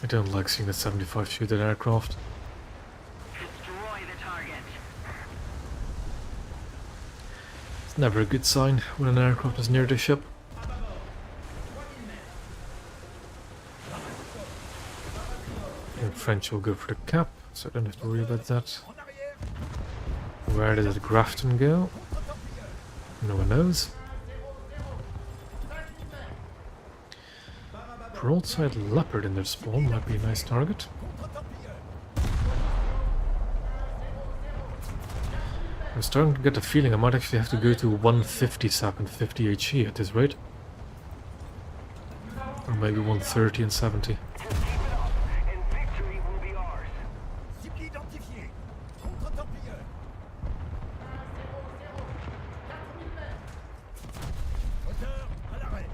I don't like seeing that 75 shoot at aircraft. Destroy the target. It's never a good sign when an aircraft is near the ship. And French will go for the cap, so I don't have to worry about that. En arrière. Where did the Grafton go? No one knows. Broadside Leopard in their spawn might be a nice target. I'm starting to get the feeling I might actually have to go to 150 SAP and 50 HE at this rate. Or maybe 130 and 70. Just keep it up, and victory will be ours. Cible identifié. Contre-torpilleur. 4000 mètres. Moteur à l'arrêt.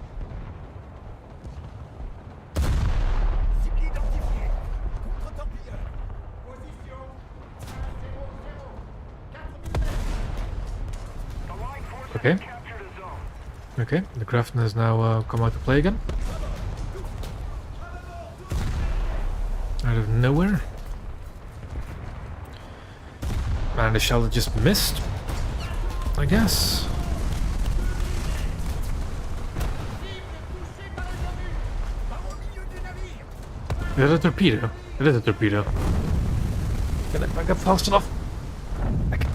Cible identifié. Contre-torpilleur. Position 1, 0, 0. 4000 mètres. Allied forces Okay. have captured a zone. Okay, the Grafton has now come out to play again. Out of nowhere. And the shell that just missed, I guess. Par au milieu du navire. Is that a torpedo? It is a torpedo. Can I back up fast enough? I can.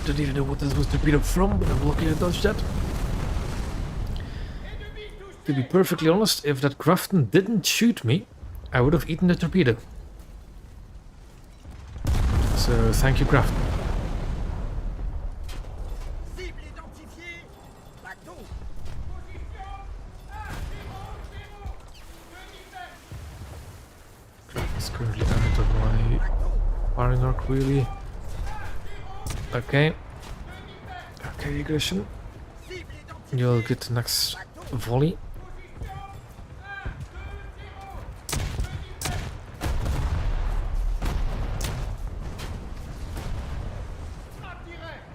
Didn't even know what this was torpedoed from, but I'm lucky I dodged that. To be perfectly honest, if that Grafton didn't shoot me, I would have eaten the torpedo. So thank you, Grafton. Cible identifiée. Bateau. Grafton's currently out of my Bateau. firing arc, really. Okay. Okay, Ignition. Cible identifiée. You'll get the next volley. Frappe directe.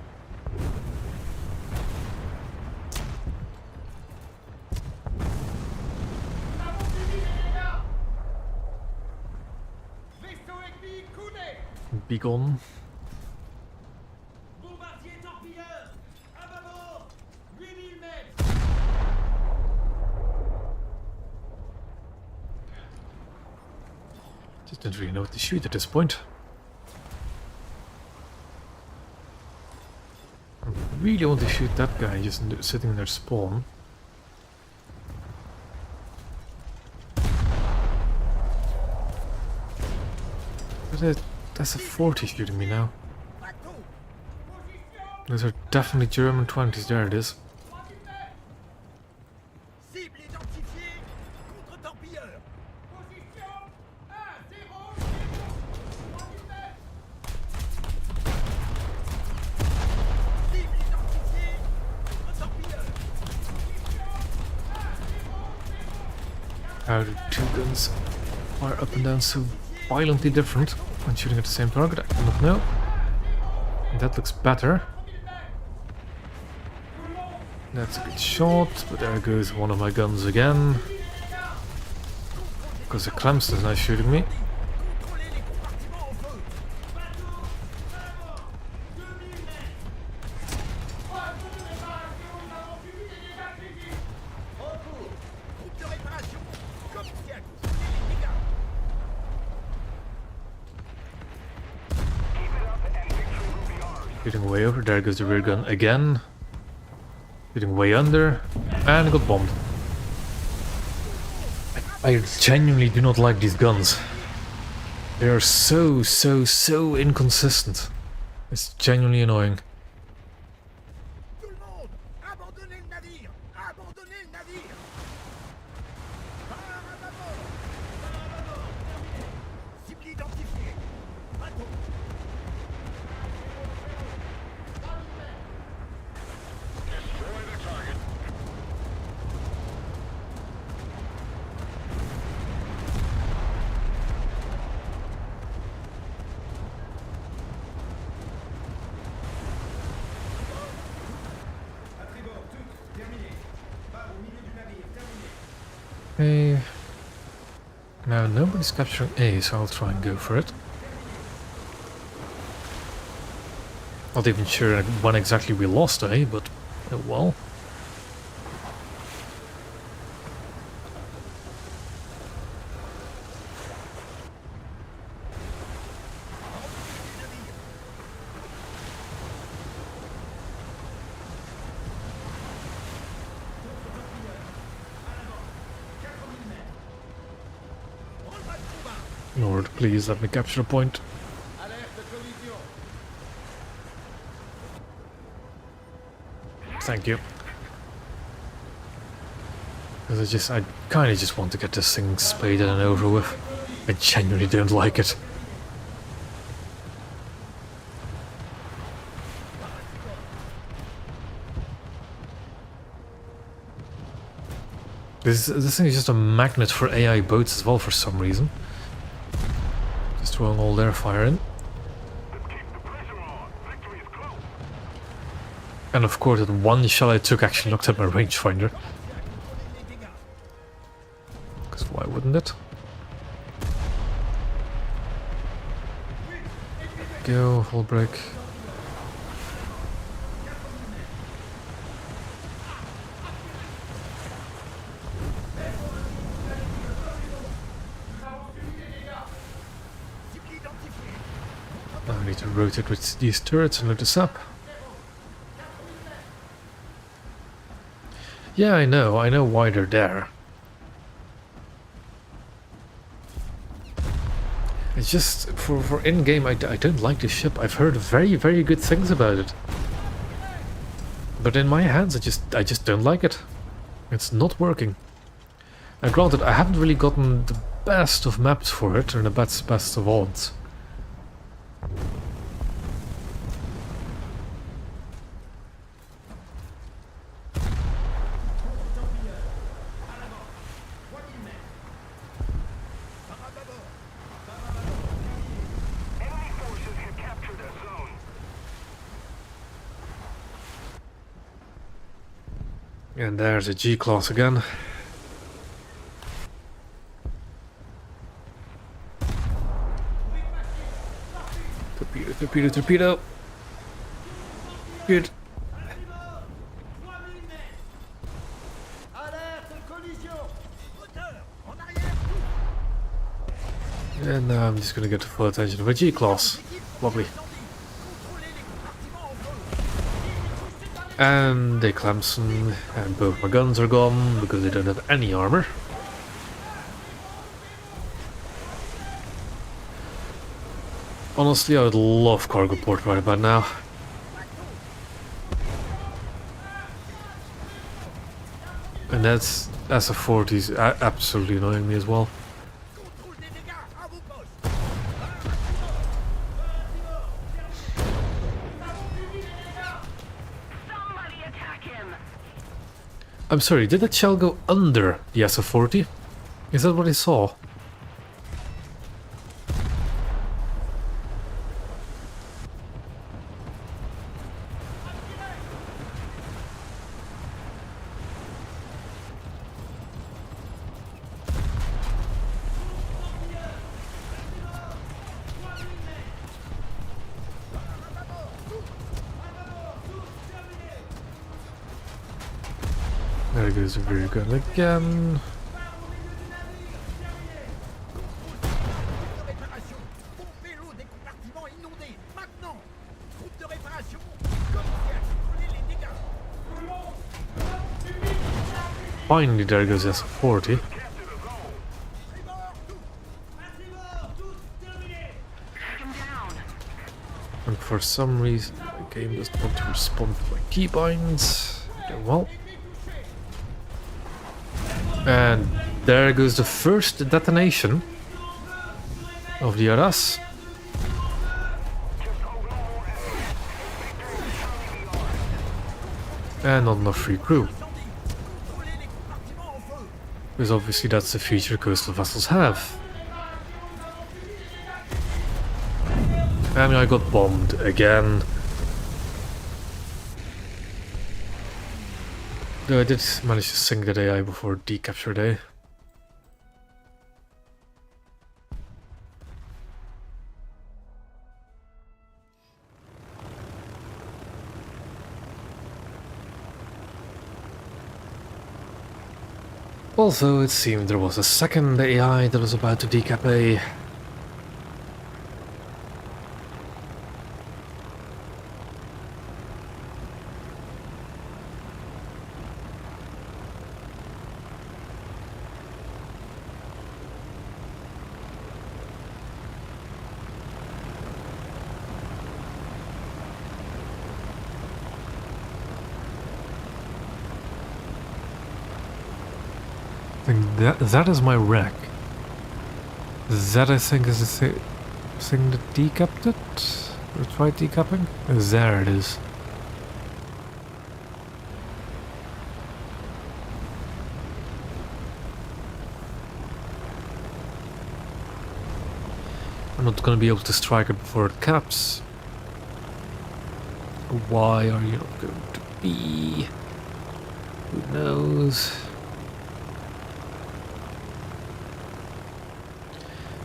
Nous avons subi des dégâts. Vaisseau ennemi coulé. Be gone. Bombardier torpilleur. À bâbord. 8000 mètres. Just don't really know what to shoot at this point. I really want to shoot that guy just sitting in their spawn. But that's a 40 shooting me now. Bateau. Those are definitely German 20s. There it is. Cible identifiée. Contre-torpilleur. Position 1-0-0. 3000 mètres. Cible identifiée. Contre-torpilleur. How do two guns fire up and down so violently different when shooting at the same target? I do not know. That looks better. That's a good shot, but there goes one of my guns again. Because the Clemson's now shooting me. Contrôlez les compartiments en feu. Bateau. À bord. 2000 mètres. Poisson de réparation. Nous avons subi des dégâts critiques. En cours. Groupe de réparation. Commissaire, contrôlez les dégâts. Keep it up and victory will be ours. Shooting way over. There goes the rear gun again. Shooting way under. And got bombed. I genuinely do not like these guns. They are so inconsistent. It's genuinely annoying. Tout le monde, abandonnez le navire. Abandonnez le navire. Phare à bâbord. Cible identifiée. Bateau. Destroy the target. À tribord, toutes. Terminé. Barre au milieu du navire. Terminé. Hey. Now nobody's capturing A, so I'll try and go for it. Not even sure when exactly we lost A, but oh well. Roll-bas de combat. Lord, please let me capture a point. Alerte collision. Thank you. Because I kind of just want to get this thing spaded and over with. I genuinely don't like it. This thing is just a magnet for AI boats as well for some reason. Just throwing all their fire in. Let's keep the pressure on. Victory is close. And of course that one shot I took actually knocked out my rangefinder. Contrôlez les dégâts. Because why wouldn't it? Go, full break. Cible identifiée. Now I need to rotate with these turrets and load this up. Yeah, I know why they're there. It's just, for in-game, I don't like this ship. I've heard very good things about it. But in my hands, I just don't like it. It's not working. Now granted, I haven't really gotten the best of maps for it, or the best of odds. And there's a G-class again. Torpedo, torpedo, torpedo. Good. Alerte, collision. Moteur, en arrière, tout. And now I'm just gonna get the full attention of a G-class. Lovely. Contrôlez les compartiments en feu. And they Clemson, and both my guns are gone because they don't have any armor. Honestly, I would love cargo port right about now. And that's SF-40's absolutely annoying me as well. Contrôle des dégâts à vos postes. Somebody attack him! I'm sorry, did that shell go under the SF-40? Is that what I saw? There goes a very good again. De réparation. Pompez l'eau des compartiments inondés. Maintenant. Groupe de réparation. Commencez à contrôler les dégâts. Finally, there goes SF-40. Tribord, tout. Take him down! And for some reason, the game doesn't want to respond to my keybinds. Doing well. And there goes the first detonation of the Arras. And not enough free crew. Contrôlez les compartiments en feu. Because obviously that's a feature coastal vessels have. And I got bombed again. Though I did manage to sink that AI before decapture day. Also, it seemed there was a second AI that was about to decap a. I think that is my wreck. That I think is the thing that decapped it? Or tried decapping? There it is. I'm not gonna be able to strike it before it caps. Why are you not going to be? Who knows?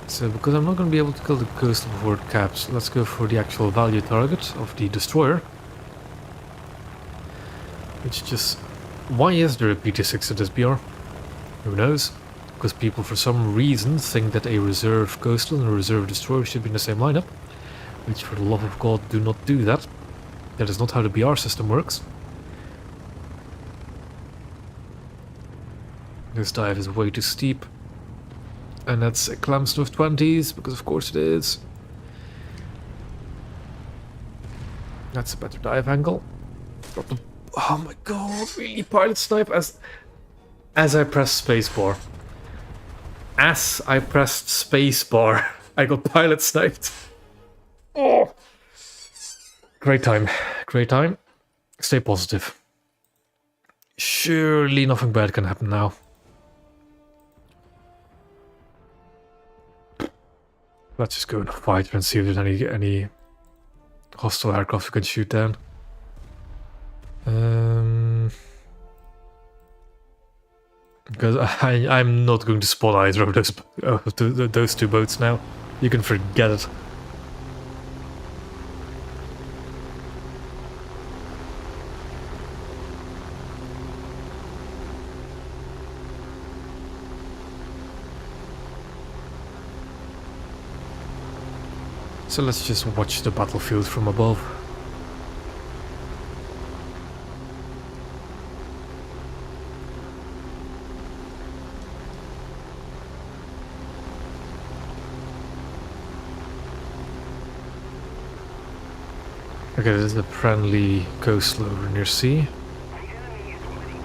So, because I'm not going to be able to kill the coastal before it caps, let's go for the actual value target of the destroyer. Which just... Why is there a PT-6 at this BR? Who knows? Because people for some reason think that a reserve coastal and a reserve destroyer should be in the same lineup. Which, for the love of God, do not do that. That is not how the BR system works. This dive is way too steep. And that's a Clemson of 20s, because of course it is. That's a better dive angle. Oh my god, really? Pilot snipe as I pressed spacebar. As I pressed spacebar, I got pilot sniped. Oh! Great time. Great time. Stay positive. Surely nothing bad can happen now. Let's just go in a fighter and see if there's any hostile aircraft we can shoot down. Because I'm not going to spot either of those two boats now. You can forget it. So let's just watch the battlefield from above. Okay, this is a friendly coast over near sea. The enemy is winning.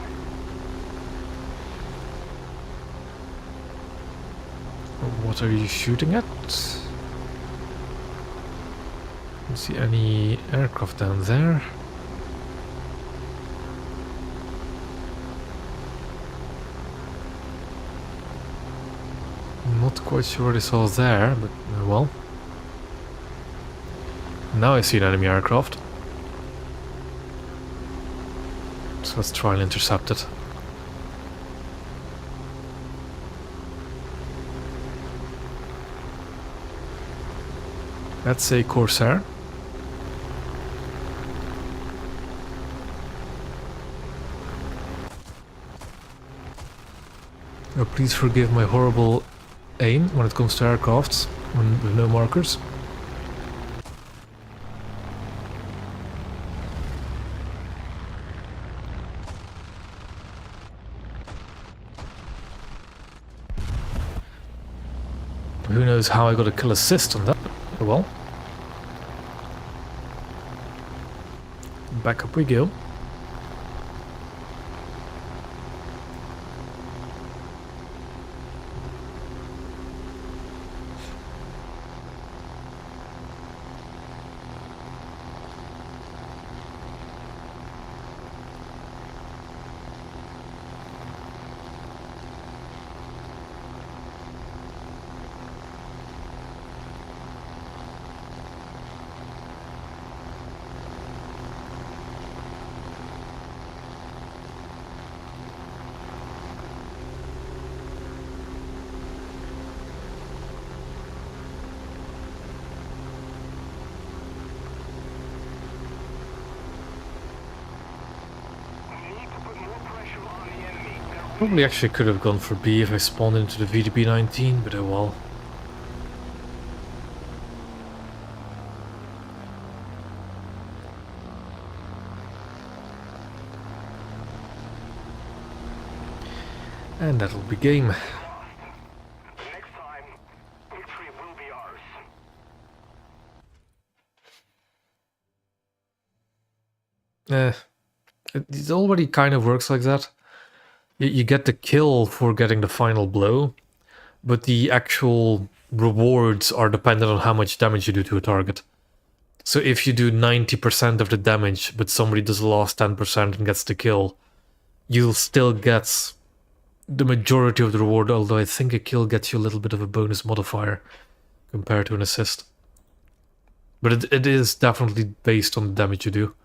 What are you shooting at? Don't see any aircraft down there. Not quite sure what I saw there, but well. Now I see an enemy aircraft. So let's try and intercept it. That's a Corsair. Oh, please forgive my horrible aim when it comes to aircrafts with no markers. Who knows how I got a kill assist on that? Oh well. Back up we go. Probably actually could have gone for B if I spawned into the VDB-19, but oh well. And that'll be game. Next time, victory will be ours. It already kind of works like that. You get the kill for getting the final blow, but the actual rewards are dependent on how much damage you do to a target. So if you do 90% of the damage, but somebody does the last 10% and gets the kill, you'll still get the majority of the reward, although I think a kill gets you a little bit of a bonus modifier compared to an assist. But it is definitely based on the damage you do.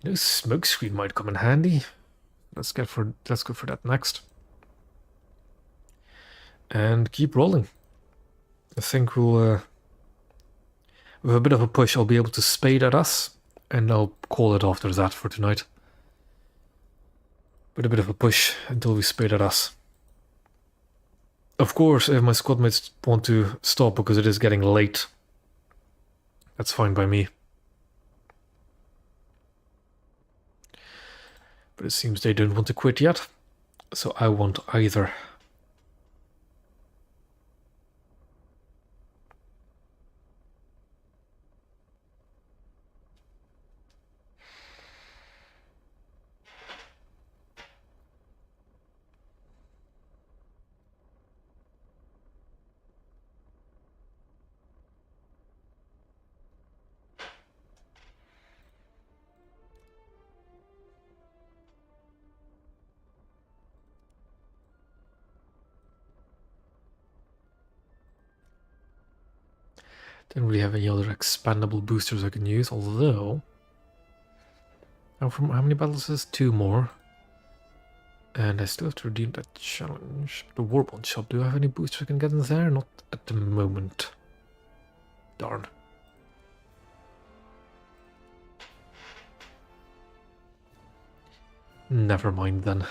You know, smoke screen might come in handy. Let's go for that next. And keep rolling. I think we'll with a bit of a push I'll be able to spade at us, and I'll call it after that for tonight. With a bit of a push until we spade at us. Of course, if my squad mates want to stop because it is getting late, that's fine by me. But it seems they don't want to quit yet, so I won't either. Don't really have any other expandable boosters I can use, although Now, from how many battles is 2 more? And I still have to redeem that challenge. The Warbond shop, do I have any boosts I can get in there? Not at the moment. Darn. Never mind then.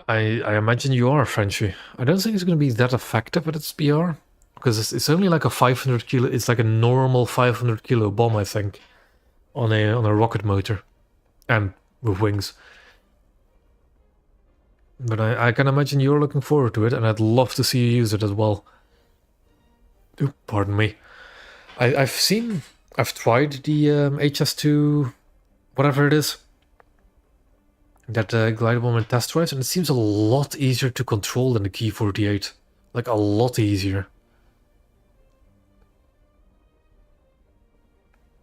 I imagine you are, Frenchy. I don't think it's going to be that effective at its BR. Because it's only like a 500 kilo... It's like a normal 500 kilo bomb, I think. On a rocket motor. And with wings. But I can imagine you're looking forward to it. And I'd love to see you use it as well. Ooh, pardon me. I've tried the HS2... Whatever it is. That glide bomb and test drives, and it seems a lot easier to control than the Key 48. Like, a lot easier.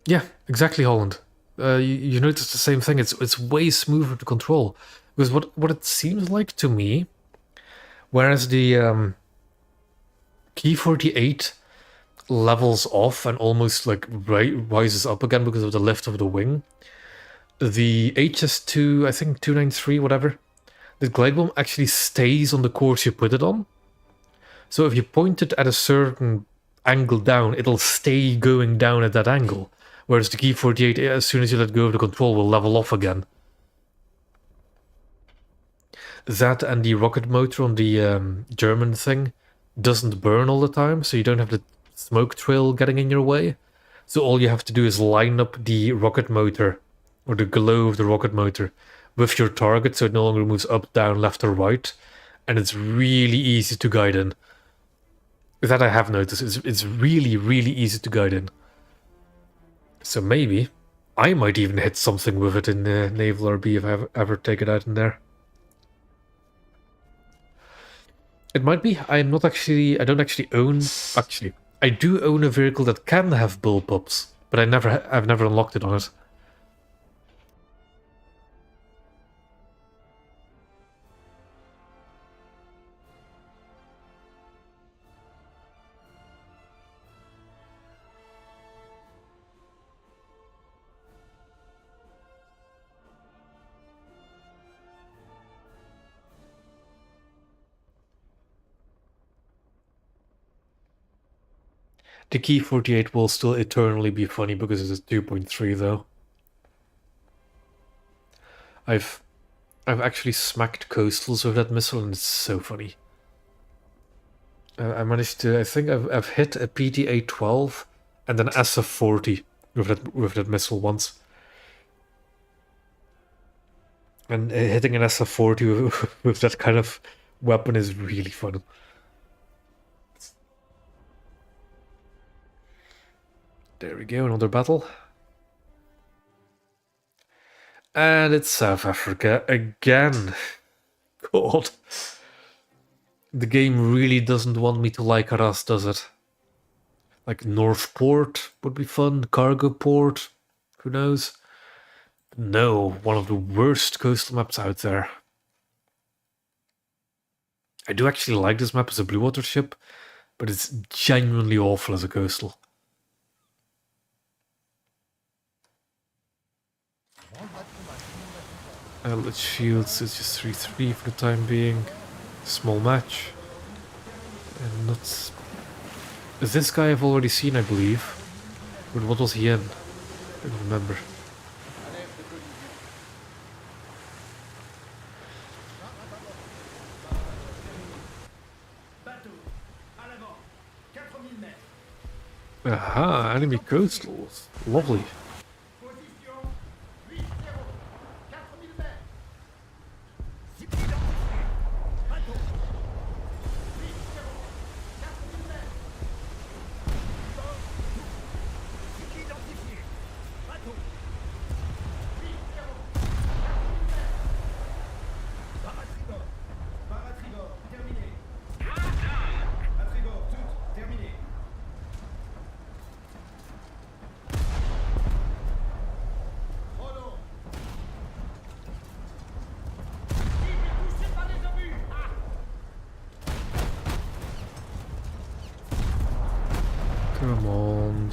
Yeah, exactly, Holland. You notice the same thing. It's way smoother to control. Because what it seems like to me, whereas the Key 48 levels off and almost like rises up again because of the lift of the wing, the HS2, I think 293, whatever, the glide bomb actually stays on the course you put it on. So if you point it at a certain angle down, it'll stay going down at that angle. Whereas the Key 48, as soon as you let go of the control, will level off again. That and the rocket motor on the German thing doesn't burn all the time, so you don't have the smoke trail getting in your way. So all you have to do is line up the rocket motor, or the glow of the rocket motor, with your target, so it no longer moves up, down, left or right, and it's really easy to guide in. That I have noticed, it's really, really easy to guide in. So maybe I might even hit something with it in Naval RB if I ever take it out in there. It might be. I don't actually own... Actually, I do own a vehicle that can have bullpups, but I've never unlocked it on it. The Key 48 will still eternally be funny because it's 2.3 though. I've actually smacked coastals with that missile and it's so funny. I managed to, I think I've hit a PTA 12 and an SF 40 with that missile once. And hitting an SF 40 with that kind of weapon is really fun. There we go, another battle. And it's South Africa again. God. The game really doesn't want me to like Arras, does it? Like Northport would be fun, Cargo Port, who knows? No, one of the worst coastal maps out there. I do actually like this map as a blue water ship, but it's genuinely awful as a coastal. Outlet shields is just 3-3 for the time being. Small match. And not... This guy I've already seen, I believe. But what was he in? I don't remember. Aha, enemy coastals. Lovely.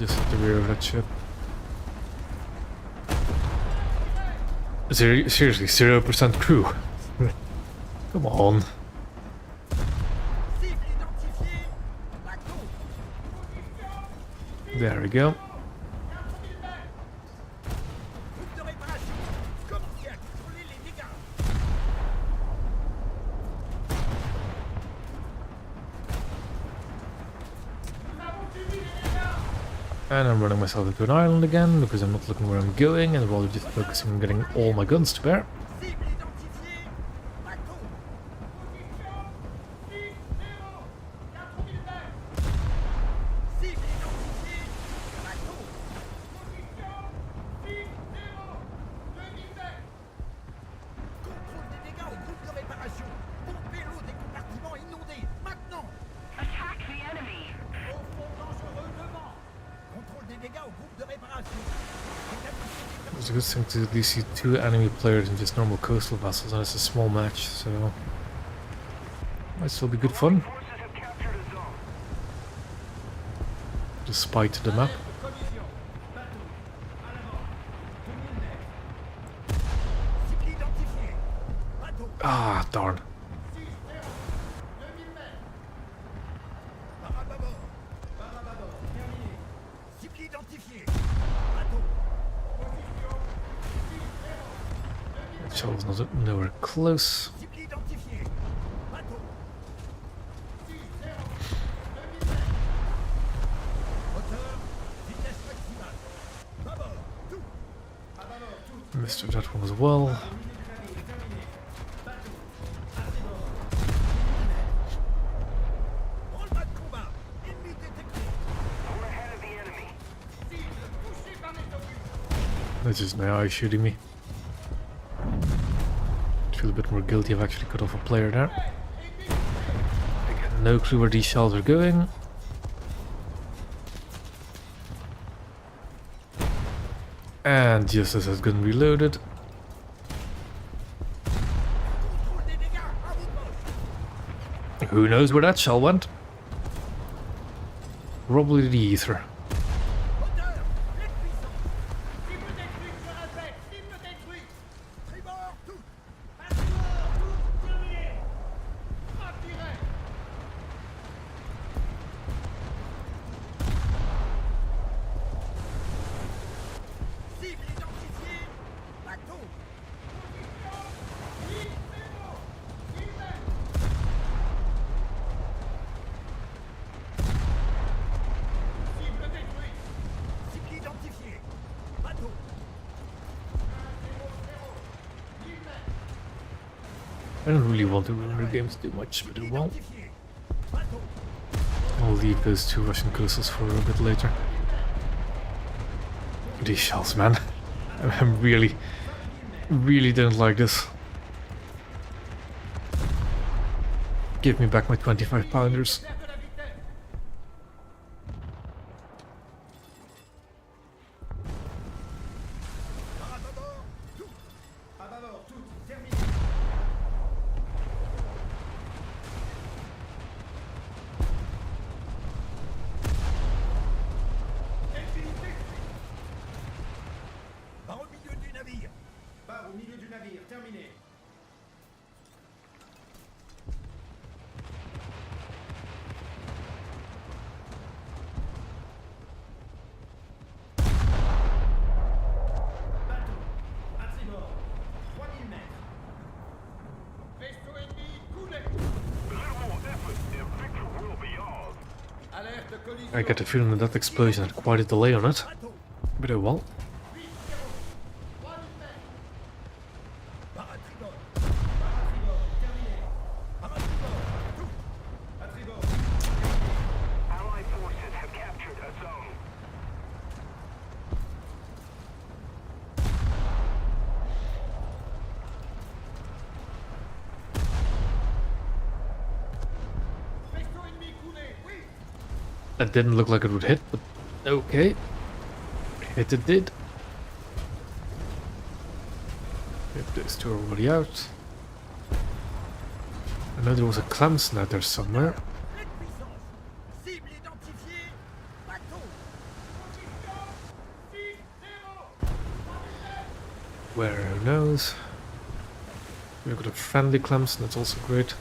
just at the rear of that ship. Seriously, 0% crew. Come on. Cible identifiée. Bateau. There we go. Groupe de réparation. Commencez à contrôler les dégâts. And I'm running myself into an island again because I'm not looking where I'm going and rather just focusing on getting all my guns to bear. Cible identifiée. Bateau. Cible identifiée. Bateau. Contrôle des dégâts au groupe de réparation. Pompez l'eau des compartiments inondés. Maintenant. Attack the enemy. Au fond dangereux devant. Contrôle des dégâts au groupe de réparation. It's a good thing to at least see 2 enemy players in just normal coastal vessels, and it's a small match, so might still be good fun, Forces have captured a zone. despite the map. Collision. Bateau. À l'avant. 2000 mètres. Cible identifiée. Bateau. Ah, darn. 6-0. 2000 mètres. Barre à bâbord. Barre à bâbord. Terminé. Cible identifiée. Bateau. Position. 6-0. 2000 Shuttle's not nowhere close. Cible identifiée. Bateau. 6-0. 2000 mètres. Hauteur. Vitesse maximale. Bâbord. Tout. À bâbord. Tout. Missed that one as well. Au milieu du navire. Terminé. Bateau. À tribord. Branle-bas de combat. Ennemi détecté. We're ahead of the enemy. Cible touché par les obus. That's just my eye shooting me. Feel a bit more guilty. I've actually cut off a player there. Again, no clue where these shells are going. And just as I've gotten reloaded, Contrôle des dégâts. À vos postes. who knows where that shell went? Probably the ether. Hauteur. Pleine puissance. Cible détruite, je répète. Cible détruite. Tribord. Tout. À tribord. Tout. Terminé. Frappe directe. Cible identifiée. Bateau. Cible détruite. Cible identifiée. Bateau. 1000 mètres. I don't really want to run the games too much, but it won't. Identifiée. Bateau. I'll leave those 2 Russian coastals for a bit later. These shells, man. I'm really don't like this. Give me back my 25-pounders. Perte de la vitesse. Barre à bâbord. Tout. À bâbord. Tout. Terminé. Ennemi détruit. Barre au milieu du navire. Barre au milieu du navire. Terminé. Bateau. À tribord. 3000 mètres. Vaisseau ennemi coulé. A little more effort and victory will be ours. Alerte collision. I get the feeling that that explosion had quite a delay on it. Bateau. But oh well. 8-0. 3000 mètres. Barre à tribord. Barre à tribord. Terminé. Barre à tribord. Tout. À tribord. Allied forces have captured a zone. Vaisseau ennemi coulé. Oui. That didn't look like it would hit, but okay. Hit it did. Yep, those 2 are already out. I know there was a Clemson out there somewhere. Pleine puissance. Cible identifiée. Bateau. Where, who knows? We've got a friendly Clemson, that's also great.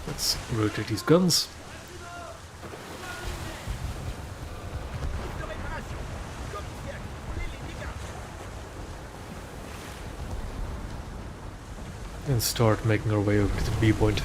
Let's rotate these guns. De réparation. Comme ciel, prenez les dégâts. And start making our way over to the B point.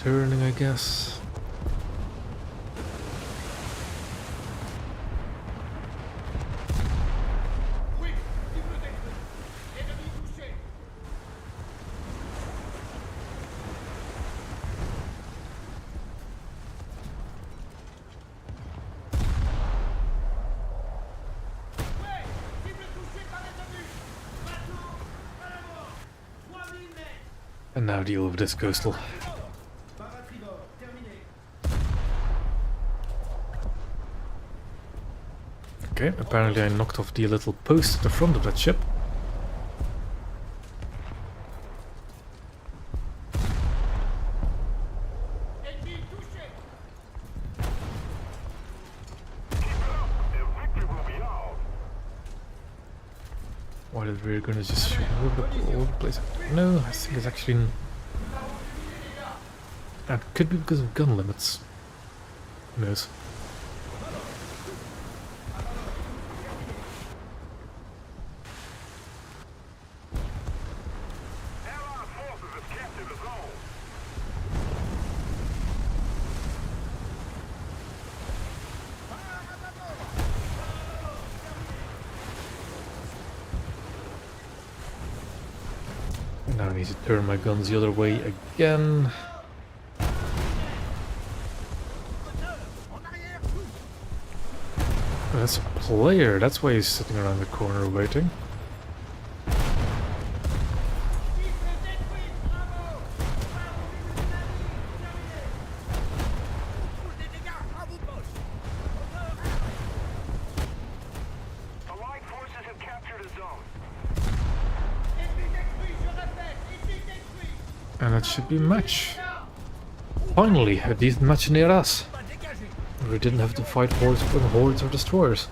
Turning, I guess. Oui, cible détruite. Ennemi touché. Ouais, cible touchée par les obus. Bateau, à l'avant. 3000 mètres. And now deal with this coastal. Barre à tribord, terminé. Okay, apparently I knocked off the little post at the front of that ship. Ennemi touché. The victory will be ours. Why did we gonna just shoot all over the place? No, I think it's actually... That could be because of gun limits. Who knows? Allied forces have captured the zone. Now I need to turn my guns the other way again. En arrière, tout. Oh, that's a player, that's why he's sitting around the corner waiting. Cible détruite, bravo. Barre au milieu du navire, terminé. Pousse des dégâts à vos postes. Moteur Arras. Allied forces have captured a zone. Ennemi détruit, je répète, ennemi détruit. And that should be a match. Finally, a decent match in the Arras. Va dégager. We didn't have to fight hordes with hordes of destroyers.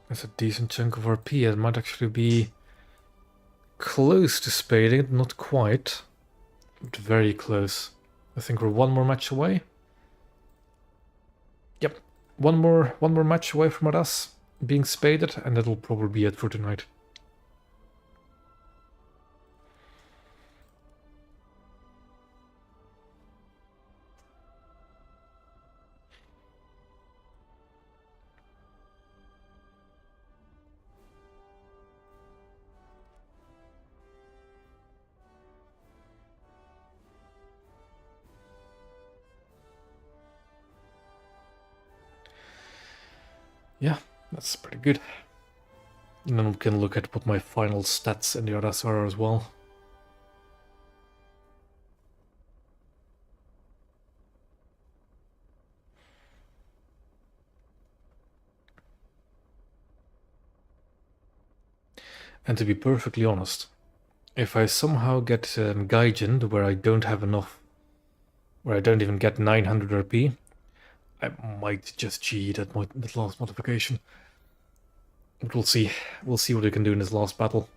That's a decent chunk of RP. It might actually be close to spading it, not quite, but very close. I think we're one more match away. Yep, one more match away from us being spaded, and that'll probably be it for tonight. Yeah, that's pretty good. And then we can look at what my final stats in the Arras are as well. And to be perfectly honest, if I somehow get Gaijin where I don't have enough, where I don't even get 900 RP, I might just cheat at that last modification. But we'll see. We'll see what we can do in this last battle.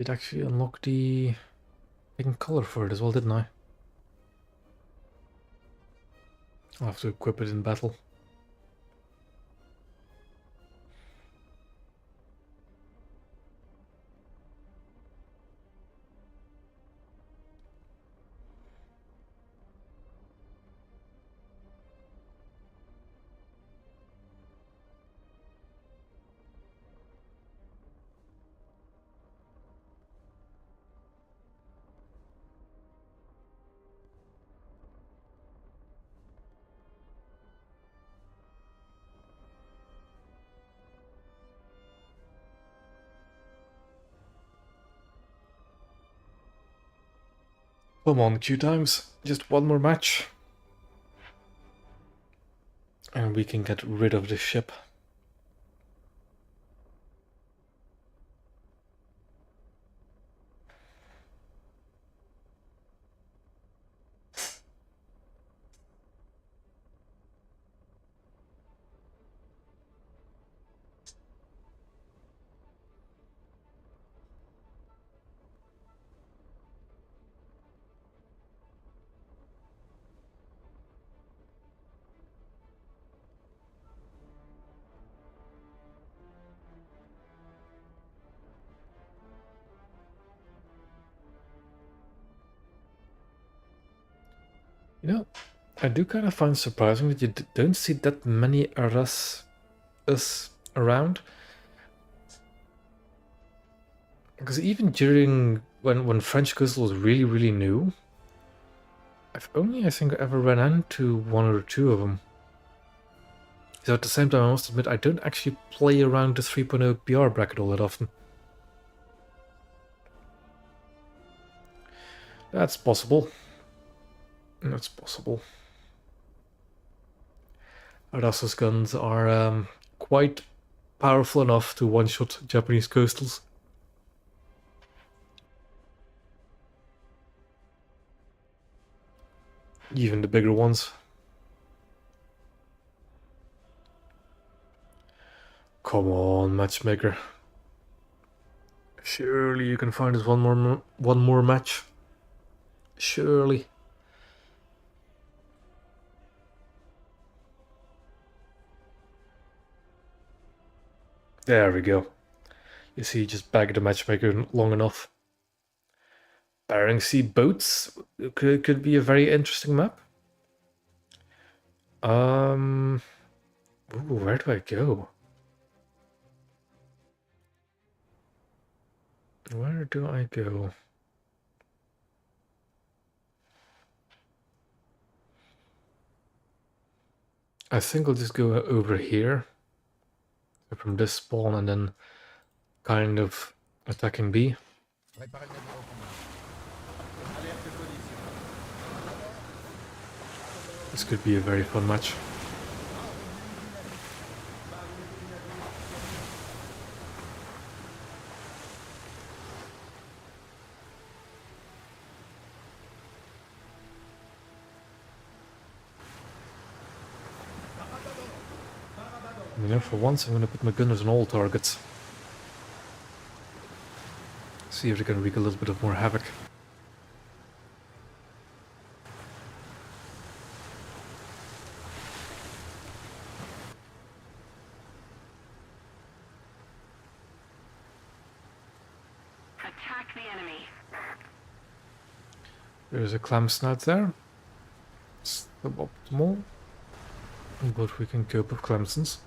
Did actually unlock the pink color for it as well, didn't I? I'll have to equip it in battle. Come on, queue times. Just one more match. And we can get rid of this ship. You know, I do kind of find surprising that you don't see that many Arras around. Because even during when French Coastal was really, really new, I've only, I think, ever ran into one or two of them. So at the same time, I must admit, I don't actually play around the 3.0 PR bracket all that often. That's possible. That's possible. Arras's guns are quite powerful enough to one-shot Japanese coastals. Even the bigger ones. Come on, matchmaker. Surely you can find us one more match. Surely. There we go. You see, just bagged the matchmaker long enough. Bering Sea boats could be a very interesting map. Ooh, where do I go? Where do I go? I think I'll just go over here. From this spawn and then kind of attacking B. This could be a very fun match. You know, for once I'm gonna put my gunners on all targets. See if they can wreak a little bit of more havoc. Attack the enemy. There's a clam snout there. Suboptimal. But we can cope with Clemson's.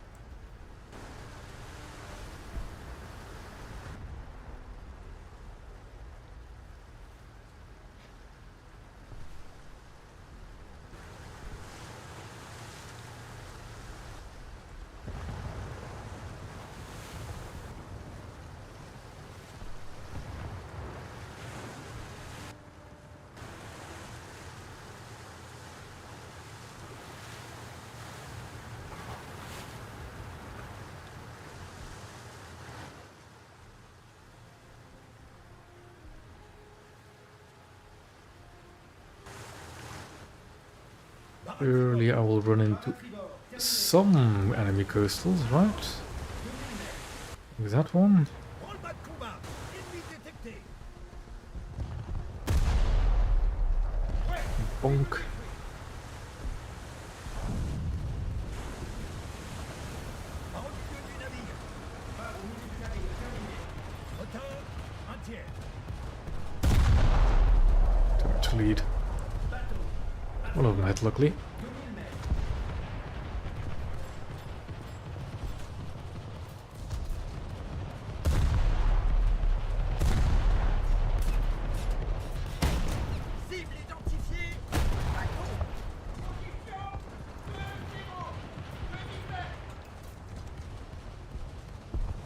Early I will run into some enemy coastals, right? Like that one. Roll-bas de combat. Ennemi détecté. bonk. En haut du navire. Moteur, un tiers. To lead. One of them hit, luckily. Cible identifiée. Bateau.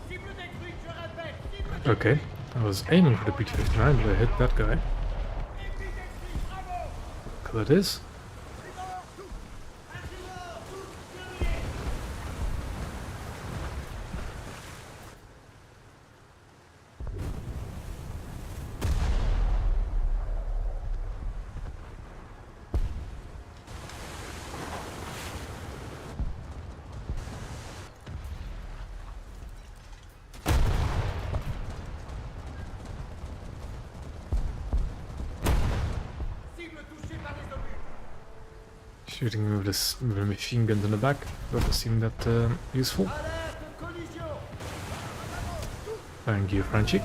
Cible détruite, je répète, cible Okay, I was aiming for the PT-59, but I hit that guy. Cool it is. cible touchée par les obus. Shooting me with with a machine gun in the back doesn't seem that useful. Alerte, collision. Thank you, Frenchie.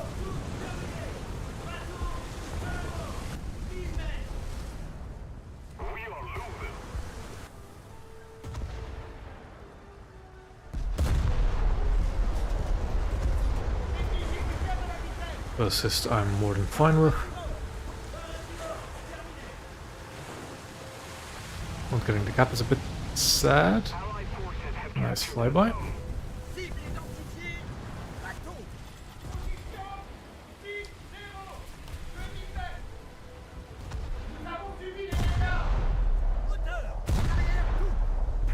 We are losing. Assist I'm more than fine with. Not getting the cap is a bit sad. Allied forces have Nice flyby. Cible identifiée. Bateau. Nous avons subi les dégâts. Moteur. Arrière, tout.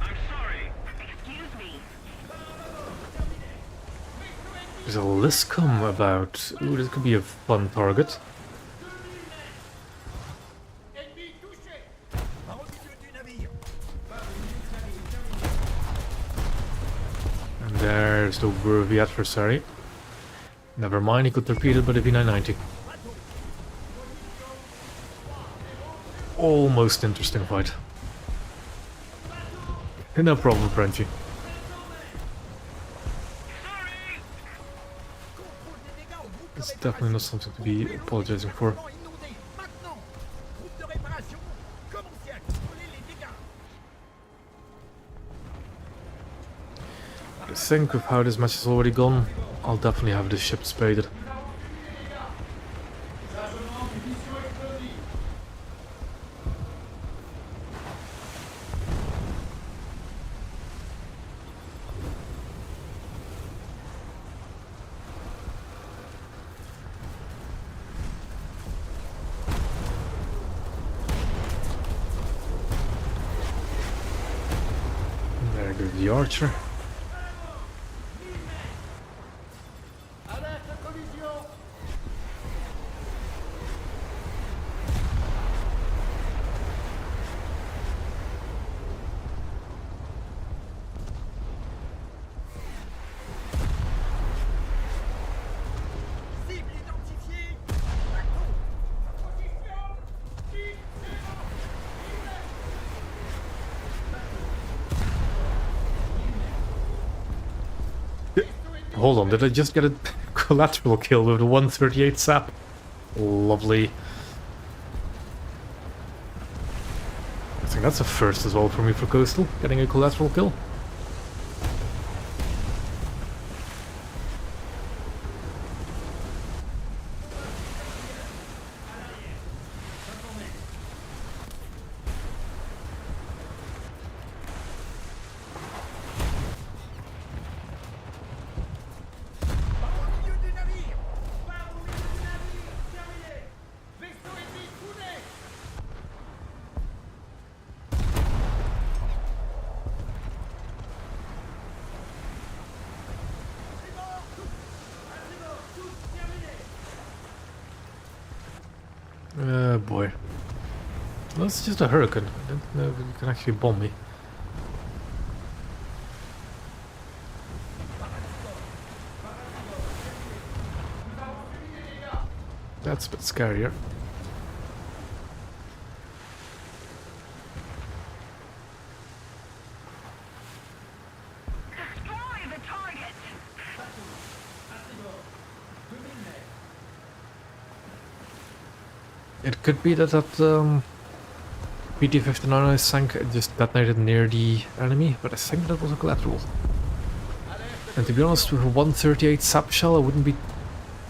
I'm sorry. Excuse me. There's a list come about. Ooh, this could be a fun target. Ennemi touché. En haut du navire. And there's the worthy adversary. Never mind, he could repeat it, but a V990. Almost interesting fight. No problem, Frenchie. Contrôle des dégâts au groupe de It's definitely not something to be apologizing for. réparation inondé. Maintenant. Groupe de réparation. Commencez à contrôler les dégâts. I think with how this match has already gone, I'll definitely have this ship spaded. Chargement munitions explosives. There goes the archer. Alerte, collision. Cible identifiée. Bateau. Position. 6, 0. Hold on, did I just get a collateral kill with a 138 sap? Lovely. I think that's a first as well for me for Coastal, getting a collateral kill. Au milieu du navire. Part au milieu du navire. Terminé. Vaisseau ennemi coulé. Boy. That's just a hurricane. I don't know if it can actually bomb me. That's a bit scarier. It could be that PT-59 I sank just detonated near the enemy, but I think that was a collateral. And to be honest, with a 138 sap shell, I wouldn't be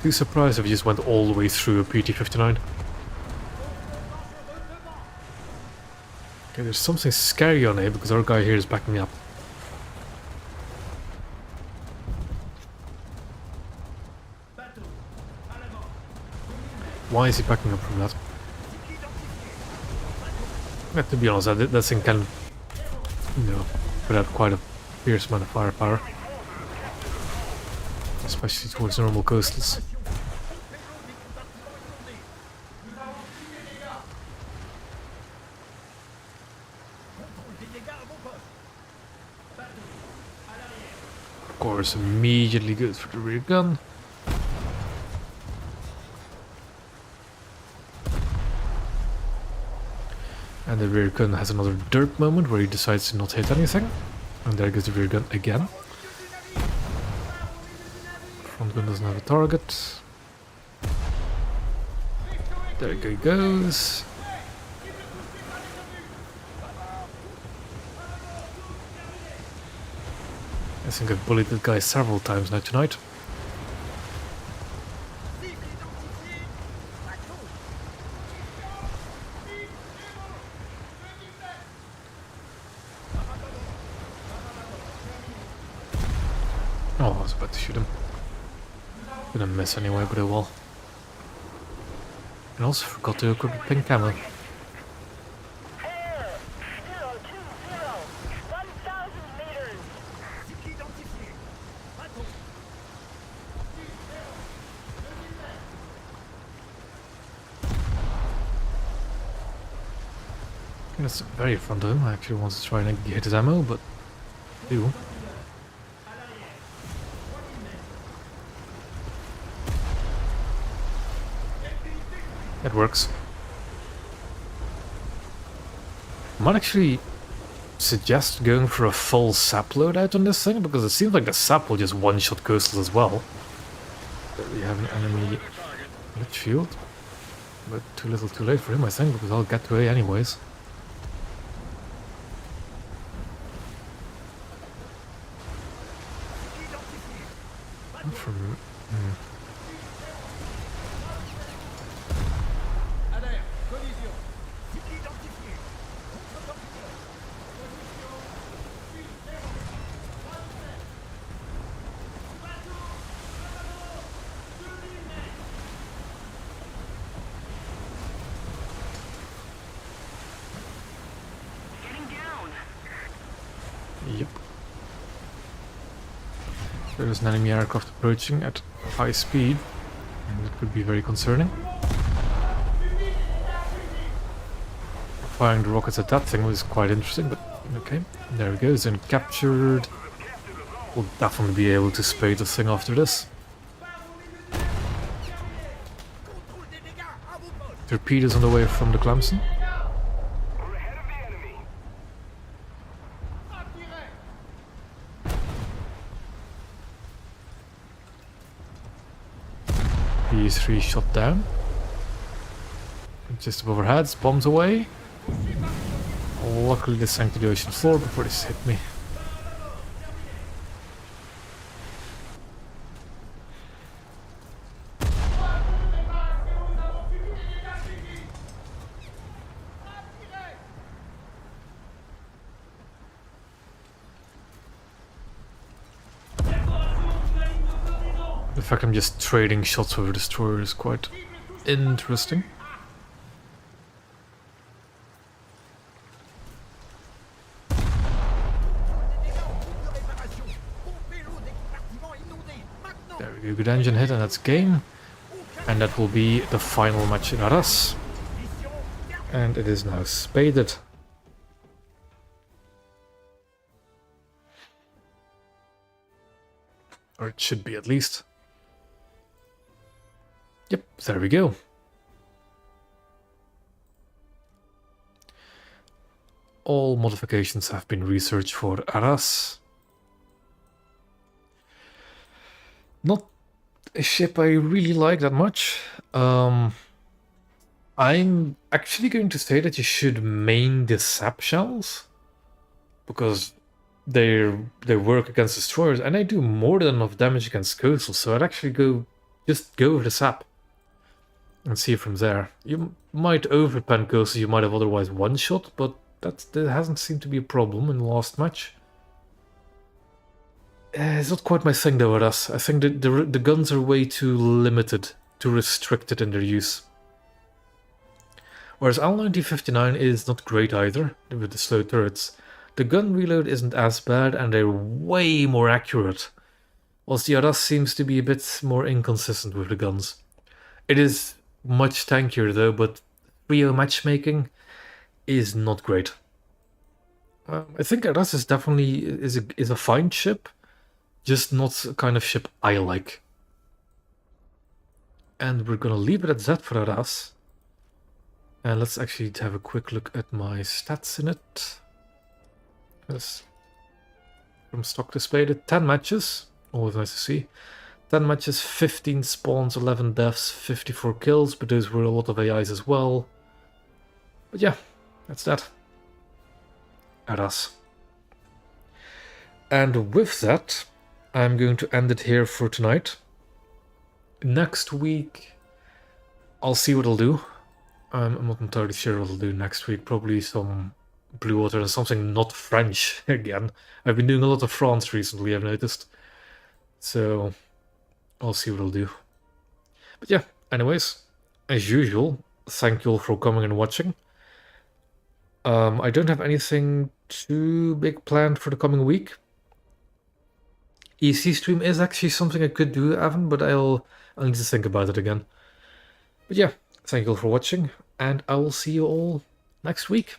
too surprised if it just went all the way through a PT-59. Okay, there's something scary on it because our guy here is backing me up. Why is he backing up from that? Yeah, to be honest, that thing can, you know, put out quite a fierce amount of firepower. Especially towards normal coastals. Of course, immediately good for the rear gun. And the rear gun has another derp moment where he decides to not hit anything. And there goes the rear gun again. Front gun doesn't have a target. There he goes. I think I've bullied that guy several times now tonight. Oh, I was about to shoot him. Gonna miss anyway, but I will. And also forgot to equip the pink camo. Air, 020, 1,000 meters. That's very in front of him. I actually want to try and hit his ammo, but do. It works. I might actually suggest going for a full sap loadout on this thing, because it seems like the sap will just one-shot coastals as well. There we have an enemy midfield. But too little too late for him, I think, because I'll get away anyways. From... Yep. There's an enemy aircraft approaching at high speed, and it could be very concerning. Firing the rockets at that thing was quite interesting, but okay. There we go, it's been captured. We'll definitely be able to spade the thing after this. Torpedoes on the way from the Clemson. We're ahead of the enemy. P3 shot down. Just above our heads, bombs away. Luckily this sank to the ocean floor before this hit me. The fact I'm just trading shots with a destroyer is quite interesting. There we go, good engine hit, and that's game. And that will be the final match in Arras. And it is now spaded. Or it should be at least. Yep, there we go. All modifications have been researched for Arras. Not a ship I really like that much. I I'm actually going to say that you should main the sap shells, because they work against destroyers, and they do more than enough damage against coastal. So I'd actually just go with the sap and see from there. You might overpen coastal, you might have otherwise one shot, but that hasn't seemed to be a problem in the last match. It's not quite my thing though, Arras. I think that the guns are way too limited, too restricted in their use. Whereas L1959 is not great either, with the slow turrets. The gun reload isn't as bad, and they're way more accurate. Whilst the Arras seems to be a bit more inconsistent with the guns. It is much tankier though, but 3-0 matchmaking is not great. I think Arras is definitely is a fine ship, just not a kind of ship I like. And we're gonna leave it at that for Arras. And let's actually have a quick look at my stats in it. Yes. From stock displayed, 10 matches. Always nice to see. 10 matches, 15 spawns, 11 deaths, 54 kills, but those were a lot of AIs as well. But yeah, that's that. Arras. And with that, I'm going to end it here for tonight. Next week, I'll see what I'll do. I'm not entirely sure what I'll do next week. Probably some blue water and something not French again. I've been doing a lot of France recently, I've noticed. So I'll see what I'll do. But yeah, anyways, as usual, thank you all for coming and watching. I don't have anything too big planned for the coming week. EC stream is actually something I could do, Evan, but I'll need to think about it again. But yeah, thank you all for watching, and I will see you all next week.